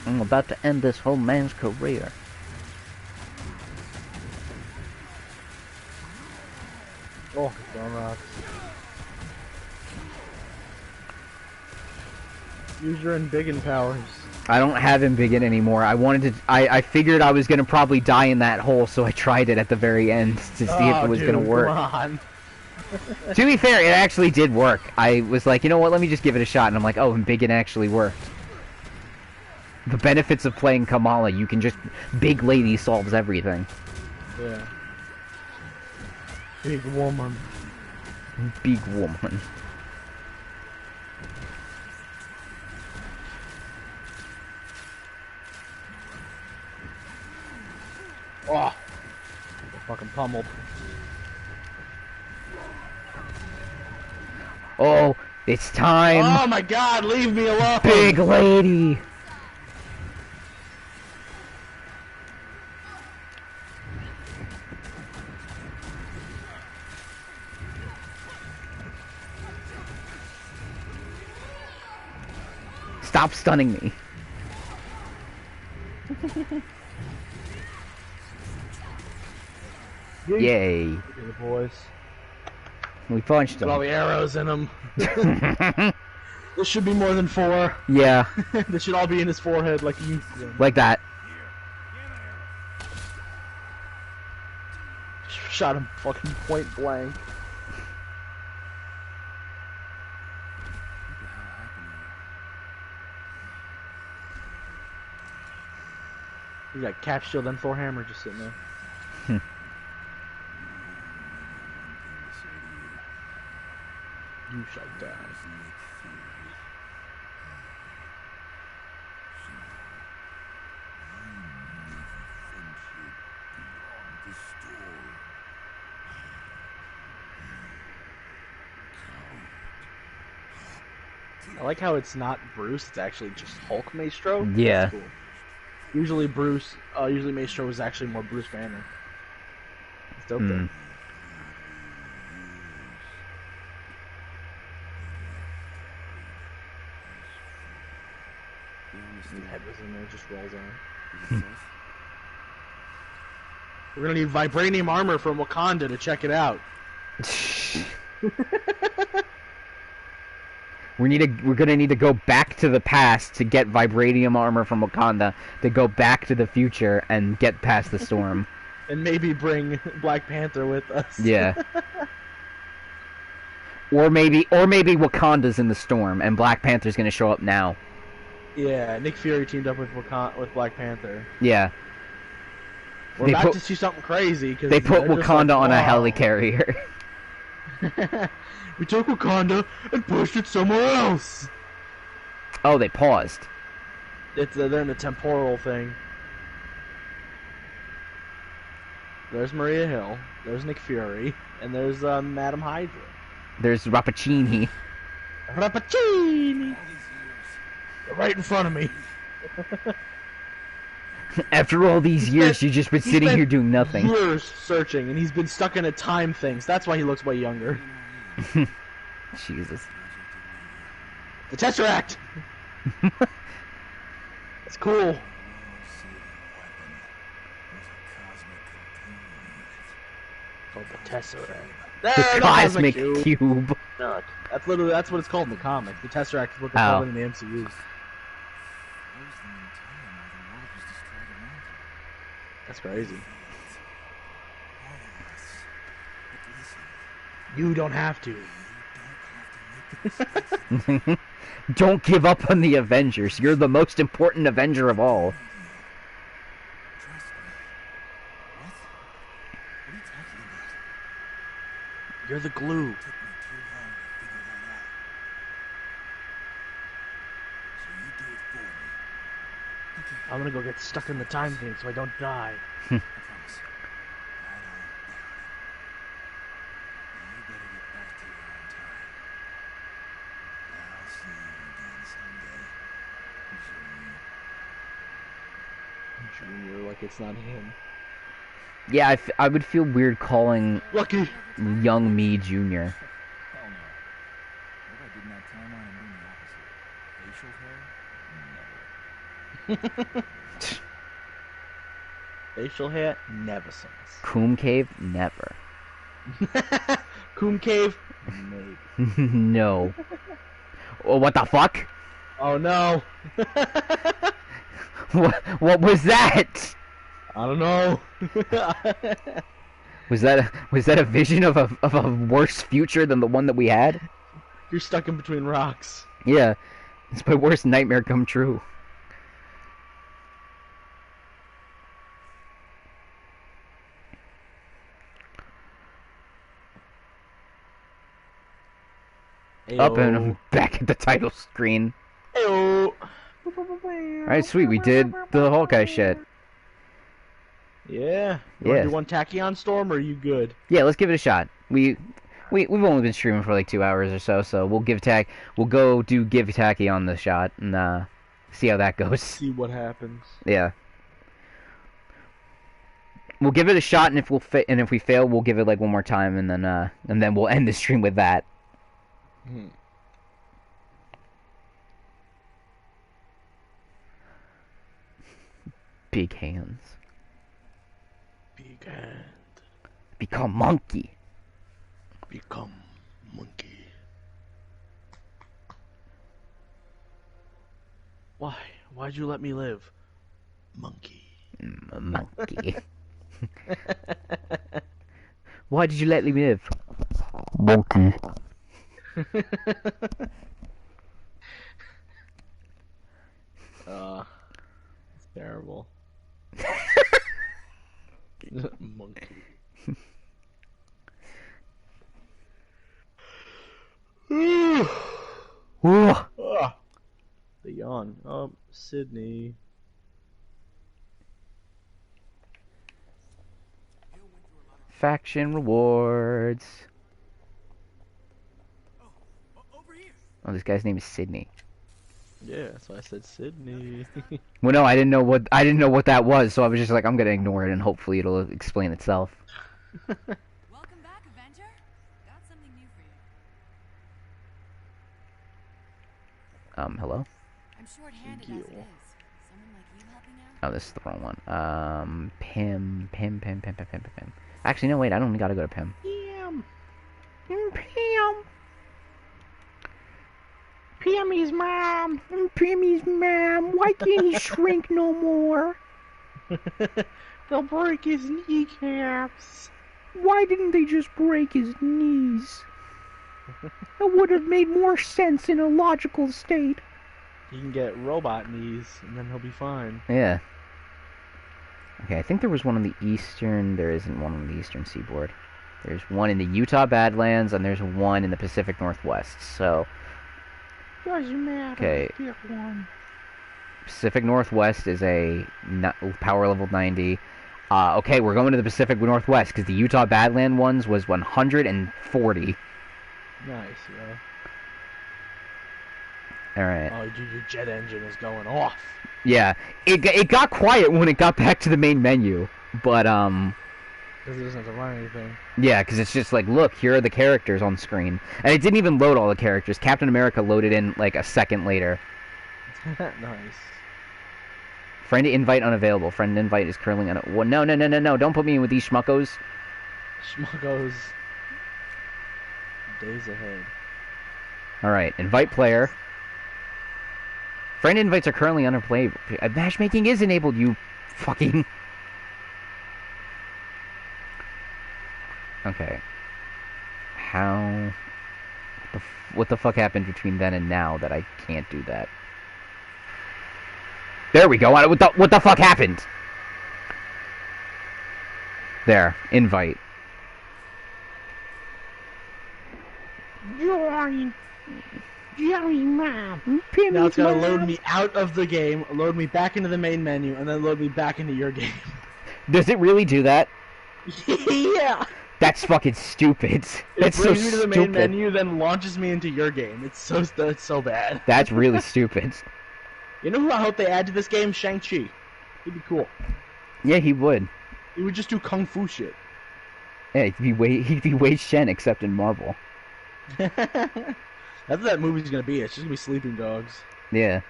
I'm about to end this whole man's career. Oh, don't rocks. Use your embiggen powers. I don't have embiggen anymore. I figured I was gonna probably die in that hole, so I tried it at the very end to see if it was gonna work. Come on. To be fair, it actually did work. I was like, you know what, let me just give it a shot, and I'm like, oh, embiggen actually worked. The benefits of playing Kamala, you can just... Big lady solves everything. Yeah. Big woman. Big woman. Oh! Fucking pummeled. Oh, it's time! Oh my god, leave me alone! Big lady! Stop stunning me. Yay. Look at the boys. We punched him. Got all the arrows in them. This should be more than 4. Yeah. This should all be in his forehead like you. Like that. Shot him fucking point blank. You got Cap, Shield, and Thor Hammer just sitting there. You shall die. I like how it's not Bruce, it's actually just Hulk Maestro. Yeah. That's cool. Usually Maestro is actually more Bruce Banner. It's dope though. His head was in there, just rolls on. We're gonna need vibranium armor from Wakanda to check it out. We're gonna need to go back to the past to get vibranium armor from Wakanda, to go back to the future and get past the storm. And maybe bring Black Panther with us. Yeah. Or maybe Wakanda's in the storm and Black Panther's gonna show up now. Yeah, Nick Fury teamed up with Black Panther. Yeah. We're about to see something crazy. Cause they put Wakanda on a helicarrier. We took Wakanda and pushed it somewhere else. Oh, they paused. They're in the temporal thing. There's Maria Hill. There's Nick Fury, and there's Madam Hydra. There's Rappaccini. Rappaccini. Right in front of me. After all these years, you've just been sitting here doing nothing. Years searching, and he's been stuck in a time thing. So that's why he looks way younger. Jesus. The Tesseract. It's cool. Called the Tesseract. The Cosmic Cube. No, that's what it's called in the comics. The Tesseract is what they call it in the MCU. That's crazy. You don't have to. Don't give up on the Avengers. You're the most important Avenger of all. You're the glue. I'm gonna go get stuck in the time thing so I don't die. Junior, like it's not him. Yeah, I would feel weird calling Lucky young me Junior. Hell no. What I did in that timeline, I'm doing the opposite. Facial hair? Never. Facial hair? Never sauce. Coom Cave? Never. Coom Cave? Maybe. No. Oh, what the fuck? Oh no. What was that? I don't know. Was that a vision of a worse future than the one that we had? You're stuck in between rocks. Yeah. It's my worst nightmare come true. Ayo. Up and I'm back at the title screen. Ayo. Alright, sweet, we did the Hawkeye shit. Yeah. You want to do one Tachyon Storm, or are you good? Yeah, let's give it a shot. We've only been streaming for like 2 hours or so we'll go do give Tachyon the shot and see how that goes. See what happens. Yeah. We'll give it a shot, and if we fail, we'll give it like one more time, and then we'll end the stream with that. Big hands. Big hand. Become monkey. Become monkey. Why? Why'd you let me live? Monkey. Monkey. Why did you let me live? Monkey. It's terrible. Monkey. The yawn. Oh, Sydney. Faction rewards. Oh, this guy's name is Sydney. Yeah, that's why I said Sydney. Well, no, I didn't know what that was, so I was just like, I'm gonna ignore it, and hopefully it'll explain itself. Welcome back, Avenger. Got something new for you. Hello? I'm short-handed as it is. Someone like you helping out? Oh, this is the wrong one. Pim. Actually, no, wait, I don't gotta go to Pim. Pim. Pimmy's mom. Pimmy's mom. Why can't he shrink no more? They'll break his kneecaps. Why didn't they just break his knees? That would have made more sense in a logical state. He can get robot knees, and then he'll be fine. Yeah. Okay, I think there was one on the eastern... There isn't one on the eastern seaboard. There's one in the Utah Badlands, and there's one in the Pacific Northwest, so... Doesn't matter. Okay. Pick one. Pacific Northwest is a power level 90. Okay, we're going to the Pacific Northwest, because the Utah Badland ones was 140. Nice, yo. Alright. Oh, dude, your jet engine is going off. Yeah, it got quiet when it got back to the main menu, but, Because it doesn't have to run anything. yeah, because it's just like, look, here are the characters on screen. And it didn't even load all the characters. Captain America loaded in, like, a second later. Nice. Friend invite unavailable. Friend invite is currently well, no, don't put me in with these schmuckos. Schmuckos. Days ahead. Alright, invite player. Friend invites are currently unplayable. Matchmaking is enabled, you fucking... Okay. How... What the fuck happened between then and now that I can't do that? There we go. What the fuck happened? There. Invite. Join. Join, Mom. Now it's gonna load me out of the game, load me back into the main menu, and then load me back into your game. Does it really do that? Yeah. That's fucking stupid. It That's so brings me to the main stupid. menu, then launches me into your game. It's so bad. That's really stupid. You know who I hope they add to this game? Shang-Chi. He'd be cool. Yeah, he would. He would just do kung fu shit. Yeah, he'd be Wei Shen except in Marvel. That's what that movie's gonna be. It's just gonna be sleeping dogs. Yeah.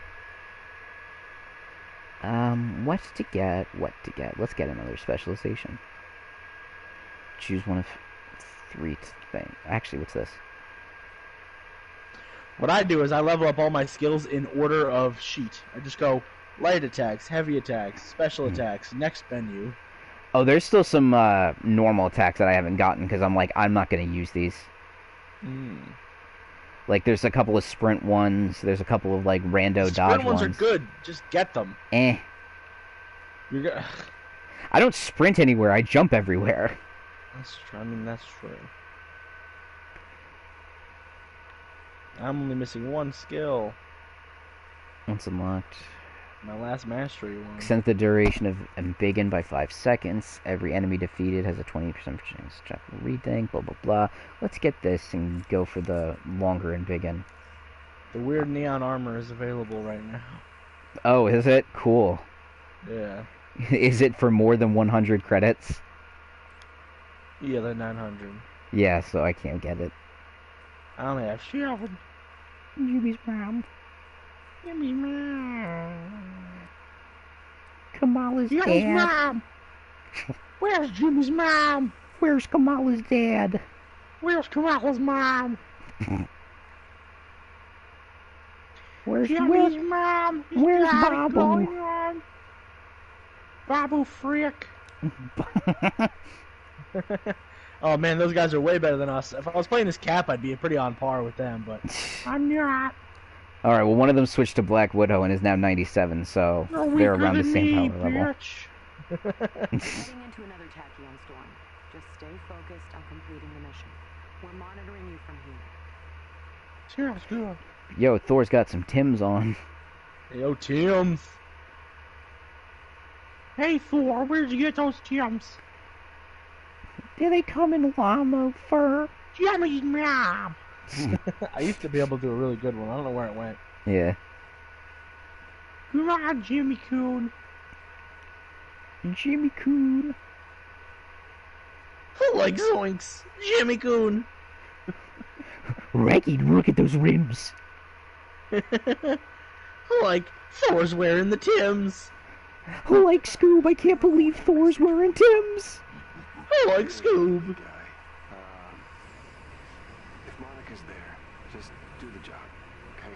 What to get? Let's get another specialization. Choose one of 3 things. Actually, what's this? What I do is I level up all my skills in order of sheet. I just go light attacks, heavy attacks, special attacks, next menu. Oh, there's still some normal attacks that I haven't gotten because I'm not going to use these. Like, there's a couple of sprint ones. There's a couple of, like, rando dodge ones. Sprint ones are good. Just get them. I don't sprint anywhere. I jump everywhere. That's true. I mean, that's true. I'm only missing one skill. Once unlocked. My last mastery one. Extends the duration of Embiggen by 5 seconds. Every enemy defeated has a 20% chance to rethink, blah, blah, blah. Let's get this and go for the longer Embiggen. The weird neon armor is available right now. Oh, is it? Cool. Yeah. Is it for more than 100 credits? Yeah, they're 900. Yeah, so I can't get it. I only have 7. Jimmy's mom. Jimmy's mom. Kamala's Jimmy's dad. mom. Where's Jimmy's mom? Where's Kamala's dad? Where's Kamala's mom? Where's Jimmy's mom? Where's Babu? Babu frick. Oh man, those guys are way better than us. If I was playing this Cap, I'd be pretty on par with them, but I'm not. Alright, well one of them switched to Black Widow and is now 97, so they're around the same power level. Heading into another tachyon storm. Just stay focused on completing the mission. We're monitoring you from here. Cheers, good. Yo, Thor's got some Tims on. Yo, Tims. Hey, Thor, where'd you get those Tims? Do they come in llama fur? Yummy mom. I used to be able to do a really good one. I don't know where it went. Yeah. Come on, Jimmy Coon. Jimmy Coon. Like zoinks. Jimmy Coon. Raggy, look at those rims. Like Thor's wearing the Tims. Like Scoob, I can't believe Thor's wearing Tims. Like Scoob. If Monica's there, just do the job, okay?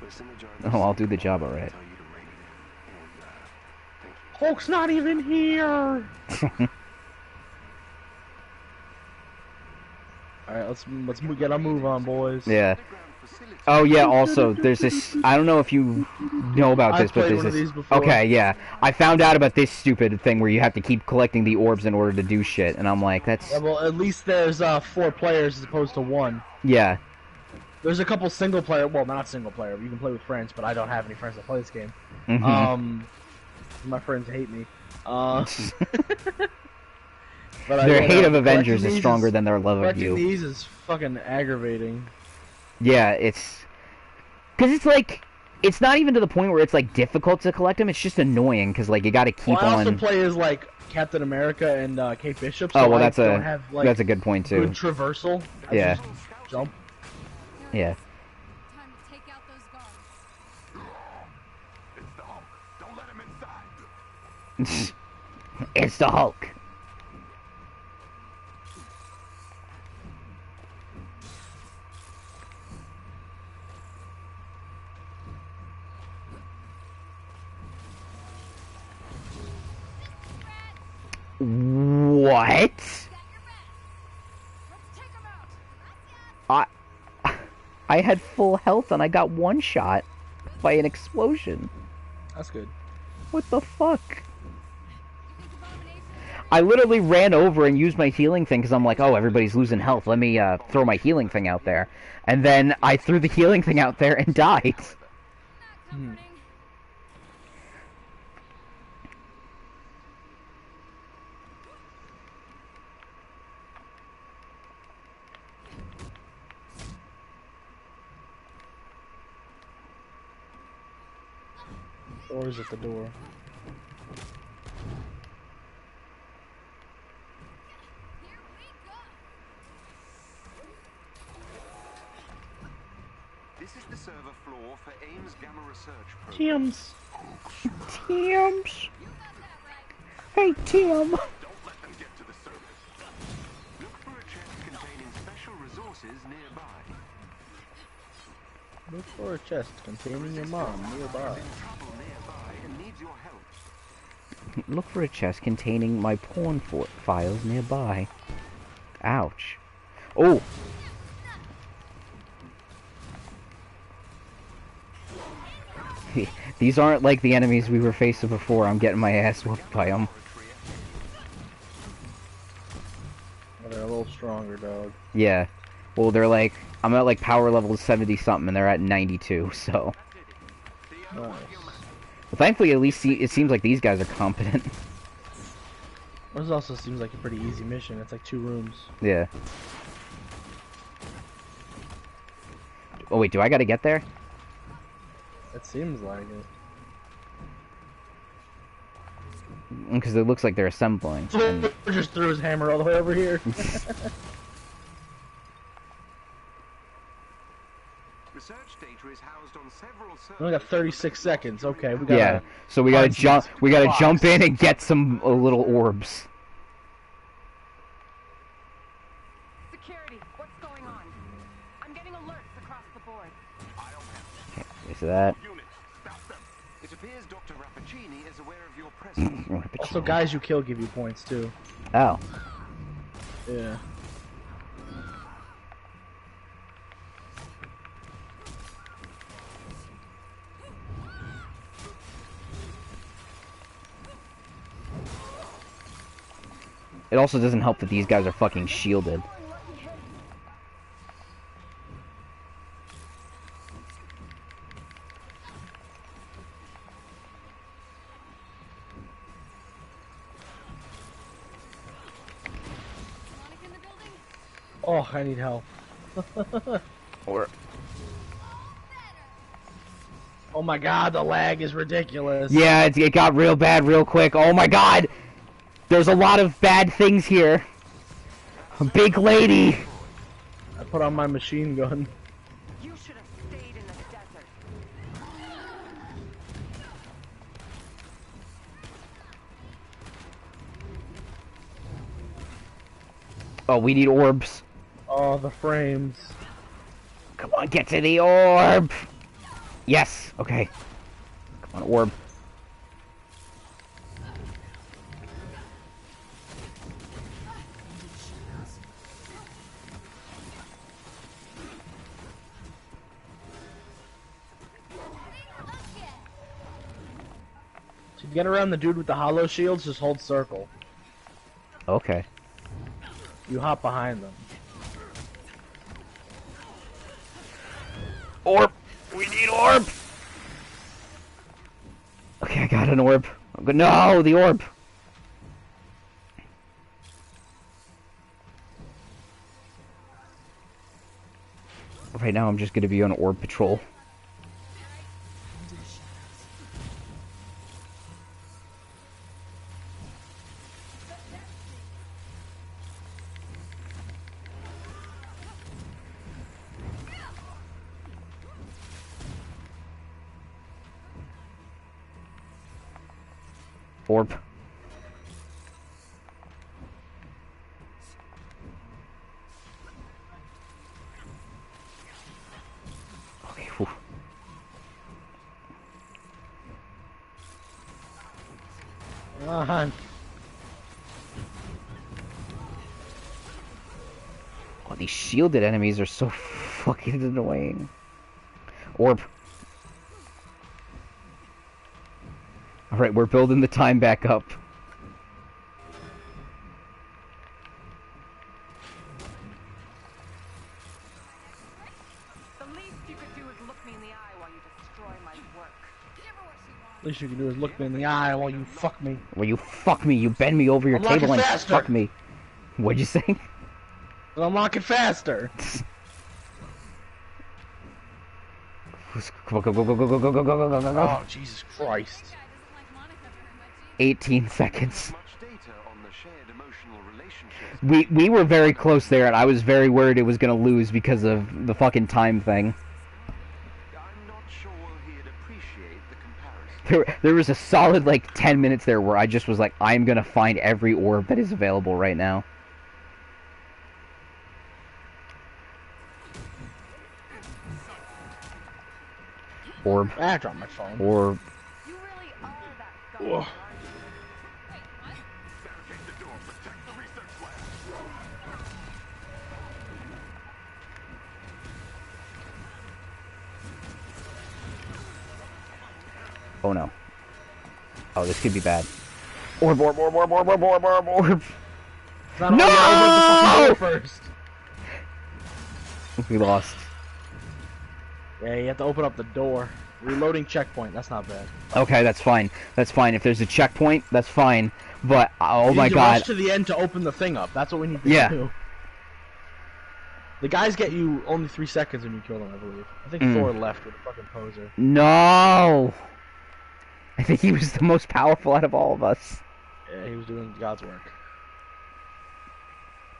Listen to Jarvis. Oh, I'll do the job, alright. Tell you to rate it. And, thank you. Hulk's not even here. Alright, let's get our move on, boys. Yeah. Oh yeah, also, there's this, I don't know if you know about this, but there's this, okay, yeah. I found out about this stupid thing where you have to keep collecting the orbs in order to do shit, and I'm like, that's... Yeah, well, at least there's 4 players as opposed to 1. Yeah. There's a couple single player, well, not single player, you can play with friends, but I don't have any friends that play this game. My friends hate me. But their hate of Avengers is stronger than their love of you. Collecting these is fucking aggravating. Yeah, it's... Because it's like... It's not even to the point where it's like difficult to collect them, it's just annoying, because like you gotta keep on... I also play as like Captain America and Kate Bishop, so oh, well, that's a good point too. Good traversal. Yeah. Jump. Yeah. Time to take out those guards. It's the Hulk. Don't let him inside. It's the Hulk. What? I had full health and I got one shot by an explosion. That's good. What the fuck? I literally ran over and used my healing thing because I'm like, oh, everybody's losing health. Let me throw my healing thing out there. And then I threw the healing thing out there and died. Or is it the door? This is the server floor for AIM's Gamma Research Program. Tims. Tims. Hey, Tim. Don't let them get to the surface. Look for a chest containing special resources nearby. Look for a chest containing your mom nearby. Trouble nearby and needs your help. Look for a chest containing my porn files nearby. Ouch. Oh! These aren't like the enemies we were facing before. I'm getting my ass whooped by them. Well, they're a little stronger, dog. Yeah. Well, they're like... I'm at like power level 70-something, and they're at 92, so... Nice. Well, thankfully, at least it seems like these guys are competent. This also seems like a pretty easy mission. It's like 2 rooms. Yeah. Oh, wait, do I gotta get there? It seems like it. Because it looks like they're assembling. And... just threw his hammer all the way over here. Research data is housed on several servers. We only got 36 seconds. Okay, we got. Yeah, so we gotta jump. We gotta jump in and get some little orbs. Security, what's going on? I'm getting alerts across the board. Is that? It appears Dr. Rappaccini is aware of your presence. Also, guys you kill give you points too. Oh. Yeah. It also doesn't help that these guys are fucking shielded. Oh, I need help. Or oh my god, the lag is ridiculous. yeah, it got real bad real quick. Oh my god! There's a lot of bad things here. A big lady! I put on my machine gun. You should have stayed in the desert. Oh, we need orbs. Oh, the frames. Come on, get to the orb! Yes! Okay. Come on, orb. To get around the dude with the hollow shields, just hold circle. Okay. You hop behind them. Orb! We need orb! Okay, I got an orb. I'm good. No, the orb! Right now I'm just gonna be on orb patrol. Orb. Okay, whew. Oh, these shielded enemies are so fucking annoying. Orb. Alright, we're building the time back up. The least you could do is look me in the eye while you destroy my work. least you can do is look me in the eye while you fuck me. Well, you fuck me, you bend me over your Unlock table it and faster. fuck me. What'd you say? Unlock it faster. Go, go, go, go, go, go, go, go, go, go, go, go. Oh, Jesus Christ. 18 seconds. We were very close there, and I was very worried it was gonna lose because of the fucking time thing. There was a solid like 10 minutes there where I just was like, I'm gonna find every orb that is available right now. Orb. I dropped my phone. Orb. You really are that guy, aren't you? Oh no. Oh, this could be bad. Orb, orb, orb, orb, orb, orb, orb, orb, orb. No! First. We lost. Yeah, you have to open up the door. Reloading checkpoint. That's not bad. Okay, that's fine. That's fine. If there's a checkpoint, that's fine. But oh You my need to god. rush to the end to open the thing up. That's what we need to Yeah. do. The guys get you only 3 seconds when you kill them, I believe. I think Mm. Thor left with a fucking poser. No. I think he was the most powerful out of all of us. Yeah, he was doing God's work.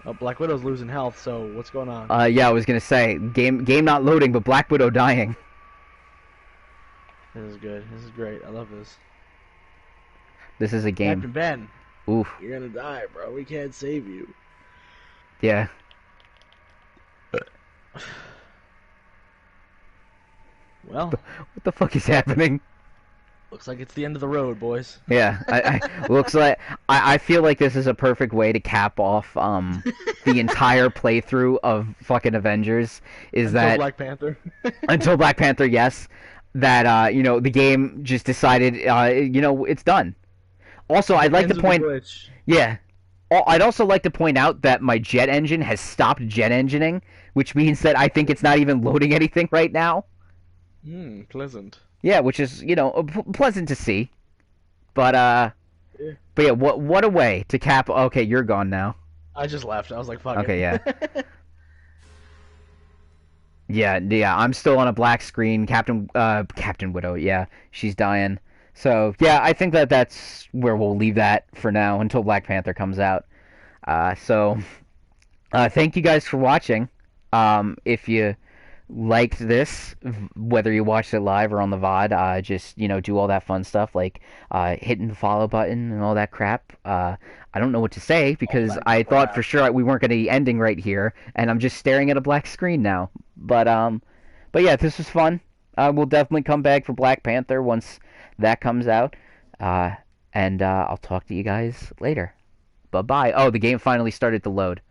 Oh, Black Widow's losing health, so what's going on? Yeah, I was gonna say game not loading, but Black Widow dying. This is good. This is great. I love this. This is a game. Captain Ben, Oof. you're gonna die, bro. We can't save you. Yeah. Well, What the fuck is happening? looks like it's the end of the road, boys. Yeah, looks like I feel like this is a perfect way to cap off the entire playthrough of fucking Avengers. Is Until that Black Panther? until Black Panther? Yes, that you know, the game just decided you know, it's done. Also, I'd like to Ends with a point. glitch. Yeah. I'd also like to point out that my jet engine has stopped jet engineing, which means that I think it's not even loading anything right now. Pleasant. Yeah, which is, pleasant to see. But yeah, what a way to cap. Okay, you're gone now. I just left. I was like, fuck Okay, it. yeah. Yeah, I'm still on a black screen. Captain Widow, yeah, she's dying. So, yeah, I think that's where we'll leave that for now until Black Panther comes out. Thank you guys for watching. If you liked this, whether you watched it live or on the VOD, just, do all that fun stuff, like hitting the follow button and all that crap. I don't know what to say, because I thought for sure we weren't going to be ending right here, and I'm just staring at a black screen now. But yeah, this was fun. We'll definitely come back for Black Panther once that comes out. And I'll talk to you guys later. Bye-bye. Oh, the game finally started to load.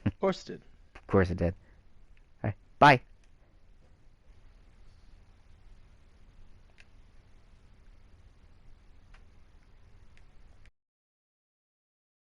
Of course it did. Of course it did. All right, bye.